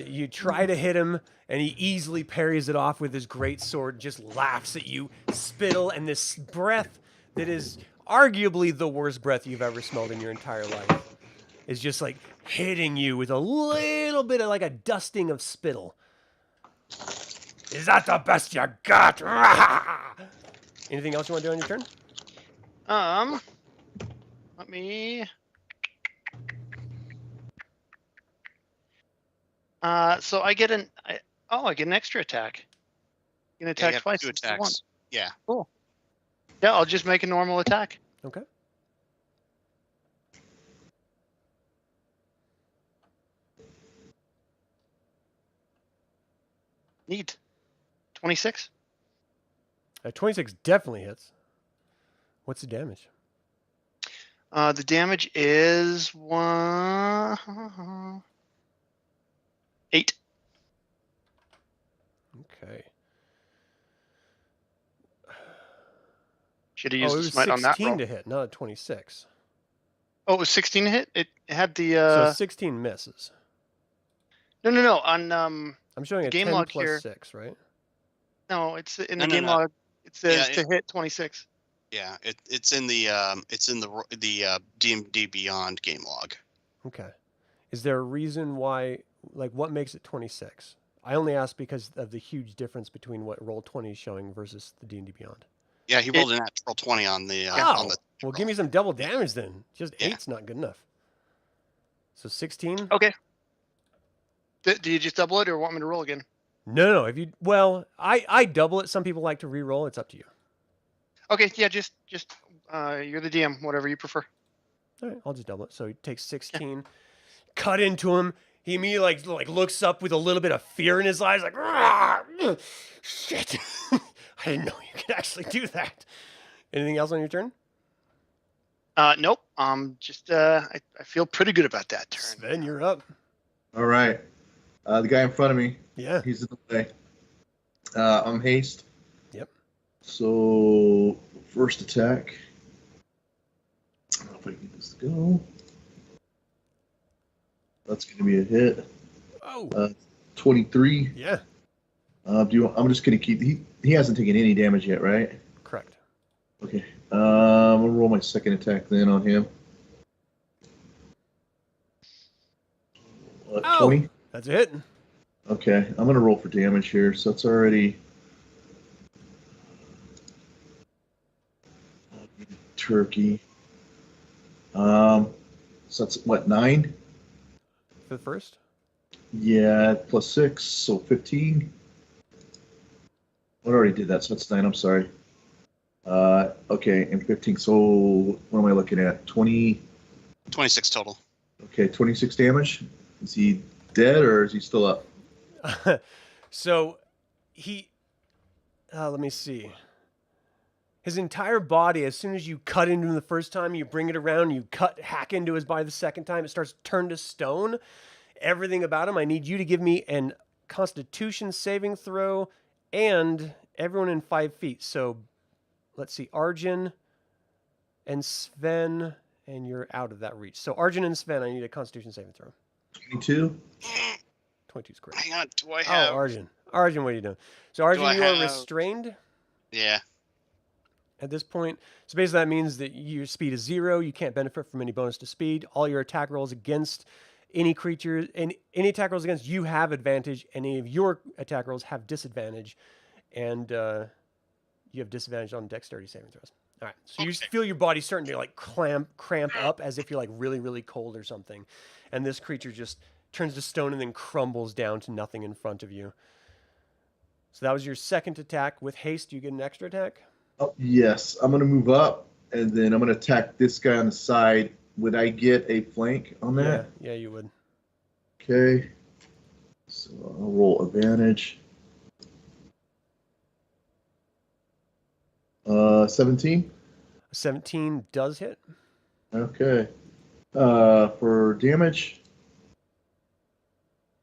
you try to hit him, and he easily parries it off with his great sword, just laughs at you, spittle, and this breath that is arguably the worst breath you've ever smelled in your entire life is just like hitting you with a little bit of like a dusting of spittle. Is that the best you got? Anything else you want to do on your turn? Let me. So I get I get an extra attack. You can Yeah, attack you have twice. 2 instead of one. attacks. Yeah. Cool. Yeah, I'll just make a normal attack. Okay. Neat. 26. 26 definitely hits. What's the damage? The damage is 8. Okay. Should have Oh, used it the was smite on that 16 roll. to hit, not a 26. Oh, it was 16 to hit. It had the So 16 misses. no. On I'm showing the a game 10 log plus here. 6, right? No, it's in No, the no, game no. log. It says Yeah, to hit 26. Yeah, it's in the D&D Beyond game log. Okay. Is there a reason why, like, what makes it 26? I only ask because of the huge difference between what Roll20 is showing versus the D&D Beyond. Yeah, he rolled a natural 20 on the Oh, on the well, give me some double damage then. Just Yeah. 8's not good enough. So 16? Okay. Do you just double it or want me to roll again? No. If you, well, I double it. Some people like to re-roll. It's up to you. Okay, yeah, just you're the DM, whatever you prefer. All right, I'll just double it. So he takes 16, cut into him. He immediately like looks up with a little bit of fear in his eyes, like, "Rah! Shit! I didn't know you could actually do that." Anything else on your turn? Nope. Just I feel pretty good about that turn. Sven, you're up. All right. The guy in front of me, Yeah. he's in the way. I'm haste. Yep. So, first attack. I don't know if I can get this to go. That's going to be a hit. Oh. 23. Yeah. I'm just going to keep. He hasn't taken any damage yet, right? Correct. Okay. I'm going to roll my second attack then on him. 20. That's a hit. Okay. I'm going to roll for damage here. So it's already. Turkey. So that's what, 9? For the first? Yeah, plus 6, so 15. I already did that, so that's 9. I'm sorry. Okay, and 15. So what am I looking at? 20. 26 total. Okay, 26 damage. Is he dead or is he still up? So he, let me see. His entire body, as soon as you cut into him the first time, you bring it around, you hack into his body the second time, it starts to turn to stone. Everything about him, I need you to give me an Constitution saving throw, and everyone in 5 feet. So let's see, Arjan and Sven, and you're out of that reach. So Arjan and Sven, I need a Constitution saving throw. 22. 22 is correct. Hang on, do I have... Oh, Arjan. Arjan, what are you doing? So Arjan, you are have- restrained Yeah. at this point. So basically that means that your speed is 0. You can't benefit from any bonus to speed. All your attack rolls against any creature, and any attack rolls against you have advantage, and any of your attack rolls have disadvantage. And you have disadvantage on dexterity saving throws. All right. So you just feel your body starting to like cramp up as if you're like really, really cold or something. And this creature just turns to stone and then crumbles down to nothing in front of you. So that was your second attack. With haste, you get an extra attack? Oh, yes. I'm going to move up, and then I'm going to attack this guy on the side. Would I get a flank on that? Yeah, you would. Okay. So I'll roll advantage. 17. 17 does hit. Okay. For damage.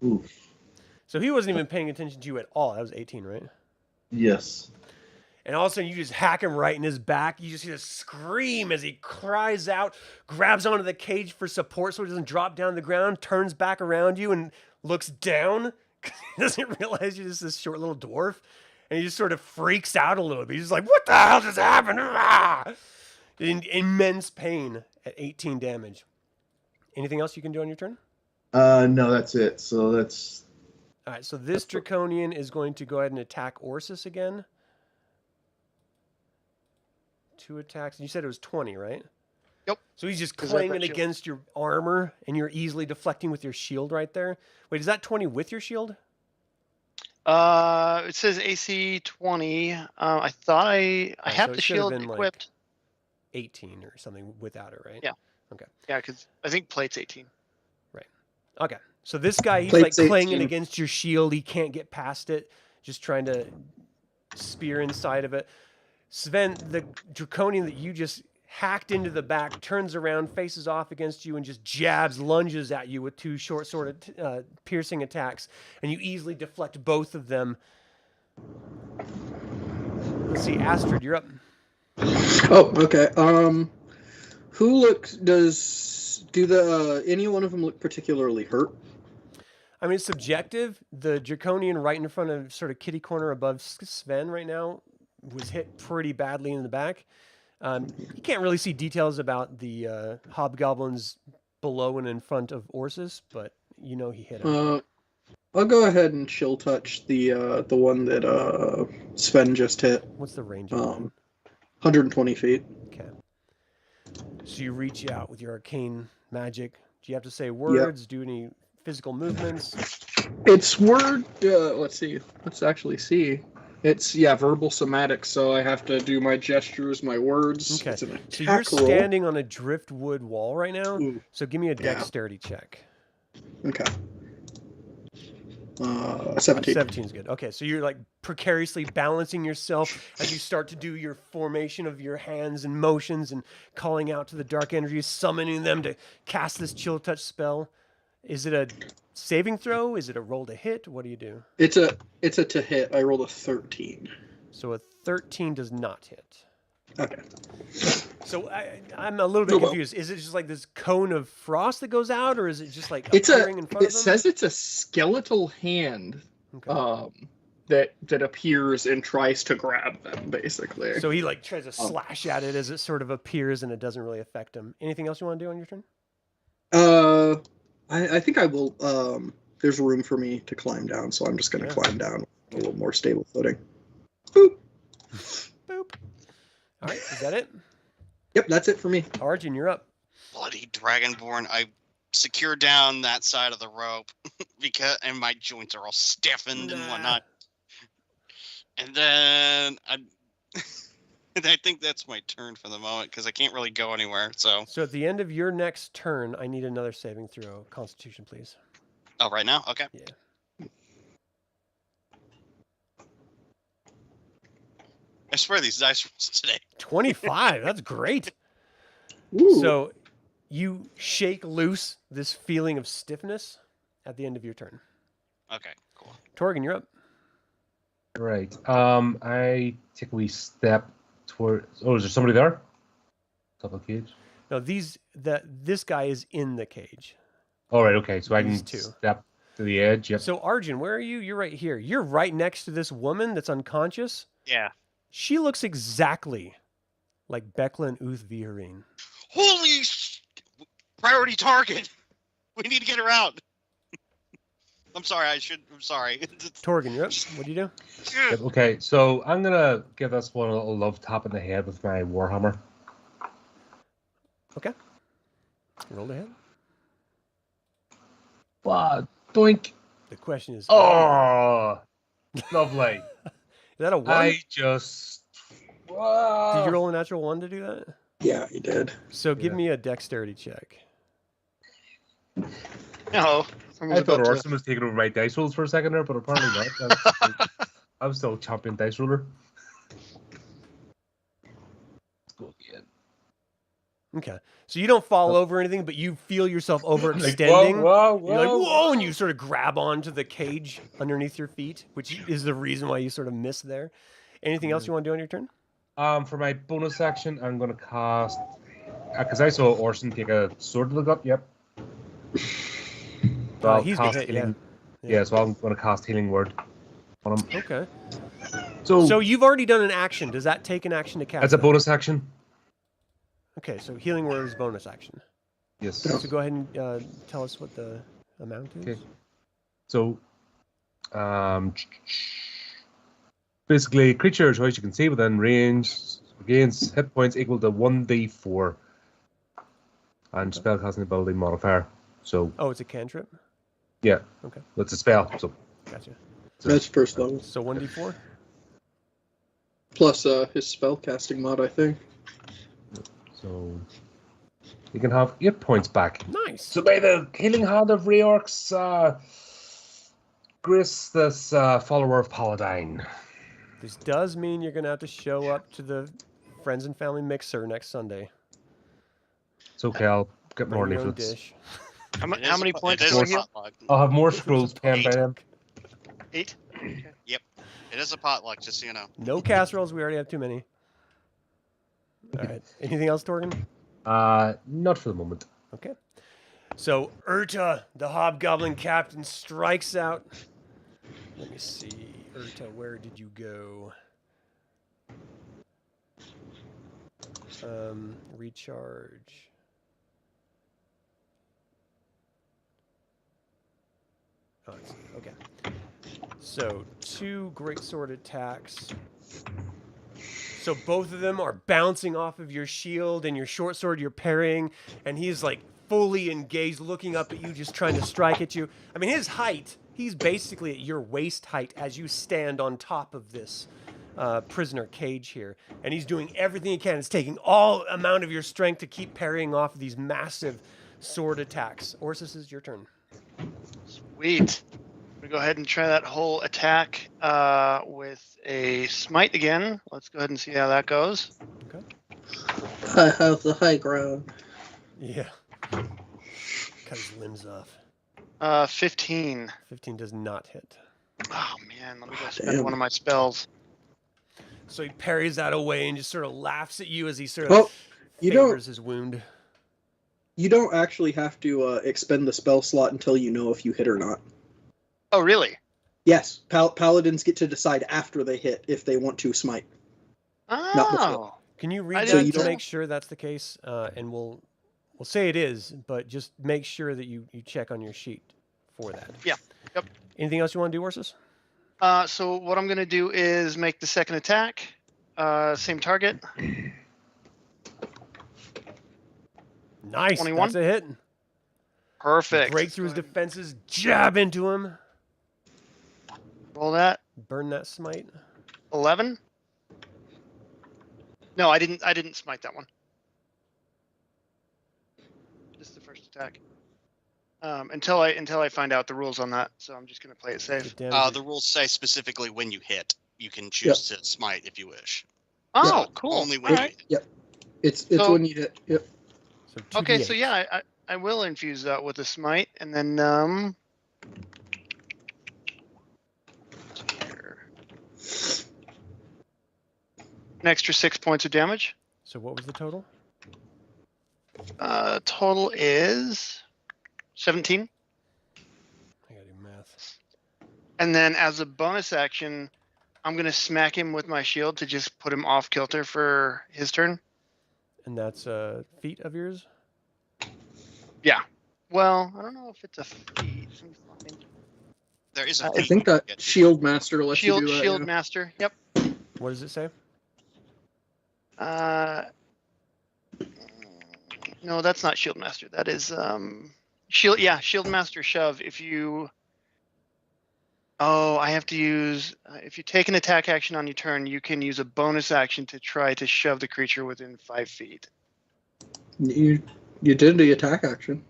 Oof. So he wasn't even paying attention to you at all. That was 18, right? Yes. And all of a sudden, you just hack him right in his back. You just hear a scream as he cries out, grabs onto the cage for support so he doesn't drop down to the ground, turns back around you and looks down because he doesn't realize you're just this short little dwarf. And he just sort of freaks out a little bit. He's just like, what the hell just happened? Ah! In immense pain at 18 damage. Anything else you can do on your turn? No, that's it. So that's... All right, so this Draconian is going to go ahead and attack Orsis again. 2 attacks. You said it was 20, right? Yep. So he's just Is that clanging shield? against your armor, and you're easily deflecting with your shield right there. Wait, is that 20 with your shield? It says AC 20. I thought I Oh, have so it the should have shield been, like, equipped. 18 or something without it, right? Yeah. Okay. Yeah, because I think plate's 18. Okay. So this guy, he's Plate's like clanging 18. against your shield. He can't get past it. Just trying to spear inside of it. Sven, the Draconian that you just hacked into the back, turns around, faces off against you, and just jabs, lunges at you with 2 short sort of piercing attacks. And you easily deflect both of them. Let's see, Astrid, you're up. Oh, okay. Do any one of them look particularly hurt? I mean, it's subjective. The Draconian right in front of sort of kitty corner above Sven right now was hit pretty badly in the back. You can't really see details about the hobgoblins below and in front of Orsis, but you know he hit him. I'll go ahead and chill touch the one that Sven just hit. What's the range of that? 120 feet. Okay. So you reach out with your arcane magic. Do you have to say words? Do any physical movements? It's word. Let's see. Let's actually see. It's verbal somatic. So I have to do my gestures, my words. Okay. It's an So you're attack roll. standing on a driftwood wall right now. Ooh. So give me a Yeah. dexterity check. Okay. 17. 17 is good. Okay, so you're like precariously balancing yourself as you start to do your formation of your hands and motions and calling out to the dark energies, summoning them to cast this chill touch spell. Is it a saving throw? Is it a roll to hit? What do you do? It's a to hit. I rolled a 13. So a 13 does not hit. Okay. So I'm a little bit No, well- confused. Is it just like this cone of frost that goes out, or is it just like It's appearing in front It of them? says it's a skeletal hand. Okay. That appears and tries to grab them, basically. So he like tries to slash at it as it sort of appears, and it doesn't really affect him. Anything else you want to do on your turn? I think I will. There's room for me to climb down, so I'm just going to Yeah. climb down a little more stable footing. Boop. Boop. All right, is that it? Yep, that's it for me. Arjan, you're up. Bloody Dragonborn. I secure down that side of the rope and my joints are all stiffened and whatnot. And then I think that's my turn for the moment because I can't really go anywhere. So, So at the end of your next turn, I need another saving throw. Constitution, please. oh, right now, okay. Yeah. I swear these dice rolls today. 25. That's great. Ooh. So you shake loose this feeling of stiffness at the end of your turn. Okay, cool. Torgan, you're up. Right. I take a wee step toward. Oh, is there somebody there? Top of the cage. No, this guy is in the cage. All right. Okay. So I These can two. step to the edge. Yep. So Arjan, where are you? You're right here. You're right next to this woman that's unconscious. Yeah. She looks exactly like Berkel and Uth Viharine. Holy priority target. We need to get her out. I'm sorry. I'm sorry. Torgan, you're up. What do you do? Yep, okay. So I'm gonna give this one a little love tap in the head with my warhammer. Okay. Roll ahead. Doink. The question is, Oh, lovely. is that a 1? I just. Did you roll a natural 1 to do that? Yeah, he did. So give Yeah. me a dexterity check. No. I thought Orson was taking over my dice rolls for a second there, but apparently not. I'm still champion dice roller. Let's go again. Okay. So you don't fall over or anything, but you feel yourself overextending. Whoa, You're like, whoa, and you sort of grab onto the cage underneath your feet, which is the reason why you sort of miss there. Anything else you want to do on your turn? For my bonus action, I'm going to cast... Because I saw Orson take a sword to the gut, yep. So I'll He's been cast hit, healing. yeah. Yeah, so I'm going to cast Healing Word on him. Okay. So So you've already done an action. Does that take an action to cast? that's a that? bonus action. Okay, so healing word is bonus action. Yes. So go ahead and tell us what the amount is. Okay. So, basically, creature of choice you can see within range gains hit points equal to 1d4 and spellcasting ability modifier. So, Oh, it's a cantrip? yeah. Okay. That's a spell. So, Gotcha. That's first level. So 1d4? Plus his spell casting mod, I think. so you can have 8 points back. Nice. So, by the healing hand of Reorx, grace this follower of Paladin. This does mean you're going to have to show up to the Friends and Family Mixer next Sunday. It's okay, I'll get more Bring your own leaflets. dish. How It is many a- points It is do I a heal? potluck. I'll have more scrolls penned by then. 8? It is a potluck, just so you know. No casseroles. We already have too many. All right. Anything else, Torgan? Not for the moment. Okay. So Urta, the hobgoblin captain, strikes out. Let me see. Urta, where did you go? Recharge. Oh, okay. So 2 greatsword attacks. So both of them are bouncing off of your shield, and your short sword you're parrying, and he's like fully engaged, looking up at you, just trying to strike at you. I mean, his height, he's basically at your waist height as you stand on top of this prisoner cage here, and he's doing everything he can. It's taking all amount of your strength to keep parrying off these massive sword attacks. Orsis, is your turn. Sweet. We go ahead and try that whole attack with a smite again. Let's go ahead and see how that goes. I have the high ground. Yeah. Cut his limbs off. 15. 15 does not hit. Oh man, let me go spend Damn. one of my spells. So he parries that away and just sort of laughs at you as he sort of Well, you favors his wound. You don't actually have to expend the spell slot until you know if you hit or not. Oh really? Yes, paladins get to decide after they hit if they want to smite. Not before. Oh. Can you I read didn't that to know. make sure that's the case? And we'll say it is, but just make sure that you check on your sheet for that. Yeah. Yep. Anything else you want to do, Orsis? So what I'm going to do is make the second attack. Same target. Nice. 21? That's a hit. Perfect. Break through his defenses, jab into him, Roll that. burn that smite. 11. No, I didn't smite that one. Just the first attack. Until I find out the rules on that, so I'm just gonna play it safe. The rules say specifically when you hit, you can choose to smite if you wish. Oh, So cool. Only when you hit. Yep. It's So- when you hit. Yep. So Okay, 2d8. so yeah, I will infuse that with a smite, and then here. An extra 6 points of damage. So what was the total? Total is 17. I gotta do math. And then as a bonus action, I'm gonna smack him with my shield to just put him off kilter for his turn. And that's a feat of yours? Yeah. Well, I don't know if it's a feat. Let me find- There is a I feat I think you that get. Shield Master lets you do that. Shield yeah. Master. Yep. What does it say? No, that's not Shield Master. That is Shield. Yeah, Shield Master shove. If you, I have to use. If you take an attack action on your turn, you can use a bonus action to try to shove the creature within 5 feet. You did the attack action,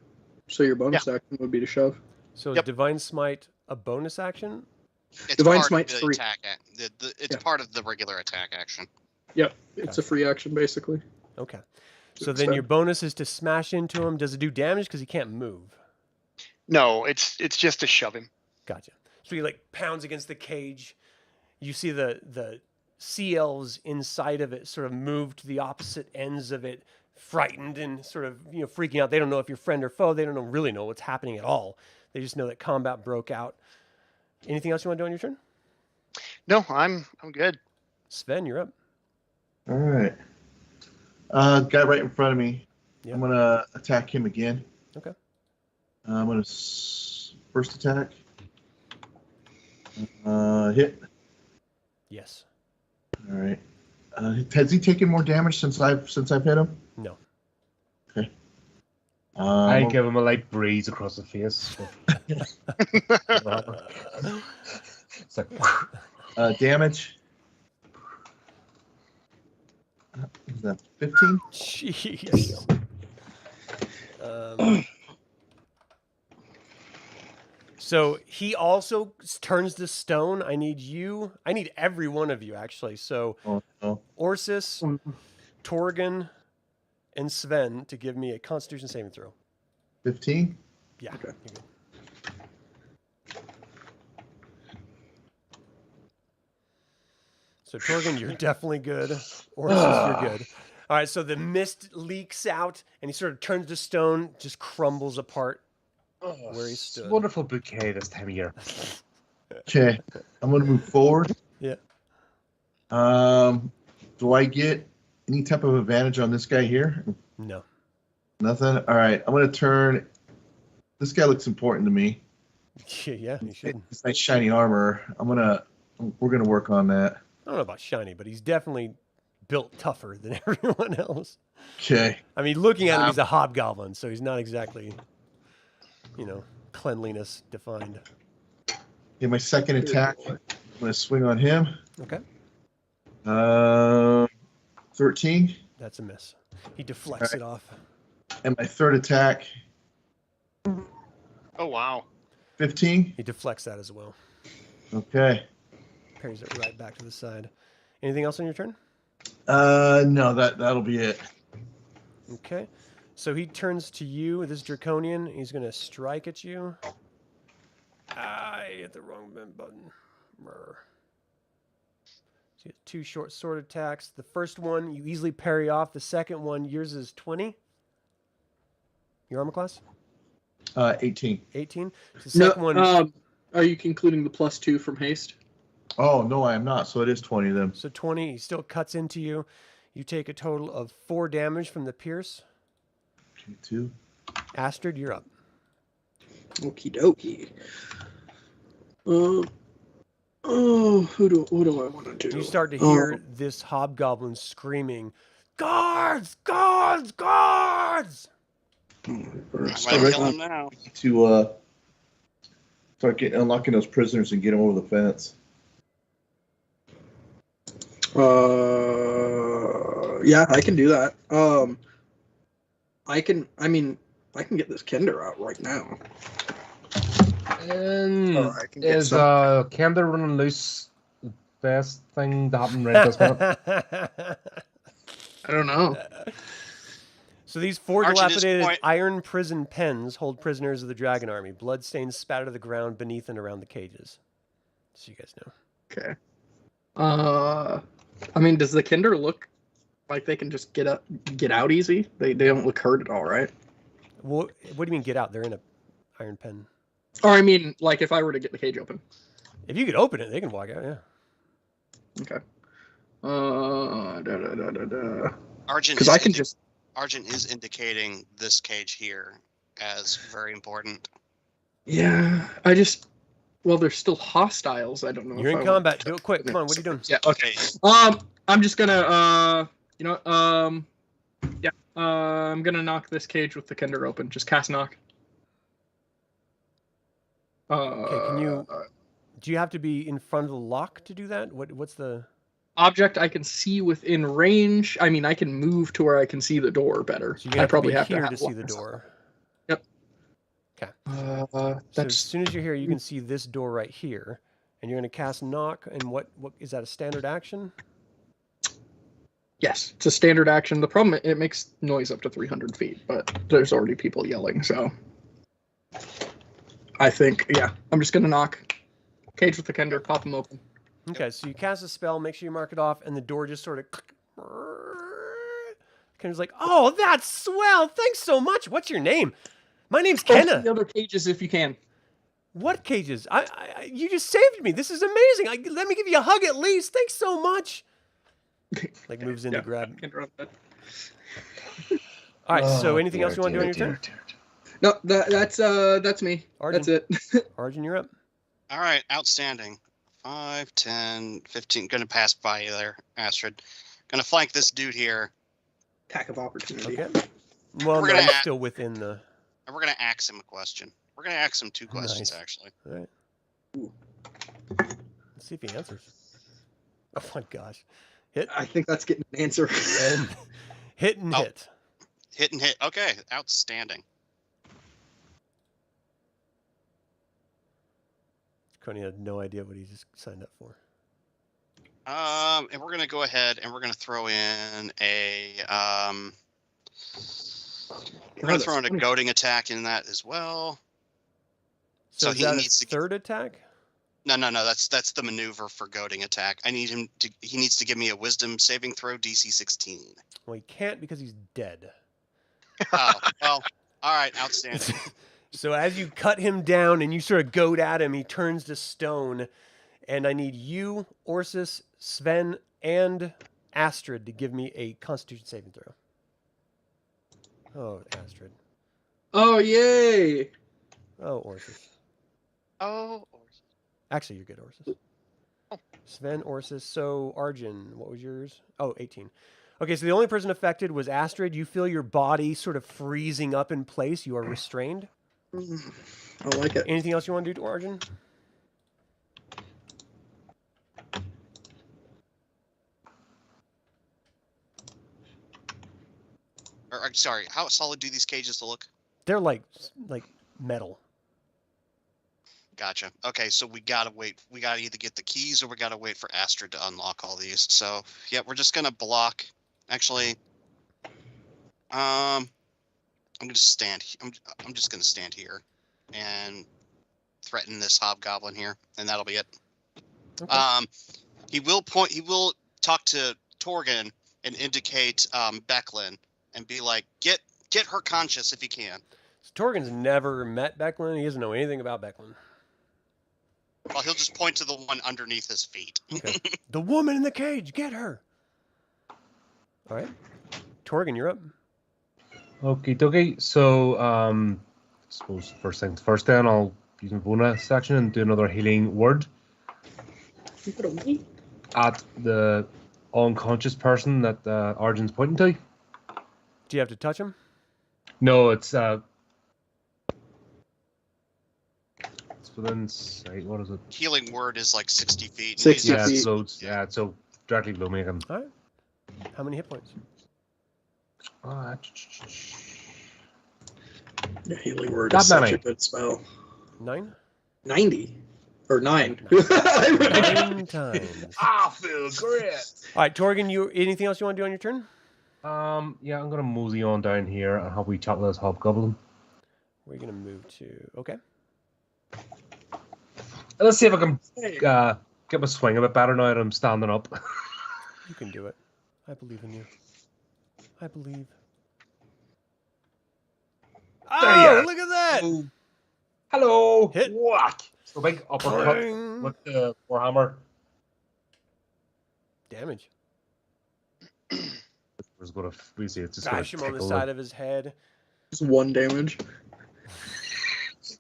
so your bonus action would be to shove. So is Yep. Divine Smite a bonus action? It's Divine part Smite's of the free. attack. It's Yeah. part of the regular attack action. Yep. It's a free action basically. Okay. So then your bonus is to smash into him. Does it do damage because he can't move? No, it's just to shove him. Gotcha. So he like pounds against the cage. You see the sea elves inside of it sort of move to the opposite ends of it, frightened and sort of freaking out. They don't know if you're friend or foe. They don't really know what's happening at all. They just know that combat broke out. Anything else you want to do on your turn? No, I'm good. Sven, you're up. All right. Guy right in front of me. Yeah. I'm gonna attack him again. Okay. I'm gonna first attack. Hit. Yes. All right. Has he taken more damage since I've hit him? No. Okay. I give him a light breeze across the face. It's like, damage. Is that 15? Jeez. So he also turns to stone. I need every one of you actually. So Oh no. Orsis, Torgan, and Sven to give me a Constitution saving throw. 15? Yeah. Okay. You're good. So Torgan, you're definitely good. Orsis, you're good. All right, so the mist leaks out, and he sort of turns to stone, just crumbles apart where he it's stood. a wonderful bouquet this time of year. Okay. I'm gonna move forward. Yeah. Do I get any type of advantage on this guy here? No. Nothing? All right. I'm gonna turn. This guy looks important to me. Yeah, you should. This nice shiny armor. We're gonna work on that. I don't know about shiny, but he's definitely built tougher than everyone else. Okay. I mean, looking at him, he's a hobgoblin, so he's not exactly, cleanliness defined. Okay, my second attack. I'm gonna swing on him. Okay. 13. That's a miss. He deflects it off. And my third attack, Oh wow. 15. He deflects that as well. Okay. Parries it right back to the side. Anything else on your turn? No, that'll be it. Okay. So he turns to you with his draconian. He's going to strike at you. I hit the wrong button. Brr. So you have 2 short sword attacks. The first one, you easily parry off. The second one, yours is 20. Your armor class? 18. 18. So the second one. Are you concluding the +2 from haste? Oh, no, I am not. So it is 20 then. So 20, he still cuts into you. You take a total of 4 damage from the pierce. 2. Astrid, you're up. Okie dokie. Who do I want to do? You start to hear this hobgoblin screaming, "Guards! Guards! Guards!" I might Start kill him now. To start unlocking those prisoners and get them over the fence. Yeah, I can do that. I can get this Kinder out right now. And I can get is some. Kinder running loose the best thing to happen right this minute? I don't know. So these four Arjan is dilapidated point- iron prison pens hold prisoners of the dragon army. Bloodstains spatter the ground beneath and around the cages. So you guys know. Okay. Does the Kinder look like they can just get out easy? They don't look hurt at all, right? What do you mean get out? They're in a iron pen. Or I mean, like if I were to get the cage open. If you could open it, they can walk out. Yeah. Okay. Arjan Because I can just. Arjan is indicating this cage here as very important. Yeah, well, they're still hostiles. I don't know. You're if in I combat. want Do it quick. Come on. What are you doing? Yeah. Okay. Okay. I'm just gonna. I'm gonna knock this cage with the Kinder open. Just cast knock. Okay. Can you? Do you have to be in front of the lock to do that? What's the object I can see within range? I mean, I can move to where I can see the door better. So I probably have here to see the door. Yep. Okay. That's So as soon as you're here, you can see this door right here, and you're going to cast knock. And what is that? A standard action? yes, it's a standard action. The problem, it makes noise up to 300 feet, but there's already people yelling, so I think I'm just gonna knock. Cage with the Kinder, pop them open. Okay, so you cast a spell, make sure you mark it off, and the door just sort of Kenna's like, "Oh, that's swell! Thanks so much. What's your name?" "My name's Kenna." The other cages, if you can. "What cages? You just saved me. This is amazing. Let me give you a hug at least. Thanks so much." Like moves in to grab. All right. So anything else you want to do on your turn? No, that's me. Arjan. That's it. Arjan, you're up. All right, outstanding. 5, 10, 15. Gonna pass by you there, Astrid. Gonna flank this dude here. Attack of opportunity. Okay. Well, We're no, gonna he's add- still within the. And we're gonna ask him a question. We're gonna ask him 2 questions, Nice. actually. All right. Let's see if he answers. Oh my gosh. Hit I think that's getting an answer. and hit and Oh. hit. Hit and hit. Okay, outstanding. Coney had no idea what he just signed up for. And we're gonna go ahead and we're gonna throw in a we're gonna throw in a goading attack in that as well. So, So is he that needs a to- third attack? No, that's the maneuver for goading attack. I need him to. He needs to give me a Wisdom saving throw, DC 16. Well, he can't because he's dead. Oh, well, all right, outstanding. So as you cut him down and you sort of goad at him, he turns to stone. And I need you, Orsis, Sven, and Astrid to give me a Constitution saving throw. Oh, Astrid. Oh, yay! Oh, Orsis. Oh, Actually, you're good, Orsis. Sven, Orsis. So, Arjan, what was yours? Oh, 18. Okay, so the only person affected was Astrid. You feel your body sort of freezing up in place. You are restrained. I like it. Anything else you want to do, Arjan? or sorry. How solid do these cages look? They're like metal. Gotcha. Okay, so we gotta wait. We gotta either get the keys or we gotta wait for Astrid to unlock all these. So yeah, we're just gonna block. Actually, I'm gonna stand. I'm just gonna stand here and threaten this hobgoblin here, and that'll be it. Okay. He will point. He will talk to Torgan and indicate Becklin and be like, get her conscious if you can. So Torgan's never met Becklin. He doesn't know anything about Becklin. Well, he'll just point to the one underneath his feet. Okay. The woman in the cage, get her. All right. Torgan, you're up. Okie dokie. So, I suppose first things first then, I'll use my bonus action and do another healing word at the unconscious person that Arjan's pointing to. Do you have to touch him? No, it's within sight. What is it? Healing word is like 60 feet. 60 Yeah, feet. so directly below me again. All right. How many hit points? Yeah, healing word Not is such many. a good spell. 9? 90 or 9. 9 times. I feel great. All right, Torgan, you anything else you want to do on your turn? Yeah, I'm gonna mosey on down here and have we chat with this hobgoblin. We're gonna move to okay. Let's see if I can get my swing a bit better now that I'm standing up. You can do it. I believe in you. I believe. There you Oh, are. look at that! Oh. Hello. Hit. Whack. So big uppercut Clang. with the warhammer. Damage. It's gonna we see it's just Bash him gonna on the tickle side him. of his head. Just 1 damage.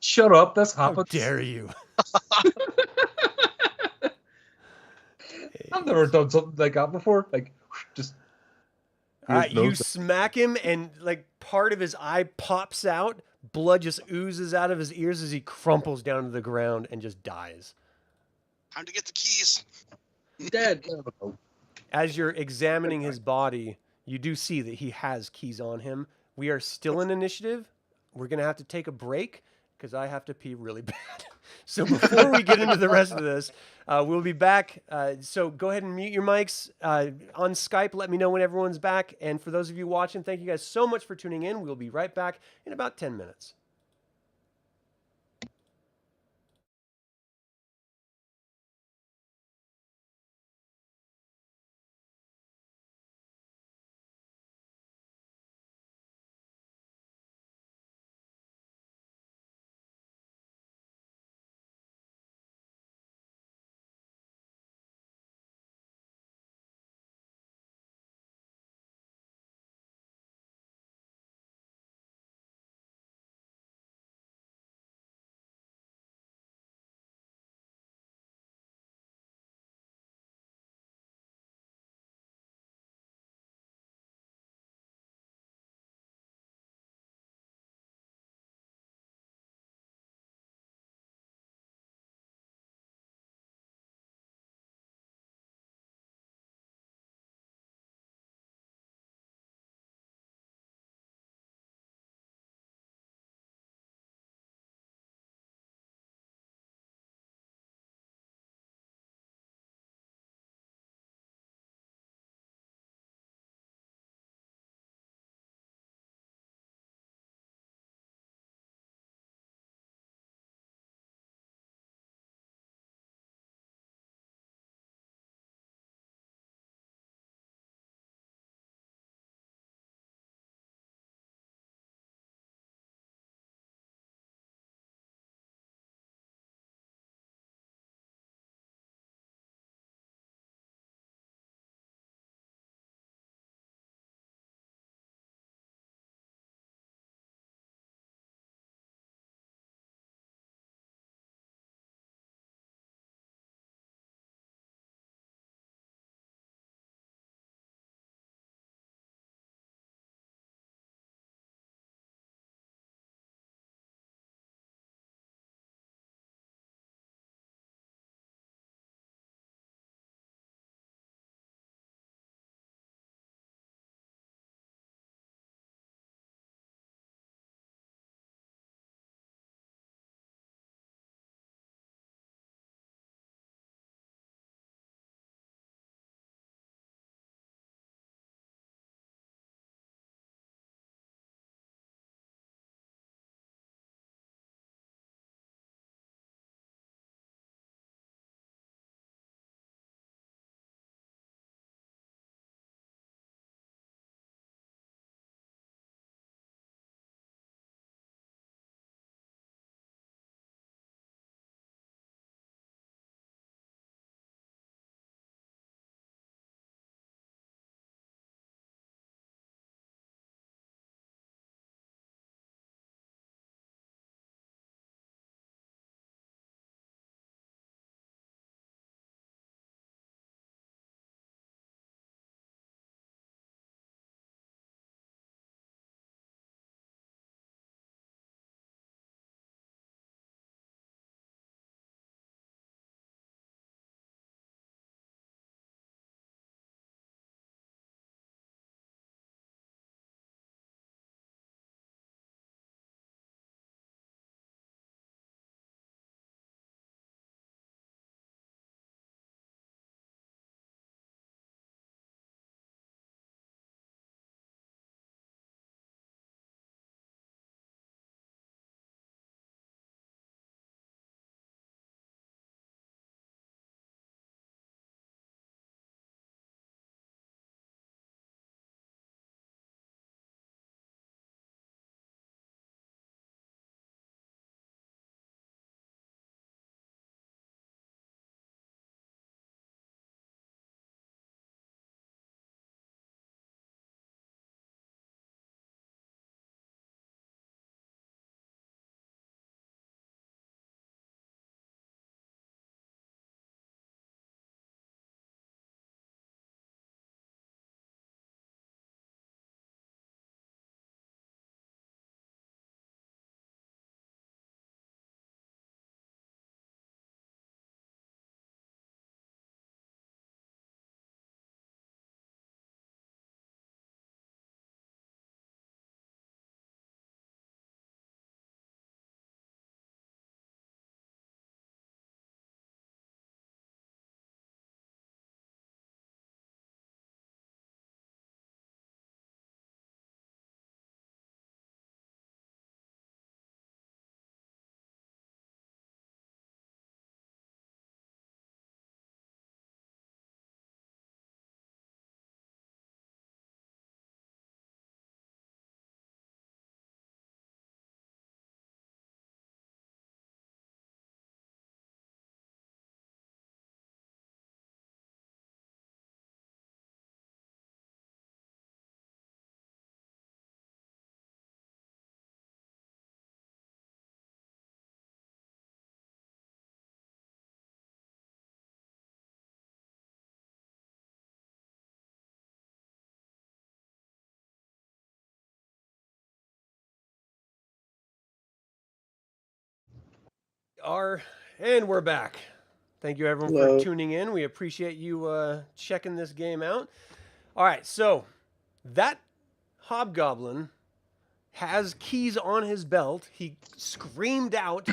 Shut up! This How happens. dare you? I've never done something like that before. Like just. You nose- smack him, and like part of his eye pops out. Blood just oozes out of his ears as he crumples down to the ground and just dies. Time to get the keys. Dead. As you're examining his body, you do see that he has keys on him. We are still in initiative. We're going to have to take a break because I have to pee really bad. So before we get into the rest of this, we'll be back. So go ahead and mute your mics on Skype. Let me know when everyone's back. And for those of you watching, thank you guys so much for tuning in. We'll be right back in about 10 minutes. And we're back. Thank you everyone Hello. for tuning in. We appreciate you checking this game out. All right, so that hobgoblin has keys on his belt. He screamed out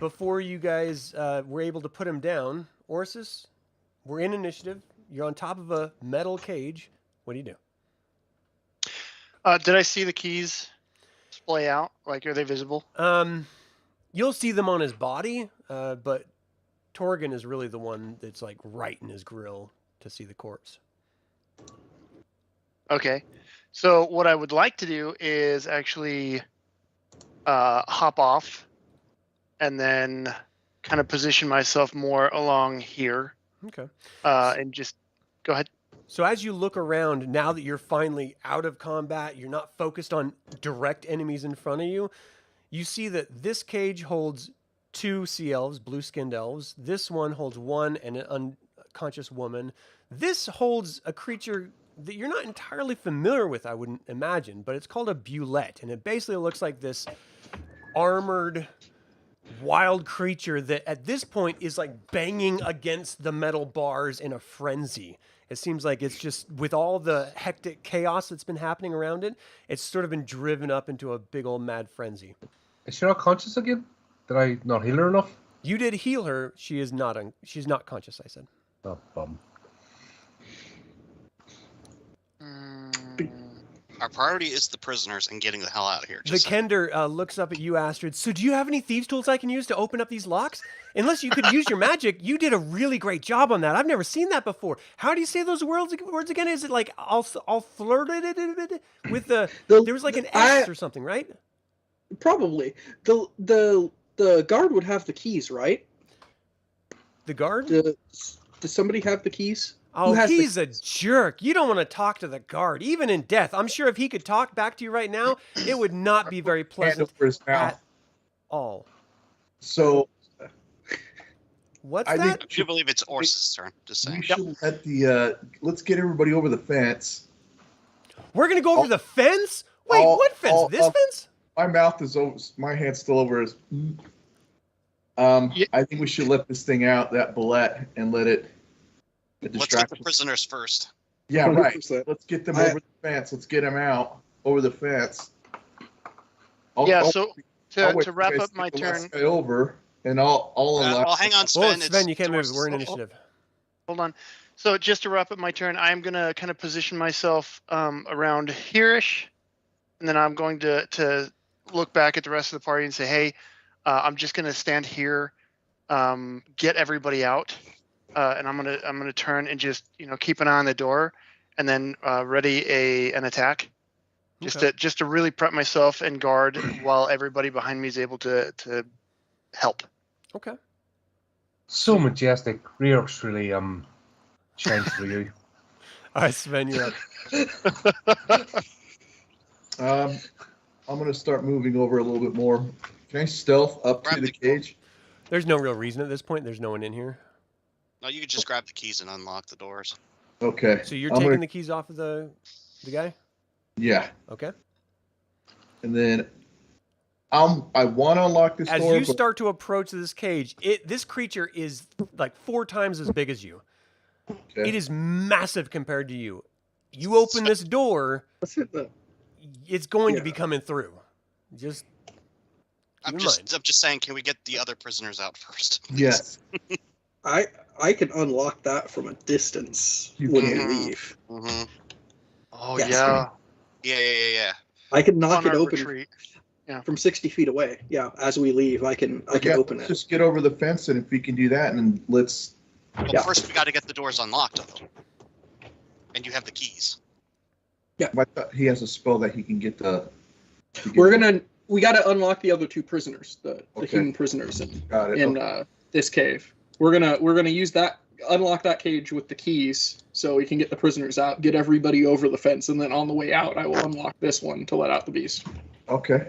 before you guys were able to put him down. Orsis, we're in initiative. You're on top of a metal cage. What do you do? Did I see the keys splay out? Like, are they visible? You'll see them on his body, but Torgan is really the one that's like right in his grill to see the corpse. Okay. So what I would like to do is actually hop off and then kind of position myself more along here. Okay. And just go ahead. So as you look around, now that you're finally out of combat, you're not focused on direct enemies in front of you, you see that this cage holds 2 sea elves, blue-skinned elves. This one holds 1 and an unconscious woman. This holds a creature that you're not entirely familiar with, I wouldn't imagine, but it's called a bulette, and it basically looks like this armored wild creature that at this point is like banging against the metal bars in a frenzy. It seems like it's just, with all the hectic chaos that's been happening around it, it's sort of been driven up into a big old mad frenzy. Is she not conscious again? Did I not heal her enough? You did heal her. She is not. She's not conscious, I said. Oh, bum. Our priority is the prisoners and getting the hell out of here. The Just Kender looks up at you, Astrid. So do you have any thieves' tools I can use to open up these locks? Unless you could use your magic. You did a really great job on that. I've never seen that before. How do you say those words again? Is it like I'll flirt it with the there was like an S or something, right? Probably. The guard would have the keys, right? The guard? Does somebody have the keys? Oh, he's a jerk. You don't want to talk to the guard, even in death. I'm sure if he could talk back to you right now, it would not be very pleasant over his mouth. at all. So What's I that? I do believe it's Orsis' turn. Just saying. we should let the let's get everybody over the fence. We're going to go over the fence? Wait, what fence? This fence? My mouth is over. My hand's still over his. Yeah. I think we should let this thing out, that bullet, and let it. Let's get the Distraction. prisoners first. Yeah, right. 100%. Let's get them over the fence. Let's get them out over the fence. So I'll wait to for wrap you guys up my get the last turn. guy over, and I'll unlock. Well, hang on, Sven. Well, It's Sven, you can't move. Orsis. We're in initiative. Hold on. So just to wrap up my turn, I'm gonna kind of position myself around here-ish, and then I'm going to look back at the rest of the party and say, hey, I'm just gonna stand here, get everybody out, and I'm gonna turn and just keep an eye on the door, and then ready an attack, just to really prep myself and guard while everybody behind me is able to help. Okay. So majestic. Reorx really shines through you. All right, Sven, you're up. I'm gonna start moving over a little bit more. Can I stealth up to the cage? There's no real reason at this point. There's no one in here. No, you could just grab the keys and unlock the doors. Okay. So you're I'm taking gonna- the keys off of the guy? Yeah, Okay. and then I want to unlock this As door. you but- start to approach this cage, this creature is like 4 times as big as you. Okay. It is massive compared to you. You open this door, Let's hit the. it's going to Yeah. be coming through. Just I'm in just mind. saying, can we get the other prisoners out first? Yes. I can unlock that from a distance You when can. we leave. Mm-hmm. Oh Yes. Yeah. I can knock On it our open retreat. from 60 feet away. Yeah, as we leave, I can open let's it. just get over the fence, and if we can do that, and then let's. Well, Yeah. first we got to get the doors unlocked, though. And you have the keys. I thought he has a spell that he can get the. We got to unlock the other 2 prisoners, the Okay. human prisoners Got it. in Okay. this cave. We're gonna use that, unlock that cage with the keys, so we can get the prisoners out, get everybody over the fence, and then on the way out, I will unlock this one to let out the beast. Okay.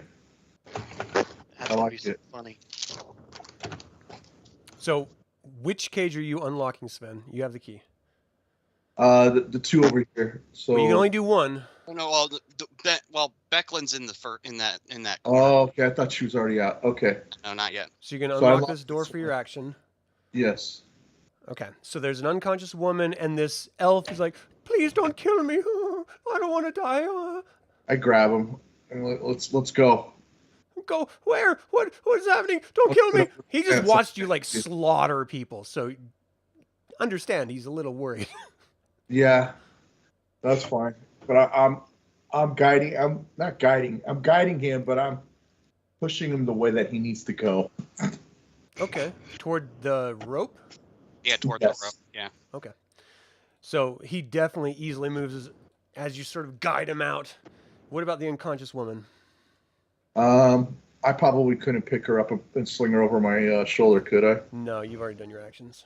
That I would like be so it. funny. So, which cage are you unlocking, Sven? You have the key. The 2 over here. So Well, you can only do one. Oh, no, well, Becklin's in that corner. Oh, okay. I thought she was already out. Okay. No, not yet. So you're going to So I unlock locked this door this for your one. action. Yes. Okay. So there's an unconscious woman, and this elf is like, please don't kill me. I don't want to die. I grab him and let's go. Go where? What is happening? Don't kill me. He just watched you like slaughter people. So understand he's a little worried. Yeah, that's fine. But I'm guiding. I'm not guiding. I'm guiding him, but I'm pushing him the way that he needs to go. Okay. Toward the rope? Yeah, toward Yes. the rope. Yeah. Okay. So he definitely easily moves as you sort of guide him out. What about the unconscious woman? I probably couldn't pick her up and sling her over my shoulder, could I? No, you've already done your actions.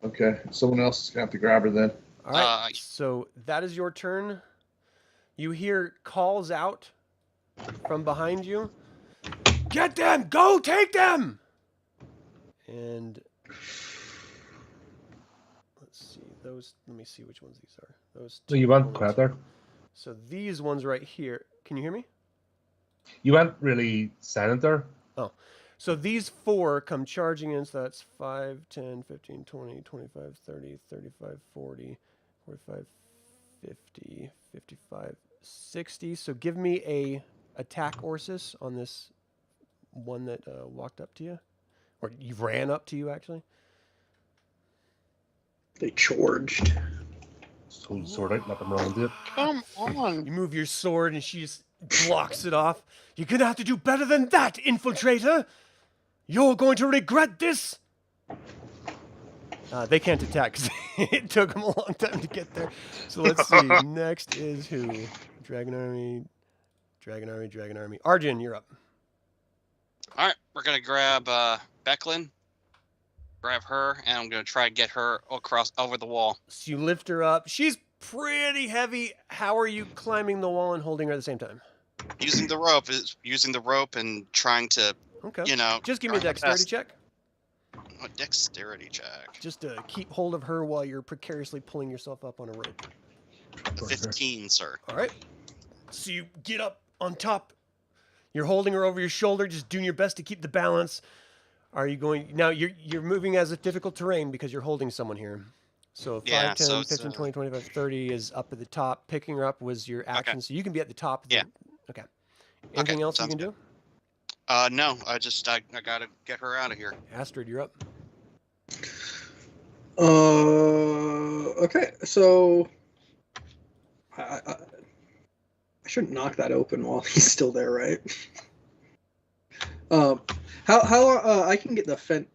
Okay, someone else is gonna have to grab her then. All right. So that is your turn. You hear calls out from behind you. Get them! Go take them! And let's see those. Let me see which ones these are. Those. So you went quiet there. So these ones right here. Can you hear me? You went really silent there. So these four come charging in. So that's 5, 10, 15, 20, 25, 30, 35, 40, 45, 50, 55, 60. So give me a attack Orsis on this one that walked up to you. Or you ran up to you, actually. They charged. Just hold the sword out, let them run into it. Come on. You move your sword and she just blocks it off. You're going to have to do better than that, infiltrator. You're going to regret this. They can't attack because it took them a long time to get there. So let's see. Next is who? Dragon Army. Arjan, you're up. All right, we're gonna grab Becklin, grab her, and I'm gonna try and get her over the wall. So you lift her up. She's pretty heavy. How are you climbing the wall and holding her at the same time? Using the rope and trying to, Okay. Just give me a trying my dexterity best. check. A dexterity check. Just to keep hold of her while you're precariously pulling yourself up on a rope. 15, sir. All right. So you get up on top. You're holding her over your shoulder, just doing your best to keep the balance. Are you going now? You're moving as a difficult terrain because you're holding someone here. So 5, Yeah, 10, so it's, 15, 20, 25, 30 is up at the top. Picking her up was your action, so you can be at the top. Yeah. Okay. Anything else you sounds can do? No, I gotta get her out of here. Astrid, you're up. Okay, so I shouldn't knock that open while he's still there, right? How I can get the fence?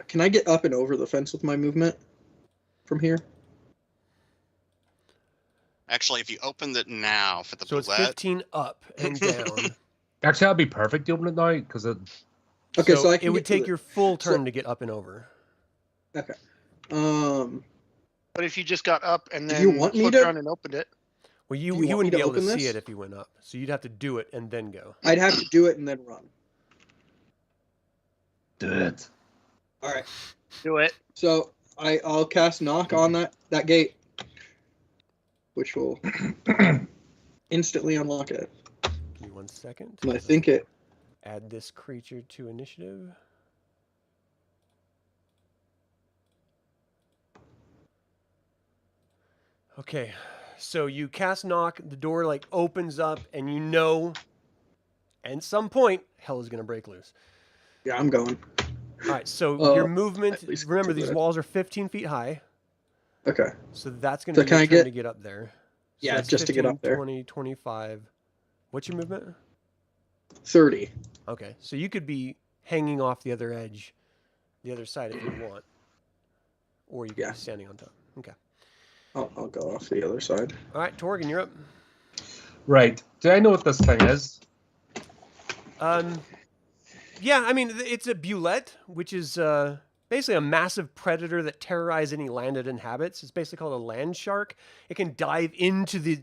Can I get up and over the fence with my movement from here? Actually, if you opened it now for the So it's bullet, 15 up and down. Actually, that'd be perfect to open it now, because it... Okay, so I can it would get to take the- your full turn so- to get up and over. Okay. But if you just got up and Do then you want me flipped to- around and opened it, Well, Do you you want me wouldn't to be able to open see this? it if you went up. So you'd have to do it and then go. I'd have to do it and then run. Do it. All right. do it. So I'll cast knock on that gate, which will instantly unlock it. Give me 1 second. And I think it. Add this creature to initiative. Okay, so you cast knock, the door like opens up, and you know, at some point, hell is gonna break loose. Yeah, I'm going. All right, so your At movement. least Remember, do these that. walls are 15 feet high, Okay. so that's gonna So be can your I turn get- to get up there. So Yeah, that's just to get up there. 20, 25. What's your movement? 30. Okay, so you could be hanging off the other edge, the other side if you want, or you could Yeah. be standing on top. Okay. I'll go off the other side. All right, Torgan, you're up. Right. Do I know what this thing is? Yeah, I mean, it's a bulette, which is basically a massive predator that terrorizes any land it inhabits. It's basically called a land shark. It can dive into the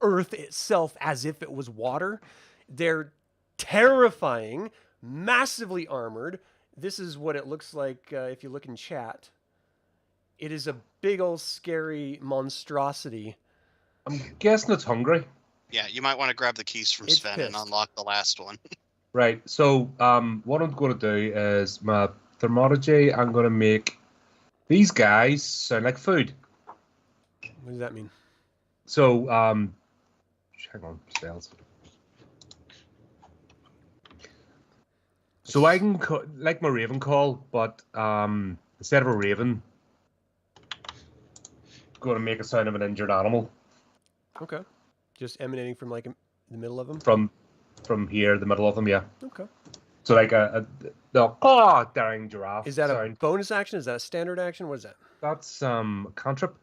earth itself as if it was water. They're terrifying, massively armored. This is what it looks like if you look in chat. It is a big old scary monstrosity. I'm guessing it's hungry. Yeah, you might want to grab the keys from It's Sven and pissed. unlock the last one. Right. So what I'm going to do is my thermology. I'm going to make these guys sound like food. What does that mean? So hang on, spells. So I can like my raven call, but instead of a raven, going to make a sound of an injured animal. Okay. Just emanating from like in the middle of them. From here, the middle of them, yeah. Okay. So like the daring giraffe. Is that sound. a bonus action? Is that a standard action? What is that? That's cantrip.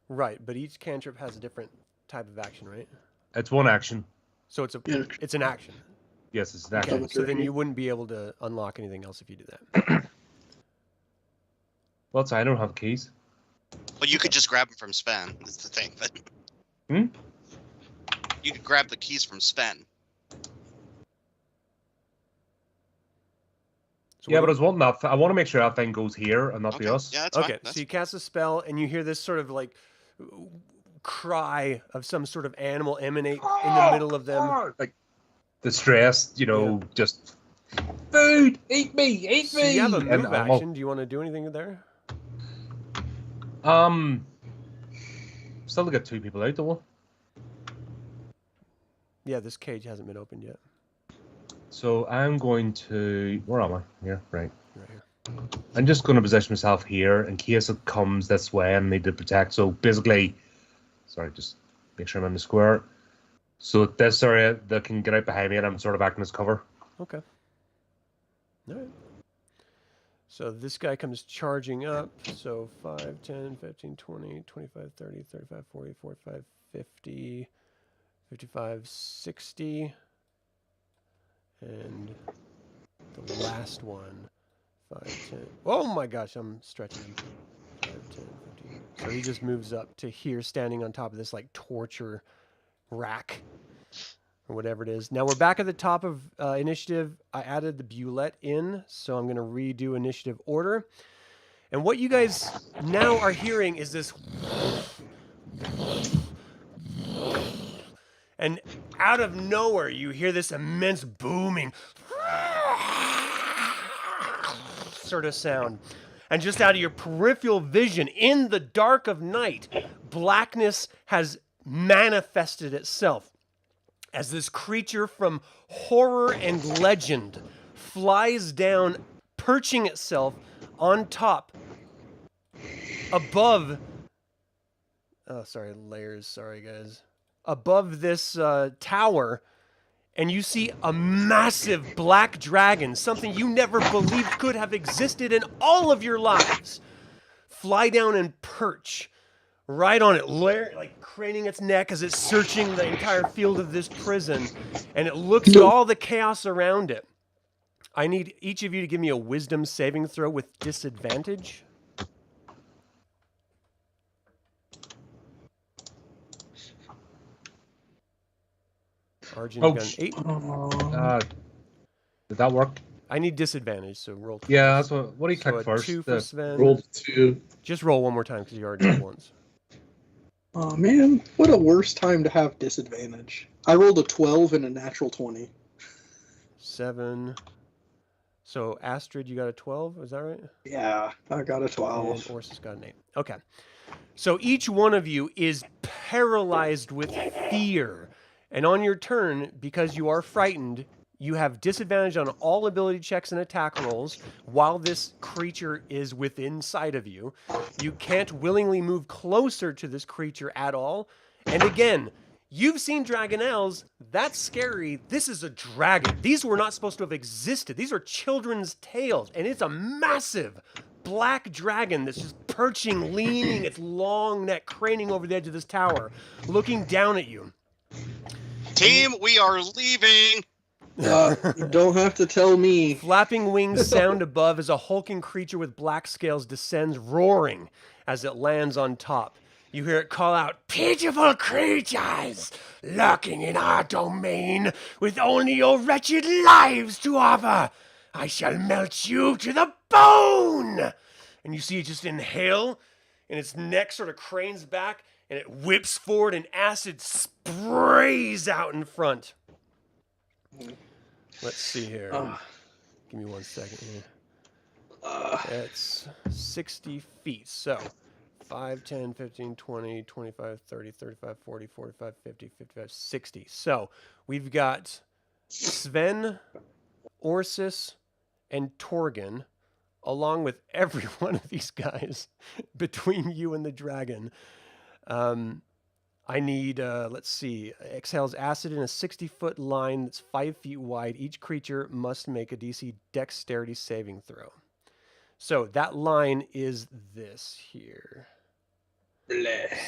Right, but each cantrip has a different type of action, right? It's one action. So it's Yeah. an action. Yes, it's an Okay, action. so then you wouldn't be able to unlock anything else if you do that. Well, I don't have keys. But you could just grab them from Sven, is the thing. But Hmm? you could grab the keys from Sven. So Yeah, what but I was wanting that. I want to make sure that thing goes here and not Okay. to us. Yeah, that's okay, fine. That's so you cast a spell and you hear this sort of like cry of some sort of animal emanate in the middle of them. Like distressed, just food, eat me, eat So me. you have a And move I'm all- action. Do you want to do anything there? Still to get two people out, though. Yeah, this cage hasn't been opened yet. So I'm going to. Where am I? Here, right. Right here. I'm just going to position myself here in case it comes this way and need to protect. So basically, sorry, just make sure I'm in the square. So this area, they can get out behind me and I'm sort of acting as cover. Okay. All right. So this guy comes charging up. So 5, 10, 15, 20, 25, 30, 35, 40, 45, 50, 55, 60. And the last one, 5, 10. Oh my gosh, I'm stretching him. 5, 10, 15. So he just moves up to here, standing on top of this like torture rack or whatever it is. Now we're back at the top of initiative. I added the Bulette in, so I'm going to redo initiative order. And what you guys now are hearing is this. And out of nowhere, you hear this immense booming sort of sound. And just out of your peripheral vision, in the dark of night, blackness has manifested itself as this creature from horror and legend flies down, perching itself on top, above. Oh, sorry, layers. Sorry, guys. Above this tower, and you see a massive black dragon, something you never believed could have existed in all of your lives, fly down and perch right on it, like craning its neck as it's searching the entire field of this prison, and it looks at all the chaos around it. I need each of you to give me a wisdom saving throw with disadvantage. Arjan's got an 8. Did that work? I need disadvantage, so roll. Yeah, that's what do you So click a first? 2 for Sven. Rolled 2. Just roll one more time because you already did once. Oh man, what a worse time to have disadvantage. I rolled a 12 and a natural 20. 7. So Astrid, you got a 12, is that right? Yeah, I got a 12. And Orsis got an 8. Okay. So each one of you is paralyzed with fear. And on your turn, because you are frightened, you have disadvantage on all ability checks and attack rolls while this creature is within sight of you. You can't willingly move closer to this creature at all. And again, you've seen dragonelles. That's scary. This is a dragon. These were not supposed to have existed. These are children's tales. And it's a massive black dragon that's just perching, leaning its long neck, craning over the edge of this tower, looking down at you. Team, we are leaving. You don't have to tell me. Flapping wings sound above as a hulking creature with black scales descends, roaring as it lands on top. You hear it call out, "Pitiful creatures, lurking in our domain, with only your wretched lives to offer. I shall melt you to the bone!" And you see it just inhale, and its neck sort of cranes back, and it whips forward, and acid sprays out in front. Let's see here. Give me 1 second here. It's 60 feet. So 5, 10, 15, 20, 25, 30, 35, 40, 45, 50, 55, 60. So we've got Sven, Orsis, and Torgan, along with every one of these guys between you and the dragon. I need, let's see, exhales acid in a 60-foot line that's 5 feet wide. Each creature must make a DC dexterity saving throw. So that line is this here.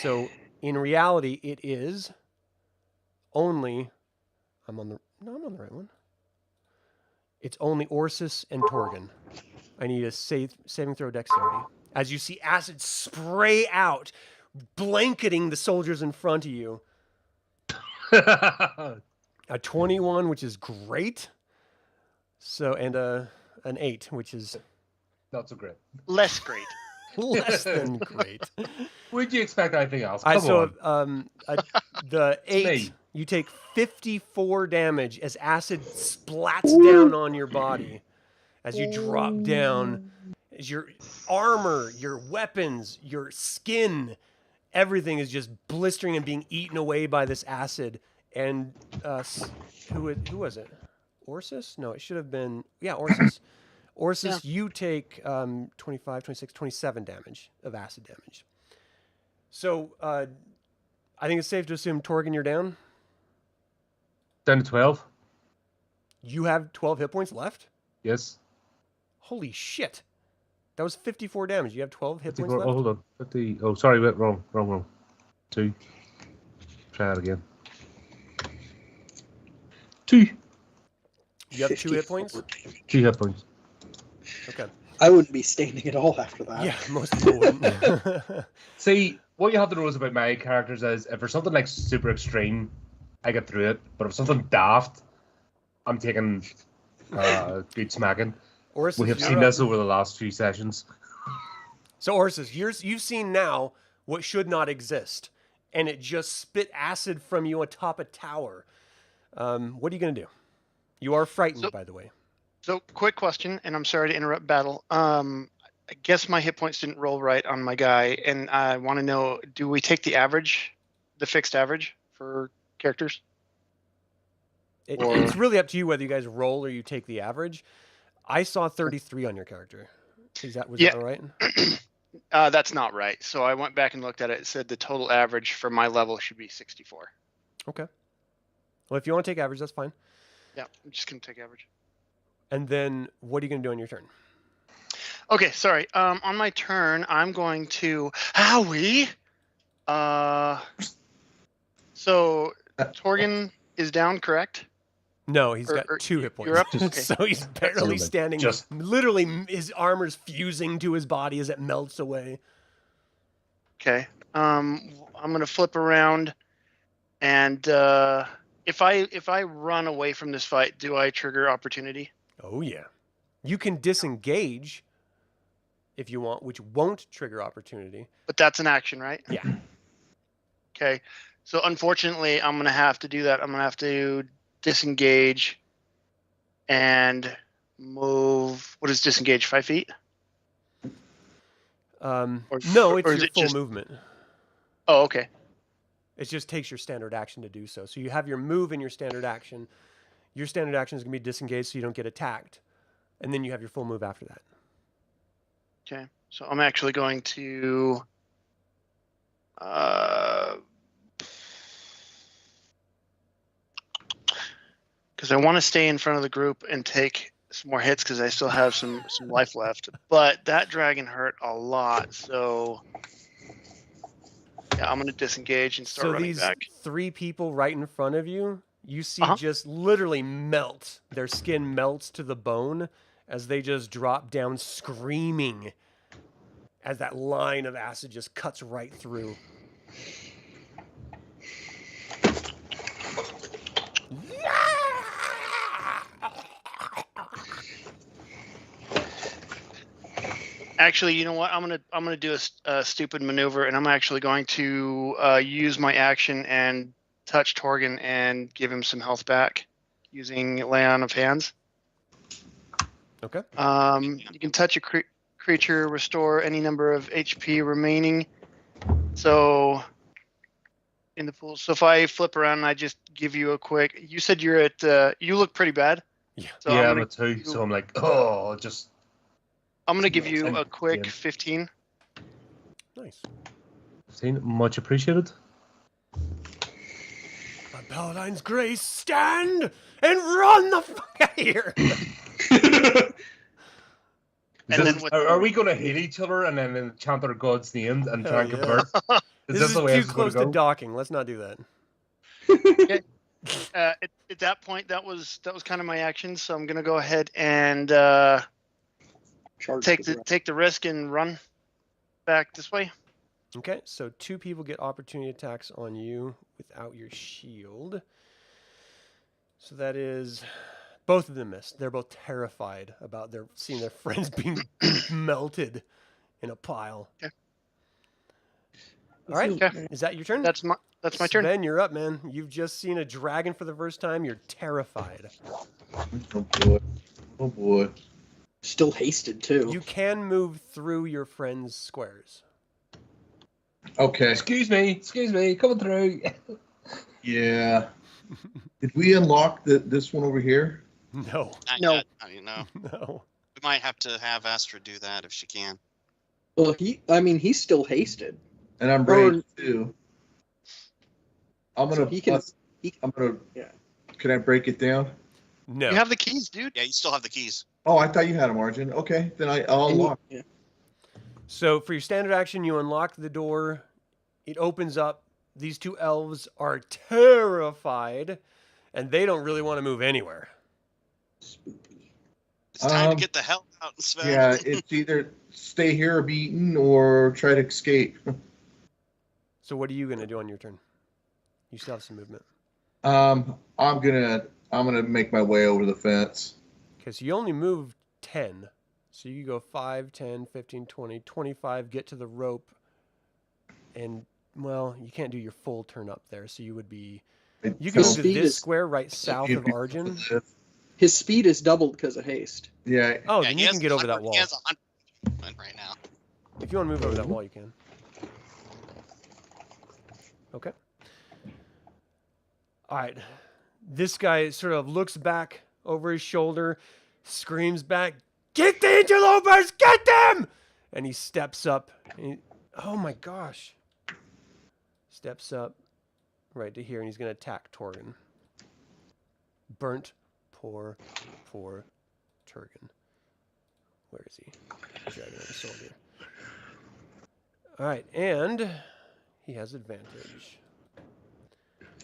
So in reality, it is only, I'm on the right one. It's only Orsis and Torgan. I need a saving throw dexterity. As you see acid spray out, blanketing the soldiers in front of you. A 21, which is great. So, and an 8, which is Not so great. Less great. less than great. Would you expect anything else? The 8, me. you take 54 damage as acid splats down on your body. As you drop down, as your armor, your weapons, your skin, everything is just blistering and being eaten away by this acid. And who was it? Orsis? No, it should have been, Orsis. Orsis, you take 25, 26, 27 damage of acid damage. So I think it's safe to assume, Torgan, you're down? Down to 12. You have 12 hit points left? Yes. Holy shit. That was 54 damage. You have 12 hit 54. points left? Oh, hold on. 50. Oh, sorry, wait, wrong. 2. Try that again. 2. You have 2 hit points? 2 hit points. Okay. I wouldn't be standing at all after that. Yeah, most people wouldn't. See, what you have to know is about my characters is if there's something like super extreme, I get through it. But if something daft, I'm taking good smacking. Orsis, We have you're seen up. this over the last few sessions. So, Orsis, you've seen now what should not exist, and it just spit acid from you atop a tower. What are you going to do? You are frightened, by the way. So, quick question, and I'm sorry to interrupt battle. I guess my hit points didn't roll right on my guy, and I want to know, do we take the average, the fixed average for characters? It's really up to you whether you guys roll or you take the average. I saw 33 on your character. Was that all right? That's not right. So I went back and looked at it. It said the total average for my level should be 64. Okay. Well, if you want to take average, that's fine. Yeah, I'm just going to take average. And then what are you going to do on your turn? Okay, sorry. On my turn, I'm going to Howie. So Torgan is down, correct? No, he's got 2 hit points. You're up? Okay. So he's barely standing. Just- Literally, his armor's fusing to his body as it melts away. Okay. I'm going to flip around, and if I run away from this fight, do I trigger opportunity? Oh yeah, you can disengage if you want, which won't trigger opportunity. But that's an action, right? Yeah. Okay. So unfortunately, I'm going to have to do that. I'm going to have to disengage and move. What is disengage? 5 feet? No, or it's is your it full just- movement. Oh, okay. It just takes your standard action to do so. So you have your move and your standard action. Your standard action is going to be disengaged so you don't get attacked. And then you have your full move after that. Okay. So I'm actually going to because I want to stay in front of the group and take some more hits because I still have some life left. But that dragon hurt a lot, so yeah, I'm going to disengage and start So running these back. 3 people right in front of you, you see just literally melt. Their skin melts to the bone as they just drop down screaming as that line of acid just cuts right through. Actually, you know what? I'm gonna do a stupid maneuver, and I'm actually going to use my action and touch Torgan and give him some health back using Lay On of Hands. Okay. You can touch a creature, restore any number of HP remaining. So in the pool. So if I flip around and I just give you a quick, you said you're at. You look pretty bad. Yeah. So yeah, I'm I'm a 2, so I'm like, oh, just. I'm gonna give you a quick Yeah. 15. Nice. 15, much appreciated. By Paladine's grace, stand and run the fuck out of here. And then with- Are we going to hit each other and then chant our god's names and try and Hell convert? This is the way too it's gonna close to go? docking. Let's not do that. At that point, that was kind of my action. So I'm gonna go ahead and Charge take the the risk and run back this way. Okay, so 2 people get opportunity attacks on you without your shield. So that is both of them missed. They're both terrified about seeing their friends being melted in a pile. Okay. All right, Okay. is that your turn? That's my turn. Sven, you're up, man. You've just seen a dragon for the first time. You're terrified. Oh boy. Oh boy. Still hasted too. You can move through your friends' squares. Okay. Excuse me, coming through. Yeah. Did we unlock this one over here? No, Not No. yet, you know. no. We might have to have Astrid do that if she can. Well, he's still hasted. And I'm brave too. I'm gonna. So he can. I'm gonna. Yeah. Can I break it down? No. You have the keys, dude. Yeah, you still have the keys. Oh, I thought you had them, Arjan. Okay, then I'll unlock. Yeah. So for your standard action, you unlock the door. It opens up. These 2 elves are terrified, and they don't really want to move anywhere. Spoopy. It's time to Um, get the hell out, Sven. Yeah, it's either stay here or be eaten or try to escape. So what are you going to do on your turn? You still have some movement. I'm gonna make my way over the fence. Okay, so you only move 10. So you go 5, 10, 15, 20, 25, get to the rope, and, well, you can't do your full turn up there, so you would be... You can His move to speed this is- square right south of Arjan. His speed is doubled because of haste. Yeah. Oh, Yeah, then he you has can get over that 100 wall. He has 100 movement right now. If you want to move over that wall, you can. Okay. All right. This guy sort of looks back over his shoulder, screams back, "Get the interlopers! Get them!" And he steps up. Oh my gosh. Steps up right to here, and he's going to attack Torgan. Burnt, poor Torgan. Where is he? Dragon and soldier. All right, and he has advantage.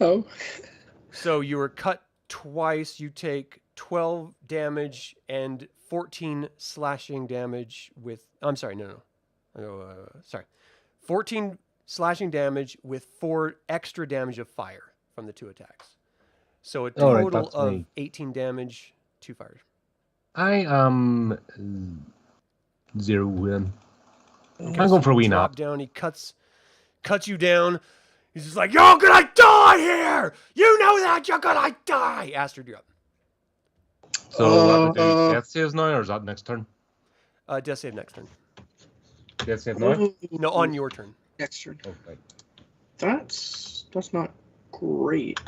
Oh. So you were cut twice. You take 12 damage and 14 slashing damage with... I'm sorry, no. Sorry. 14 slashing damage with 4 extra damage of fire from the 2 attacks. So a All right, total that's of me. 18 damage, 2 fires. I am 0 win. Okay, I'm so going for a you wee drop nap. down. He cuts you down. He's just like, "You're gonna die here! You know that! You're gonna die!" Astrid, you're up. So we'll have to do Uh, death saves now, or is that next turn? Death save next turn. Death save now? No, on your turn. Next turn. Oh, right. That's not great.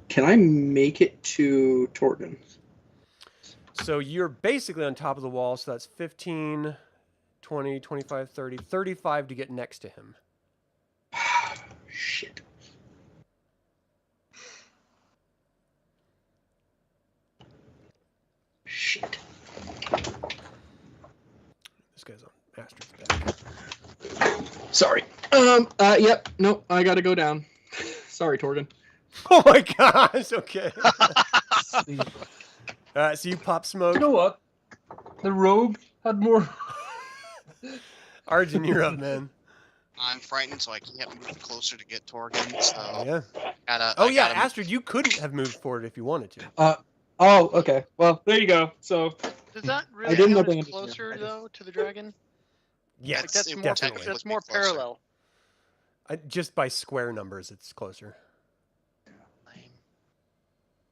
Can I make it to Torgan? So you're basically on top of the wall, so that's 15, 20, 25, 30, 35 to get next to him. Shit. Shit. This guy's on Astrid's back. Sorry. Yep. Nope. I gotta go down. Sorry, Torgan. Oh my gosh, okay. Alright, so you pop smoke. You know what? The rogue had more. Arjan, you're up, man. I'm frightened, so I can't move closer to get Torgan. So Yeah. I Yeah, gotta- Astrid, you couldn't have moved forward if you wanted to. Oh, okay. Well, there you go. So Does that I really didn't know count they as ended here. closer I just- though to the dragon? Yes, Like that's it more would definitely. technically that's be more closer. parallel. Just by square numbers, it's closer.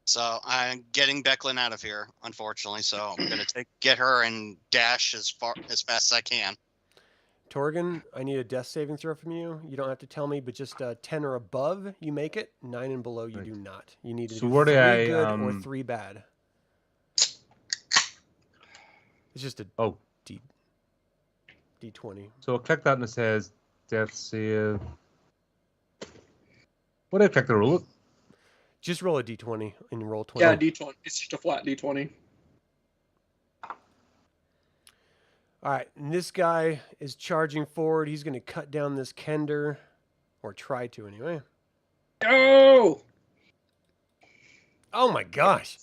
So I'm getting Becklin out of here, unfortunately. So I'm gonna get her and dash as fast as I can. Torgan, I need a death saving throw from you. You don't have to tell me, but just 10 or above, you make it. 9 and below, you Right. do not. You need to So do where do 3 I, good or 3 bad. It's just a Oh, D20. so I click that and it says death save. What did I click to roll it? Just roll a D20 and roll 20. Yeah, D20. It's just a flat D20. All right, and this guy is charging forward. He's going to cut down this Kender, or try to anyway. Go! Oh my gosh.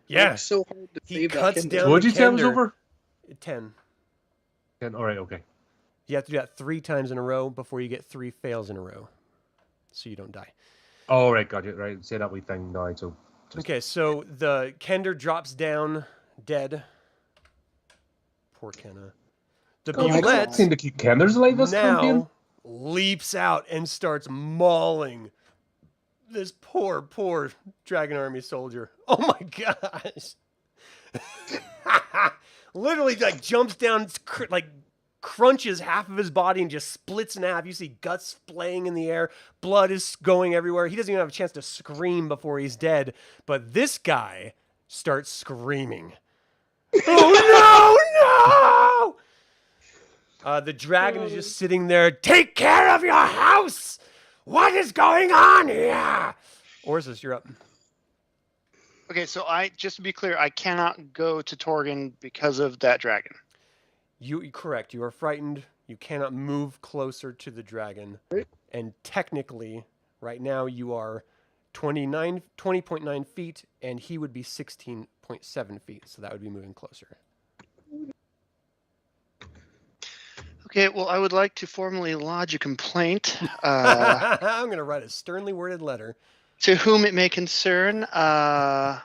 Yeah, Worked so hard to he save that cuts Kindle. down So what the did you say it was Kender. over? 10. 10. All right, okay. You have to do that 3 times in a row before you get 3 fails in a row, so you don't die. All right, got it. Right, say that wee thing now. So Okay, so the Kender drops down dead. Poor Kenna. The Oh, I God. can't seem Bulette to keep Kenders alive this campaign. now leaps out and starts mauling this poor Dragon Army soldier. Oh my gosh. Literally like jumps down, like crunches half of his body and just splits in half. You see guts splaying in the air. Blood is going everywhere. He doesn't even have a chance to scream before he's dead. But this guy starts screaming. Oh, no! The dragon is just sitting there. Take care of your house! What is going on here? Orsis, you're up. Okay, so just to be clear, I cannot go to Torgan because of that dragon. You're correct. You are frightened. You cannot move closer to the dragon. And technically, right now, you are 20.9 feet, and he would be 16.7 feet. So that would be moving closer. Okay, well, I would like to formally lodge a complaint I'm going to write a sternly worded letter. to whom it may concern. I'm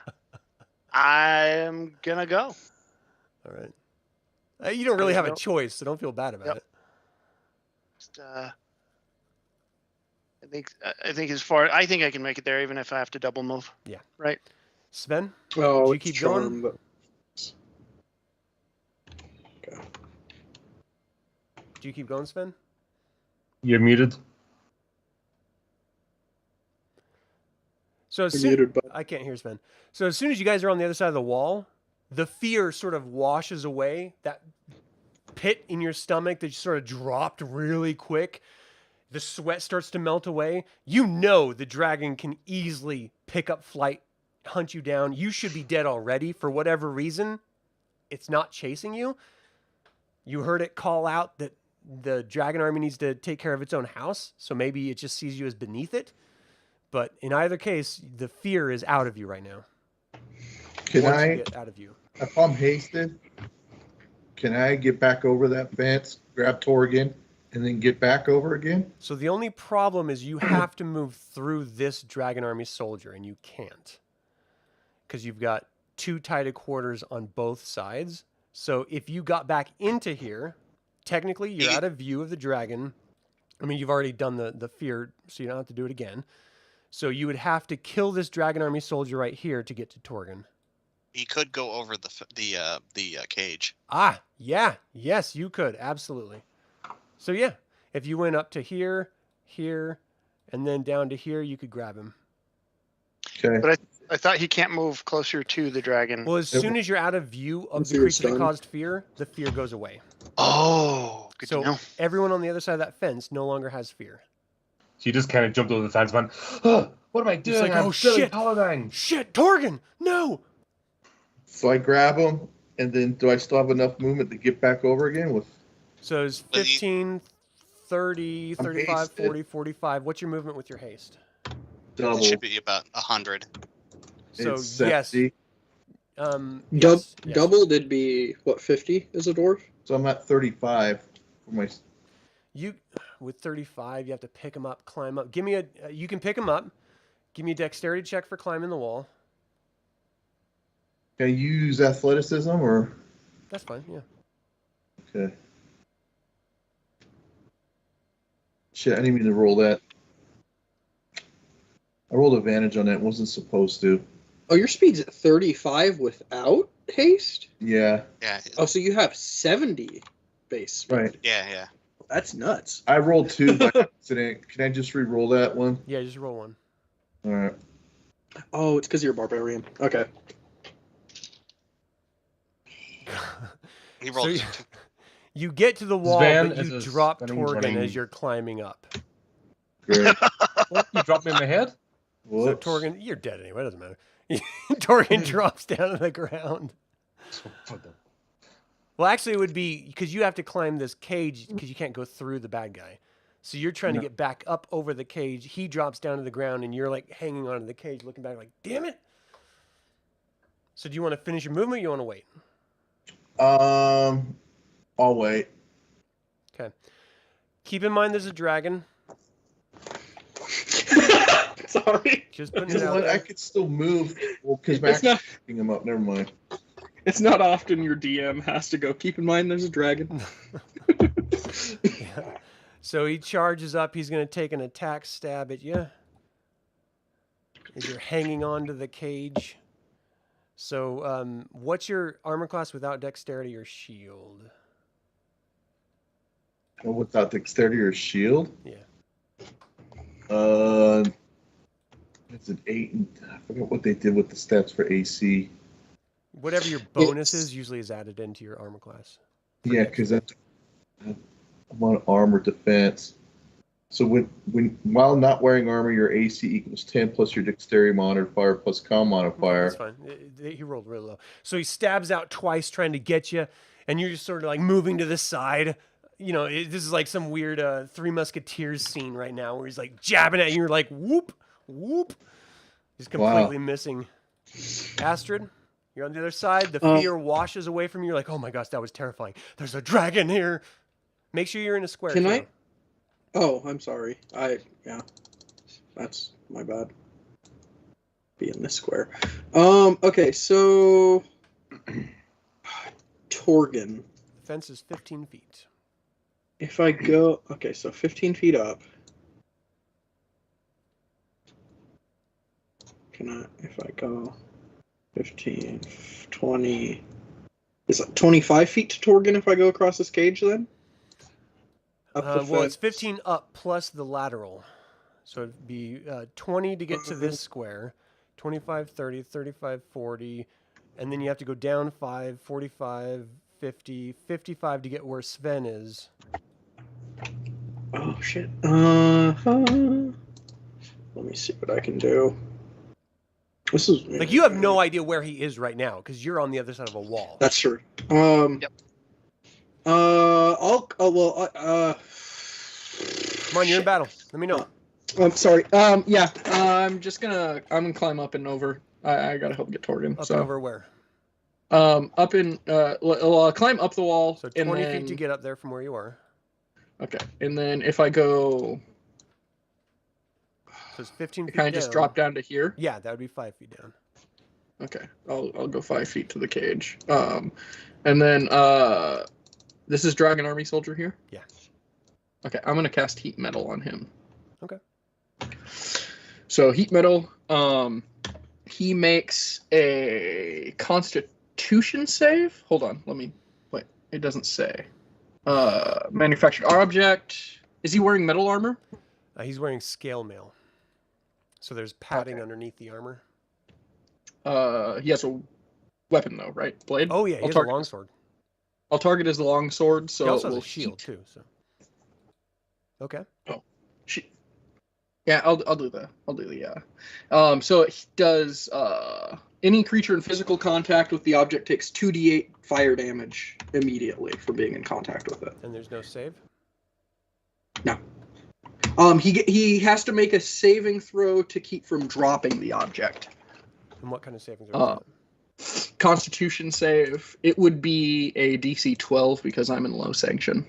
going to go. All right. You don't really have a Nope. choice, so don't feel bad about Yep. it. Just, I think as far I think I can make it there even if I have to double move. Yeah. Right. Sven, Oh, Do you it's keep charm, going? but... Okay. do you keep going, Sven? You're muted. So as You're soon, muted, but I can't hear Sven. So as soon as you guys are on the other side of the wall, the fear sort of washes away. That pit in your stomach that just sort of dropped really quick. The sweat starts to melt away. You know the dragon can easily pick up flight, hunt you down. You should be dead already. For whatever reason, it's not chasing you. You heard it call out that the dragon army needs to take care of its own house, so maybe it just sees you as beneath it. But in either case, the fear is out of you right now. Can Once you I, get out of you. if I'm hasted, can I get back over that fence, grab Torgan, and then get back over again? So the only problem is you have to move through this dragon army soldier, and you can't. Because you've got 2 tighted quarters on both sides. So if you got back into here, technically you're out of view of the dragon. I mean, you've already done the fear, so you don't have to do it again. So you would have to kill this dragon army soldier right here to get to Torgan. He could go over the cage. Ah, yeah. Yes, you could. Absolutely. So yeah, if you went up to here, here, and then down to here, you could grab him. Okay. But I thought he can't move closer to the dragon. Well, as soon as you're out of view of Once the you're creature that stunned. caused fear, the fear goes away. Oh, good So to know. everyone on the other side of that fence no longer has fear. She just kind of jumped over the fence, man. Oh, what am I doing? like, I'm oh, Billy shit. Paladin. Shit, Torgan, no! So I grab him, and then do I still have enough movement to get back over again with? So it's Well, 15, 30, I'm 35, hasted. 40, 45. What's your movement with your haste? Double. It should be about 100. So It's yes. 70. Yes. Double did be, what, 50 as a dwarf? So I'm at 35 for my. You, with 35, you have to pick him up, climb up. Give me a, you can pick him up. Give me a dexterity check for climbing the wall. Can I use athleticism or? That's fine. Yeah. Okay. Shit, I didn't mean to roll that. I rolled advantage on that. Wasn't supposed to. Oh, your speed's at 35 without haste? Yeah. Yeah. Oh, so you have 70 base speed. Right. Yeah. That's nuts. I rolled 2 by accident. Can I just re-roll that one? Yeah, just roll one. All right. Oh, it's because you're a barbarian. Okay. He rolled. So you get to the wall, Sven but is you a drop spinning Torgan running- as you're climbing up. Great. What? You dropped me in my head? Whoops. So Torgan, you're dead anyway. It doesn't matter. Torgan drops down to the ground. Well, actually, it would be because you have to climb this cage because you can't go through the bad guy. So you're trying to get back up over the cage. He drops down to the ground, and you're like hanging onto the cage, looking back, like, "Damn it!" So do you want to finish your movement? Or you want to wait? I'll wait. Okay. Keep in mind, there's a dragon. Sorry. Just putting You it know out what? I there. could still move. Well, because It's Max not- is picking him up. Never mind. It's not often your DM has to go, keep in mind there's a dragon. Yeah. So he charges up. He's going to take an attack stab at you as you're hanging onto the cage. So what's your armor class without dexterity or shield? Oh, without dexterity or shield? Yeah. It's an 8. And I forget what they did with the stats for AC. Whatever your bonus is usually is added into your armor class. Yeah, because I'm on armor defense. So while not wearing armor, your AC equals 10 plus your dexterity modifier plus con modifier. That's fine. He rolled really low. So he stabs out twice trying to get you, and you're just sort of like moving to the side. You know, this is like some weird Three Musketeers scene right now where he's like jabbing at you. You're like, whoop, whoop. He's completely missing. Astrid, you're on the other side. The fear washes away from you. You're like, oh my gosh, that was terrifying. There's a dragon here. Make sure you're in a square. Can too. I? Oh, I'm sorry. Yeah. That's my bad. Be in this square. Okay, so Torgan. The fence is 15 feet. If I go, okay, so 15 feet up. Can I, if I go 15, 20, is it 25 feet to Torgan if I go across this cage then? Up the Well, it's fence. 15 up plus the lateral. So it'd be 20 to get to this square, 25, 30, 35, 40, and then you have to go down 5, 45, 50, 55 to get where Sven is. Oh, shit. Let me see what I can do. This is... Like, you have no idea where he is right now because you're on the other side of a wall. That's true. Yep. Come Come on, you're in battle. Let me know. I'm sorry. Yeah. I'm gonna climb up and over. I gotta help get Torgan. Up so and over where? up in I'll climb up the wall. So and 20 then, feet to get up there from where you are. Okay, and then if I go, So it's 15 feet can I just drop down to here? Yeah, that would be 5 feet down. Okay, I'll go 5 feet to the cage. And then this is Dragon Army Soldier here. Yeah. Okay, I'm gonna cast Heat Metal on him. Okay. So Heat Metal, he makes a Constitution save. Hold on, let me wait. It doesn't say. Manufactured object. Is he wearing metal armor? He's wearing scale mail. So there's padding underneath the armor. He has a weapon though, right? Blade. Oh yeah, he has a longsword. I'll target his long sword. So He also it has will a shield heat. too. So. Okay. Yeah, I'll do that. So it does any creature in physical contact with the object takes 2d8 fire damage immediately for being in contact with it. And there's no save. No. He has to make a saving throw to keep from dropping the object. And what kind of saving throw is that? Constitution save. It would be a DC 12 because I'm in low sanction.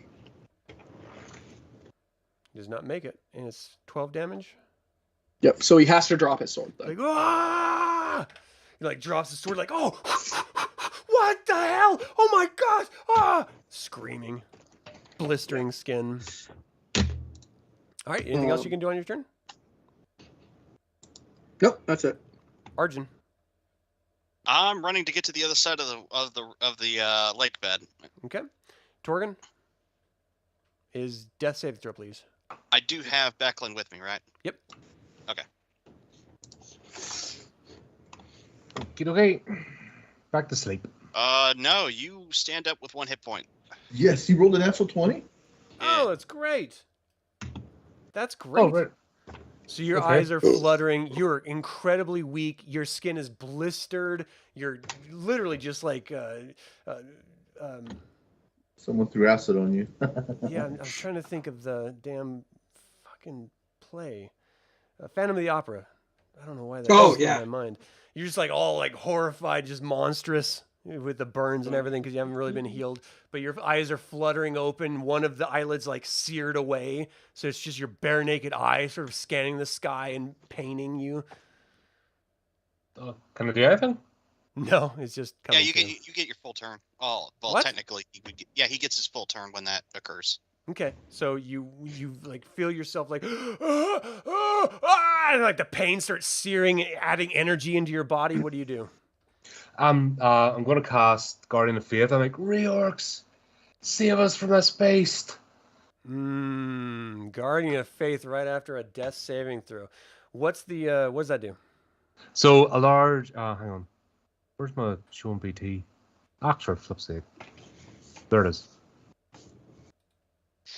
He does not make it, and it's 12 damage. Yep. So he has to drop his sword though. Like, ah! He like drops his sword, like, oh, What the hell? Oh my gosh! Ah! Screaming. Blistering skin. All right, anything else you can do on your turn? Nope, that's it. Arjan. I'm running to get to the other side of the lake bed. Okay. Torgan. Is death save throw, please. I do have Becklin with me, right? Yep. Okay. Okay. Back to sleep. No, you stand up with 1 hit point. Yes, you rolled a natural 20? Oh, that's great. That's great. Oh, right. So your Okay. eyes are fluttering. You're incredibly weak. Your skin is blistered. You're literally just like, Someone threw acid on you. yeah. I'm trying to think of the damn fucking play, Phantom of the Opera. I don't know why that's Oh, in yeah. my mind. You're just like all like horrified, just monstrous with the burns and everything because you haven't really been healed. But your eyes are fluttering open. One of the eyelids like seared away, so it's just your bare naked eye sort of scanning the sky and paining you. Can I do anything? No, it's just Yeah, coming you through. get your full turn. Oh, well, What? technically, he gets his full turn when that occurs. Okay, so you like feel yourself like and like the pain starts searing, adding energy into your body. What do you do? I'm going to cast Guardian of Faith. I'm like, Reorx, save us from this beast. Guardian of Faith right after a death saving throw. What's the what does that do? So a large. Hang on. Where's my showing BT? For flip's sake. There it is.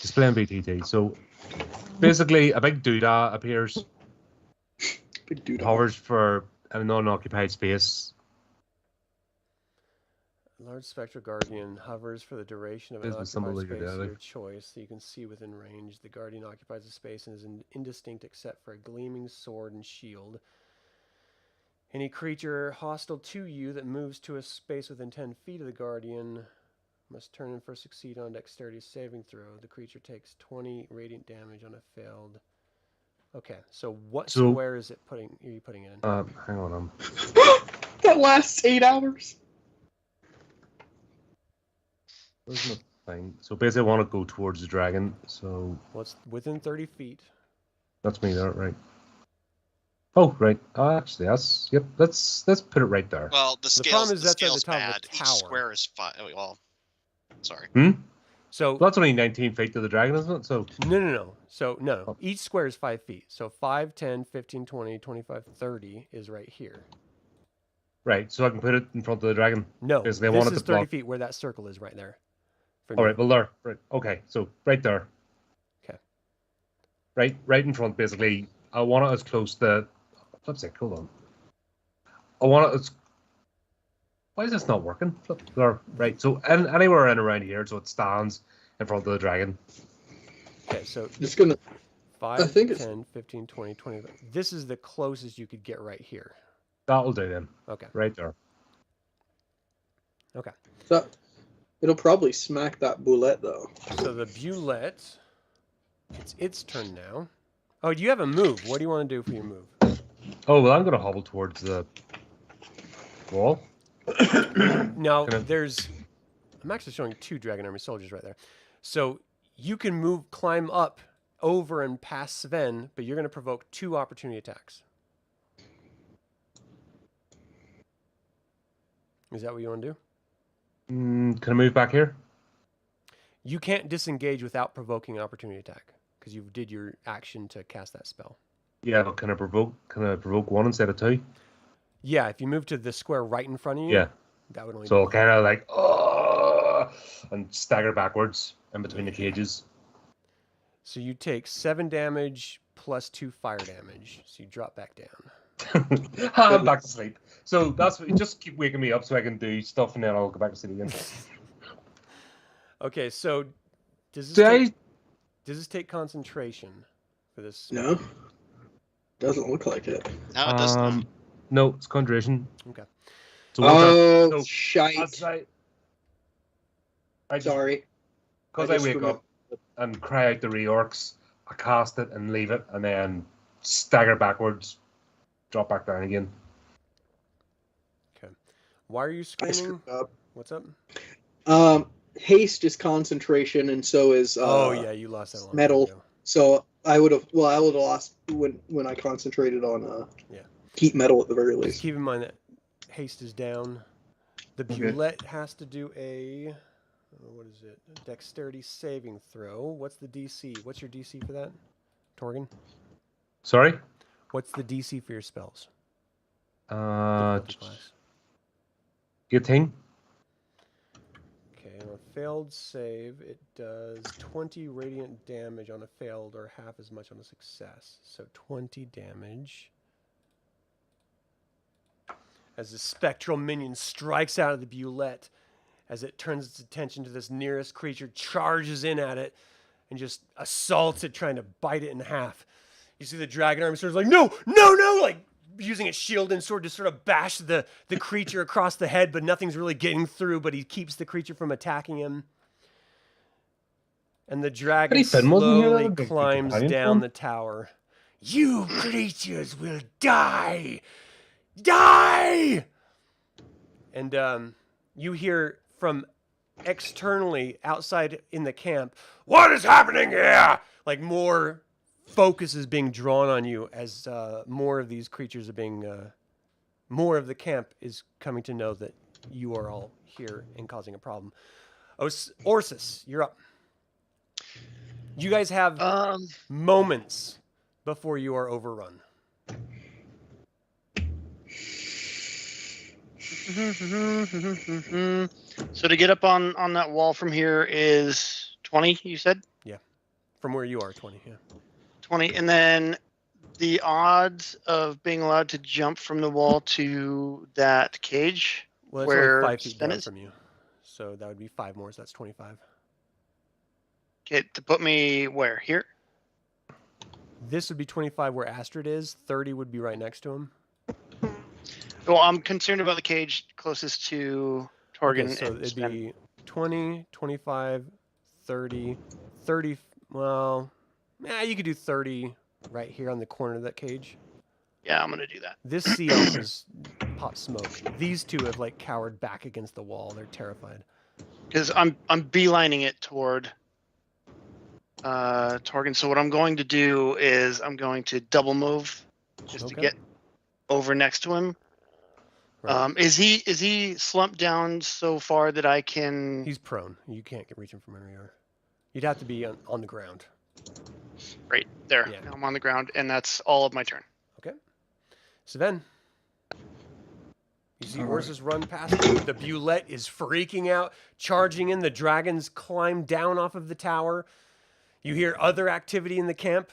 Displaying BTT. So basically, a big doodah appears. Big dude. Hovers for a non-occupied space. Large spectral guardian hovers for the duration of an Is the symbol occupied that space you're of doing? your choice, so you can see within range. The guardian occupies a space and is indistinct except for a gleaming sword and shield. Any creature hostile to you that moves to a space within 10 feet of the guardian must turn and first succeed on dexterity saving throw. The creature takes 20 radiant damage on a failed. Okay, so what So- square is it putting? Are you putting it in? Hang on. That lasts 8 hours. Where's my thing? So basically, I want to go towards the dragon. So Well, it's within 30 feet. that's me there, right? Oh, right. Actually, that's yep. Let's put it right there. Well, the scale's, problem is that's at the scale's top of the bad. Each tower. square is 5. Oh, well, sorry. So Well, that's only 19 feet to the dragon, isn't it? So no. So no, Oh. each square is 5 feet. So 5, 10, 15, 20, 25, 30 is right here. right. So I can put it in front of the dragon. No, Basically, I this want it is to 30 block. feet where that circle is right there. For All me. right. Well, there. Right. Okay. So right there. Okay. Right in front. Basically, I want it as close to. Flip's sake. Hold on. I want it as. Why is this not working? Flip there. Right. So anywhere in around here, so it stands in front of the dragon. Okay, so It's gonna. 5, think it's- 10, 15, 20, 25. This is the closest you could get right here. That'll do then. Okay. Right there. Okay. It'll probably smack that boulette though. So the Bulette, it's its turn now. Oh, you have a move. What do you want to do for your move? Oh well, I'm gonna hobble towards the wall. Now, Can I- I'm actually showing 2 Dragon Army soldiers right there. So you can climb up over and past Sven, but you're going to provoke 2 opportunity attacks. Is that what you want to do? Can I move back here? You can't disengage without provoking an opportunity attack because you did your action to cast that spell. Yeah, but can I provoke 1 instead of 2? Yeah, if you move to the square right in front of you, Yeah. that would only So be I'll one. kind of like and stagger backwards in between the cages. So you take 7 damage plus 2 fire damage. So you drop back down. I'm back to sleep. So that's what, just keep waking me up so I can do stuff, and then I'll go back to sleep again. Okay, so does Do this take concentration for this? No. Doesn't look like it. No, it does not. No, it's conjuration. Okay. So once Oh, so shite. I just, Sorry. because I I just wake remem- up and cry out the Reorx, I cast it and leave it, and then stagger backwards, drop back down again. Okay. Why are you I screaming? screwed up. What's up? Haste is concentration, and so is Oh yeah, you lost that a long metal. time ago. So I would have lost when I concentrated on Yeah. heat metal at the very Just least. keep in mind that haste is down. The Okay. Bulette has to do a what is it? A dexterity saving throw. What's the DC? What's your DC for that, Torgan? Sorry? What's the DC for your spells? Good Difficulty class. thing. Okay, on a failed save, it does 20 radiant damage on a failed or half as much on a success. So 20 damage. As the spectral minion strikes out of the Bulette, as it turns its attention to this nearest creature, charges in at it, and just assaults it, trying to bite it in half. You see the dragon army sort of like, no, no, no, like using its shield and sword to sort of bash the creature across the head, but nothing's really getting through, but he keeps the creature from attacking him. And the dragon Pretty Fynn, wasn't he? That slowly would be climbs companion down form. the tower. You creatures will die! Die! And you hear from externally outside in the camp, what is happening here? Like more focus is being drawn on you as more of these creatures are being, more of the camp is coming to know that you are all here and causing a problem. Orsis, you're up. You guys have moments before you are overrun. So to get up on that wall from here is 20, you said? From where you are, 20, yeah. 20, and then the odds of being allowed to jump from the wall to that cage Well, that's where only 5 feet Sven down is? from you. So that would be 5 more, so that's 25. Okay, to put me where? Here? This would be 25 where Astrid is. 30 would be right next to him. Well, I'm concerned about the cage closest to Torgan. Okay, so and it'd Sven. be 20, 25, 30, 30. Well, you could do 30 right here on the corner of that cage. Yeah, I'm gonna do that. This sea elf is pop smoke. These two have like cowered back against the wall. They're terrified. Because I'm beelining it toward Torgan. So what I'm going to do is I'm going to double move just to Okay. get over next to him. Right. Is he slumped down so far that I can? He's prone. You can't reach him from where you are. You'd have to be on the ground. Right there. Yeah. Now I'm on the ground, and that's all of my turn. Okay. Sven. You see All right. horses run past you. The Bulette is freaking out, charging in. The dragons climb down off of the tower. You hear other activity in the camp.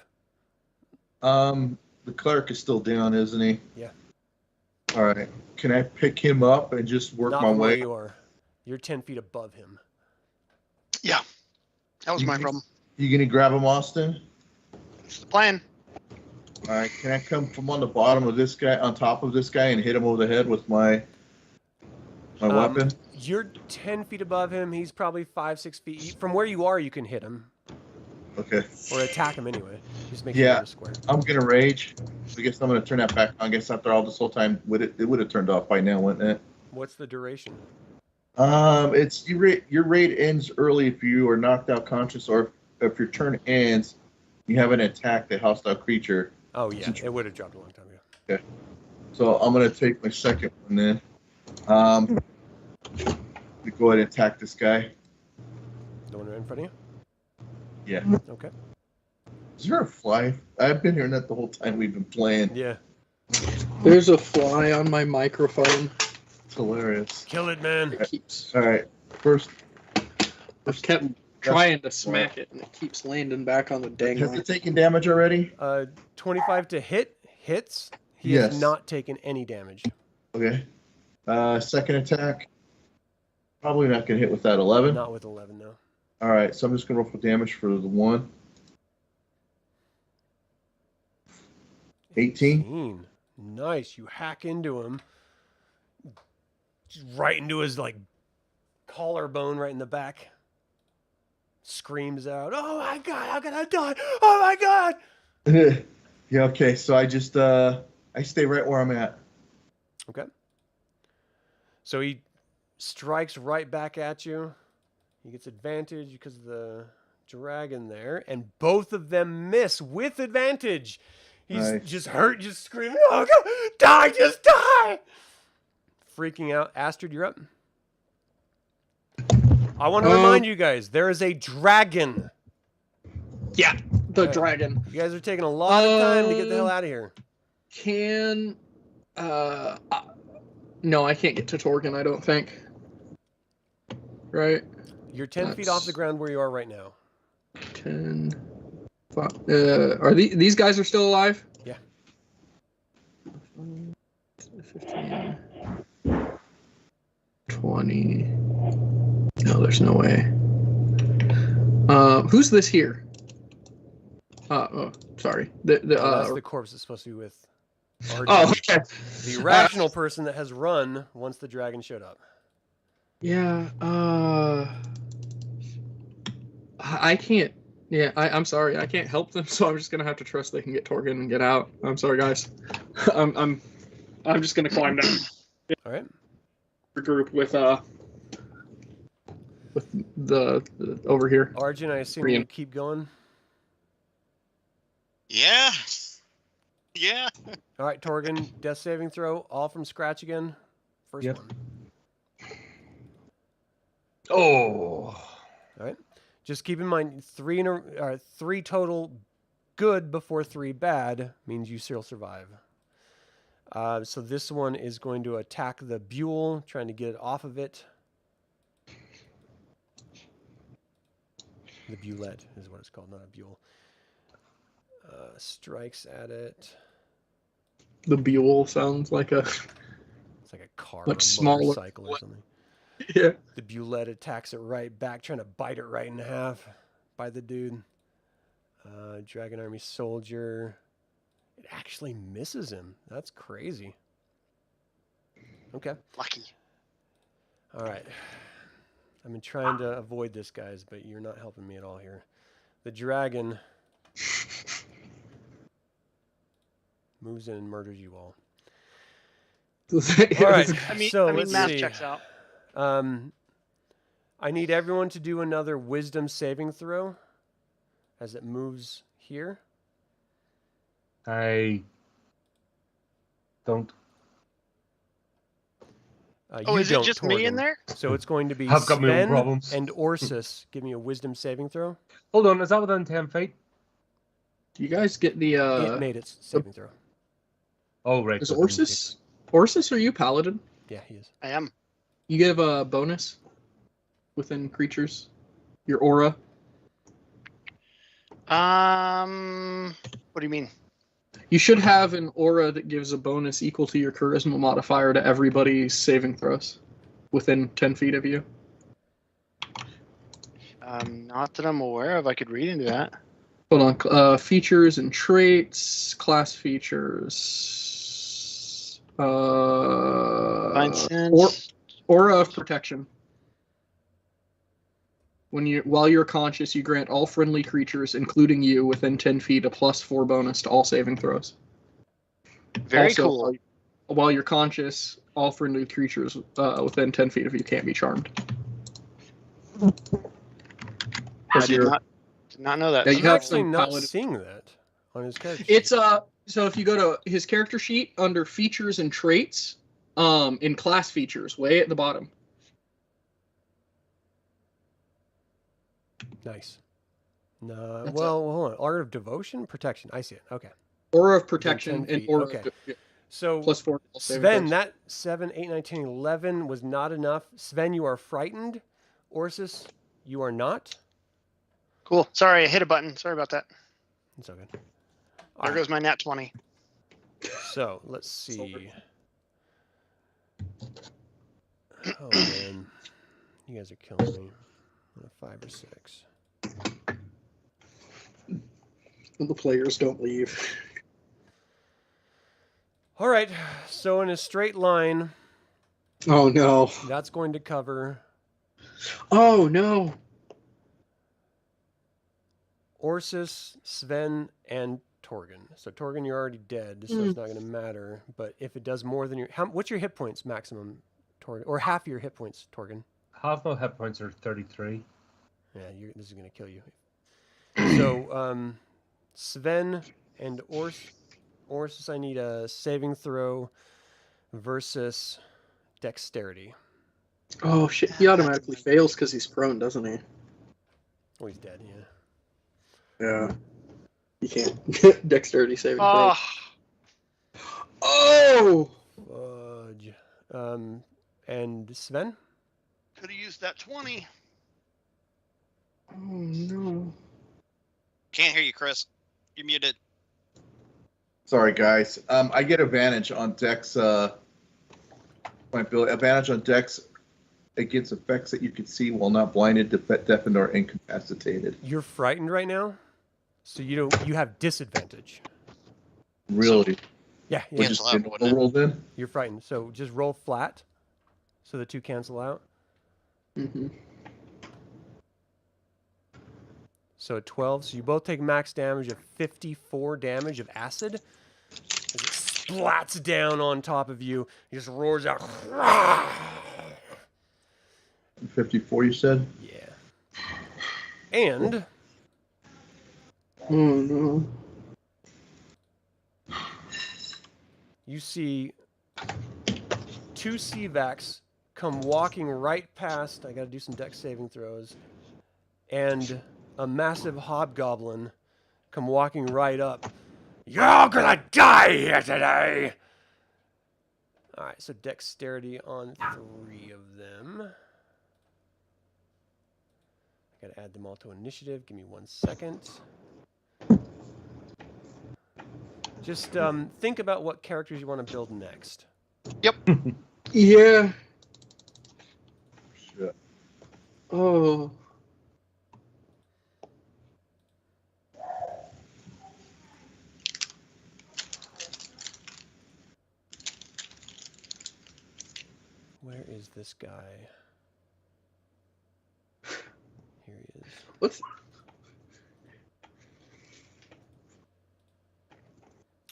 The cleric is still down, isn't he? Yeah. All right. Can I pick him up and just work Not my from where way? you are. You're 10 feet above him. Yeah, that was You my think- problem. You gonna grab him, Austin? That's the plan. All right. Can I come from on the bottom of this guy, on top of this guy, and hit him over the head with my weapon? You're 10 feet above him. He's probably 5, 6 feet. From where you are, you can hit him. Okay. Or attack him anyway. Just make sure Yeah. you're square. I'm gonna rage. I guess I'm gonna turn that back on. I guess after all this whole time, it would have turned off by now, wouldn't it? What's the duration? It's your raid ends early if you are knocked out conscious, or if your turn ends, you haven't attacked a hostile creature. Oh, yeah. It would have dropped a long time ago. So I'm gonna take my second one then. We go ahead and attack this guy. The one right in front of you? Yeah. Okay. Is there a fly? I've been hearing that the whole time we've been playing. Yeah. There's a fly on my microphone. It's hilarious. Kill it, man. It keeps. All right. First, I've kept trying to smack it, and it keeps landing back on the dang has line. it taken damage already? 25 to hits. He Yes. has not taken any damage. Okay. Second attack. Probably not gonna hit with that 11. Not with 11, no. All right, so I'm just gonna roll for damage for the one. 18. Nice. You hack into him. Just right into his like collarbone right in the back. Screams out, "Oh my god, how can I die? Oh my god!" Yeah. Okay. So I just I stay right where I'm at. Okay. So he strikes right back at you. He gets advantage because of the dragon there, and both of them miss with advantage. He's Nice. just hurt, just screaming, "Oh God, die, just die!" Freaking out. Astrid, you're up. I want to remind you guys, there is a dragon. Yeah, the Okay. dragon. You guys are taking a lot of time to get the hell out of here. No, I can't get to Torgan, I don't think. Right? You're 10 feet off the ground where you are right now. 10. Are these guys are still alive? Yeah. 15. 20. No, there's no way. Who's this here? Oh, sorry. That's the corpse that's supposed to be with Arjan. Oh, okay. The rational person that has run once the dragon showed up. Yeah, I can't. Yeah, I'm sorry. I can't help them, so I'm just gonna have to trust they can get Torgan and get out. I'm sorry, guys. I'm just gonna climb down. All right. Group with the over here. Arjan, I assume Krynn. you keep going. Yeah. Yeah. All right, Torgan, death saving throw, all from scratch again. First Yep. one. Oh. All right. Just keep in mind, 3 total good before 3 bad means you still survive. So this one is going to attack the Buell, trying to get it off of it. The Buelet is what it's called, not a Buell. Strikes at it. The Buell sounds like a It's like a car, much or a smaller. motorcycle or something. Yeah. The Buelet attacks it right back, trying to bite it right in half by the dude. Dragon Army Soldier. It actually misses him. That's crazy. Okay. Lucky. All right. I've been trying to avoid this, guys, but you're not helping me at all here. The dragon moves in and murders you all. All right. So let's math see. checks out. I need everyone to do another wisdom saving throw as it moves here. I don't. Oh, You is it don't, just me in Torgan. there? So it's going to be I've got my own Sven problems. and Orsis. Give me a wisdom saving throw. Hold on, is that within 10 feet? Do you guys get the It made its saving throw. Oh, right. is within 10 Orsis? Orsis, are you Paladin? Yeah, he is. I am. You give a bonus within creatures. Your aura. What do you mean? You should have an aura that gives a bonus equal to your charisma modifier to everybody's saving throws within 10 feet of you. Not that I'm aware of. I could read into that. Hold on. Features and traits. Class features. Divine sense. Aura of protection. While you're conscious, you grant all friendly creatures, including you, within 10 feet a +4 bonus to all saving throws. Very Also, cool. While you're conscious, all friendly creatures within 10 feet of you can't be charmed. I did not know that. Yeah, I'm you have actually some not paladin- seeing that on his character sheet. It's so if you go to his character sheet under features and traits, in class features, way at the bottom. Nice. No, That's well, hold on. Art of Devotion? Protection. I see it. Okay. Aura of protection 10 and feet. aura Okay. of So, +4 to all saving Sven, throws. that 7, 8, 9, 10, 11 was not enough. Sven, you are frightened. Orsis, you are not. Cool. Sorry, I hit a button. Sorry about that. It's all good. There goes my nat 20. So, let's see. Oh, man. You guys are killing me. I'm at 5 or 6. The players don't leave. All right. So, in a straight line, Oh no. that's going to cover Oh no. Orsis, Sven, and Torgan. So Torgan, you're already dead, so it's not going to matter. But if it does more than what's your hit points maximum, Torgan, or half your hit points, Torgan. Half my hit points are 33. Yeah, this is gonna kill you. So, Sven and Orsis, I need a saving throw versus dexterity. Oh shit! He automatically fails because he's prone, doesn't he? Oh, he's dead. Yeah. Yeah. You can't dexterity saving throw. Oh, Oh! Fudge. And Sven. could have used that 20. Oh no. Can't hear you, Chris. You're muted. Sorry, guys. I get advantage on Dex. My ability advantage on Dex against effects that you can see while not blinded, deafened, or incapacitated. You're frightened right now, so you have disadvantage. Really? Yeah, We're yeah. Cancel just out, getting wouldn't it? rolled in. You're frightened. So just roll flat, so the two cancel out. Mm-hmm. So 12. So you both take max damage of 54 damage of acid. As it splats down on top of you, he just roars out. 54, you said? Yeah. And Oh no. you see two Seavax come walking right past. I got to do some dex saving throws. And a massive hobgoblin come walking right up. You're all gonna die here today! Alright, so dexterity on 3 of them. I gotta add them all to initiative. Give me 1 second. Just think about what characters you want to build next. Yeah. Shit. Oh. Where is this guy? Here he is. What's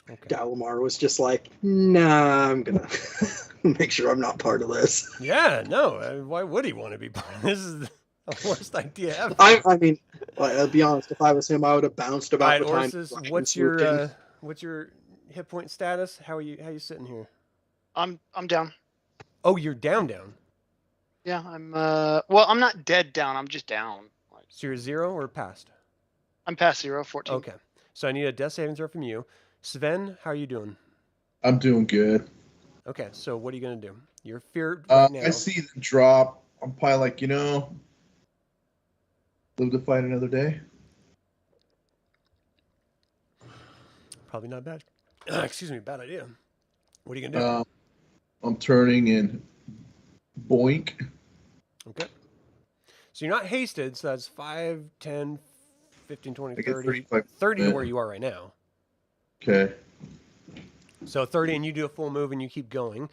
Okay. Galamar was just like, nah, I'm gonna make sure I'm not part of this. Yeah, no. Why would he want to be part of this? Is the worst idea ever. I mean, I'll be honest. If I was him, I would have bounced All about right, the time. Orsis, Russians what's moved in. your hit point status? How you sitting here? I'm down. Oh, you're down. Yeah, well, I'm not dead down. I'm just down. Like, So you're 0 or past? I'm past 0, 14. Okay. So I need a death saving throw from you. Sven, how are you doing? I'm doing good. Okay, so what are you gonna do? You're feared right now. I see the drop. I'm probably like, live to fight another day. Probably not bad. Excuse me, bad idea. What are you gonna do? I'm turning and boink. Okay. So you're not hasted, so that's 5, 10, 15, 20, I get 30. 35 30 to movement. where you are right now. Okay. So 30 and you do a full move and you keep going.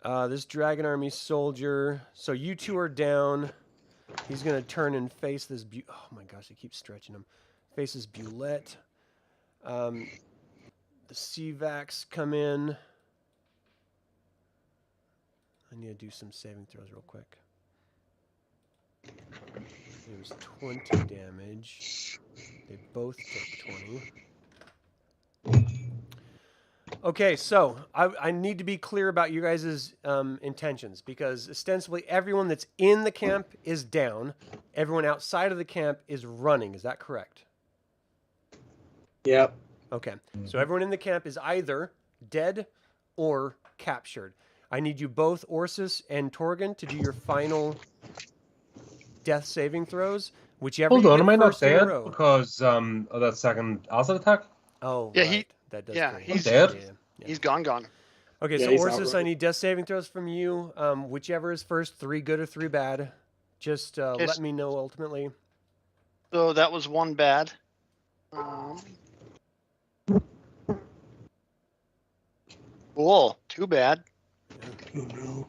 This Dragon Army soldier. So you two are down. He's going to turn and face this... oh my gosh, I keep stretching him. Faces Bulette. The Seavax come in. I need to do some saving throws real quick. It was 20 damage. They both took 20. Okay, so I need to be clear about you guys' intentions, because ostensibly everyone that's in the camp is down. Everyone outside of the camp is running. Is that correct? Yep. Okay, so everyone in the camp is either dead or captured. I need you both, Orsis and Torgan, to do your final death saving throws. Whichever Hold you on, get am I not first in a dead row. because of that second acid attack? Oh, Yeah, right. That does yeah, kill you. he's dead. Yeah. He's gone. Okay, Yeah, so he's Orsis, I outright. need death saving throws from you. Whichever is first, 3 good or 3 bad. Just Okay, let me know ultimately. So that was 1 bad. Cool. 2 bad. Oh no.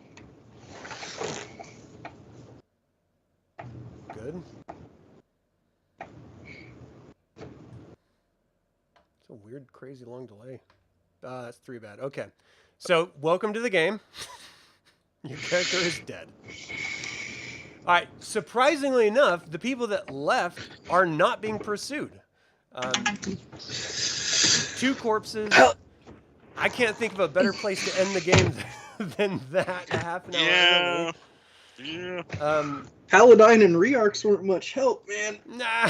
Good. It's a weird, crazy long delay. That's 3 bad. Okay. So welcome to the game. Your character is dead. All right. Surprisingly enough, the people that left are not being pursued. 2 corpses. I can't think of a better place to end the game than that. A half an hour early. Yeah. Paladin and Reorx weren't much help, man. Nah,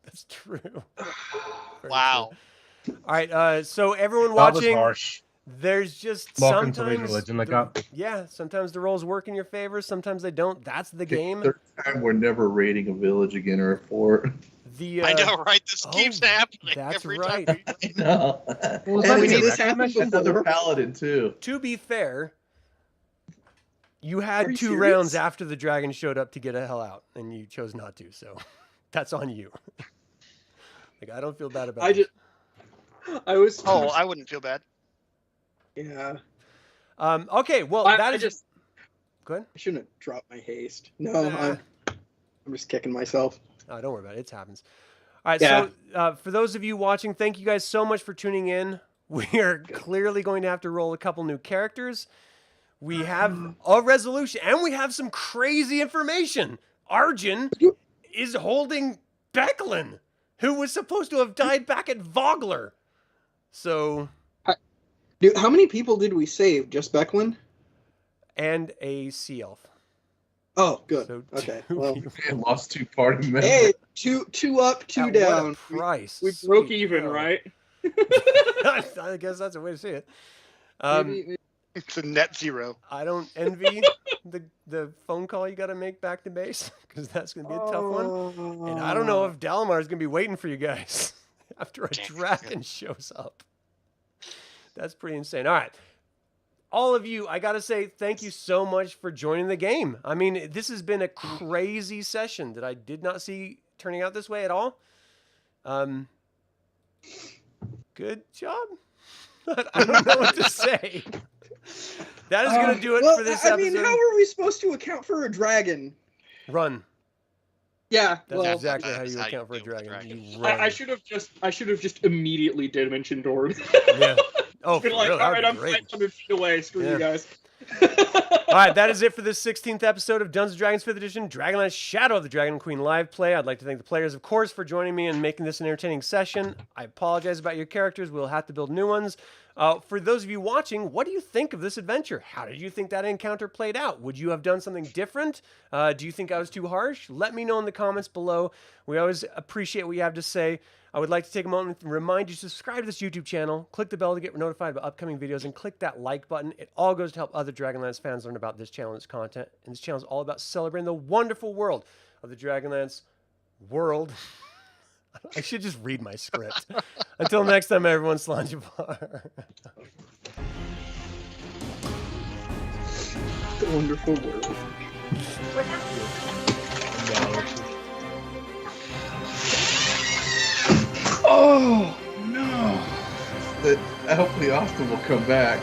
that's true. Very Wow. true. All right. So everyone That was watching, harsh. there's just Walking to sometimes religion like that. Yeah, sometimes the rolls work in your favor, sometimes they don't. That's the game. Third time we're never raiding a village again or a fort. The I know, right? This keeps happening that's every right. time. I know. Well, and we that's need a this happen recommendation. another paladin too. To be fair, you Are had you 2 serious? rounds after the dragon showed up to get a hell out, and you chose not to. So that's on you. Like I don't feel bad about it. I was. Oh, I wouldn't feel bad. Yeah. Okay, well that is just. Go ahead. I shouldn't have dropped my haste. No, Nah. I'm just kicking myself. Oh, don't worry about it. It happens. All right. Yeah. So for those of you watching, thank you guys so much for tuning in. We are clearly going to have to roll a couple new characters. We have a resolution, and we have some crazy information. Arjan is holding Berkel, who was supposed to have died back at Vogler. So, Dude, how many people did we save? Just Berkel? and a sea elf. Oh, good. So Okay. 2 Well, people. And lost 2 party members. hey, two up, 2 At down. What a price. We broke Sweet even, hell. right? I guess that's a way to see it. Maybe- It's a net 0. I don't envy the phone call you got to make back to base because that's going to be a tough one. And I don't know if Dalamar is going to be waiting for you guys after a dragon shows up. That's pretty insane. All right. All of you, I got to say thank you so much for joining the game. I mean, this has been a crazy session that I did not see turning out this way at all. Good job. I don't know what to say. That is going to do it well, for this I episode. mean, how are we supposed to account for a dragon? Run. Yeah, That's well, exactly how That's you how you account for a deal with a dragon. dragon. You run. I should have just immediately did mention Dord. Yeah. Oh, Been for like, real, all that'd right, be I'm great. 500 feet away. Screw Yeah. you guys. All right, that is it for this 16th episode of Dungeons & Dragons 5th Edition Dragonlance Shadow of the Dragon Queen live play. I'd like to thank the players, of course, for joining me and making this an entertaining session. I apologize about your characters. We'll have to build new ones. For those of you watching, what do you think of this adventure? How did you think that encounter played out? Would you have done something different? Do you think I was too harsh? Let me know in the comments below. We always appreciate what you have to say. I would like to take a moment and remind you to subscribe to this YouTube channel, click the bell to get notified about upcoming videos, and click that like button. It all goes to help other Dragonlance fans learn about this channel and its content. And this channel is all about celebrating the wonderful world of the Dragonlance world. I should just read my script. Until next time, everyone, Slanjavar. the wonderful world. Oh no! Hopefully Austin will come back.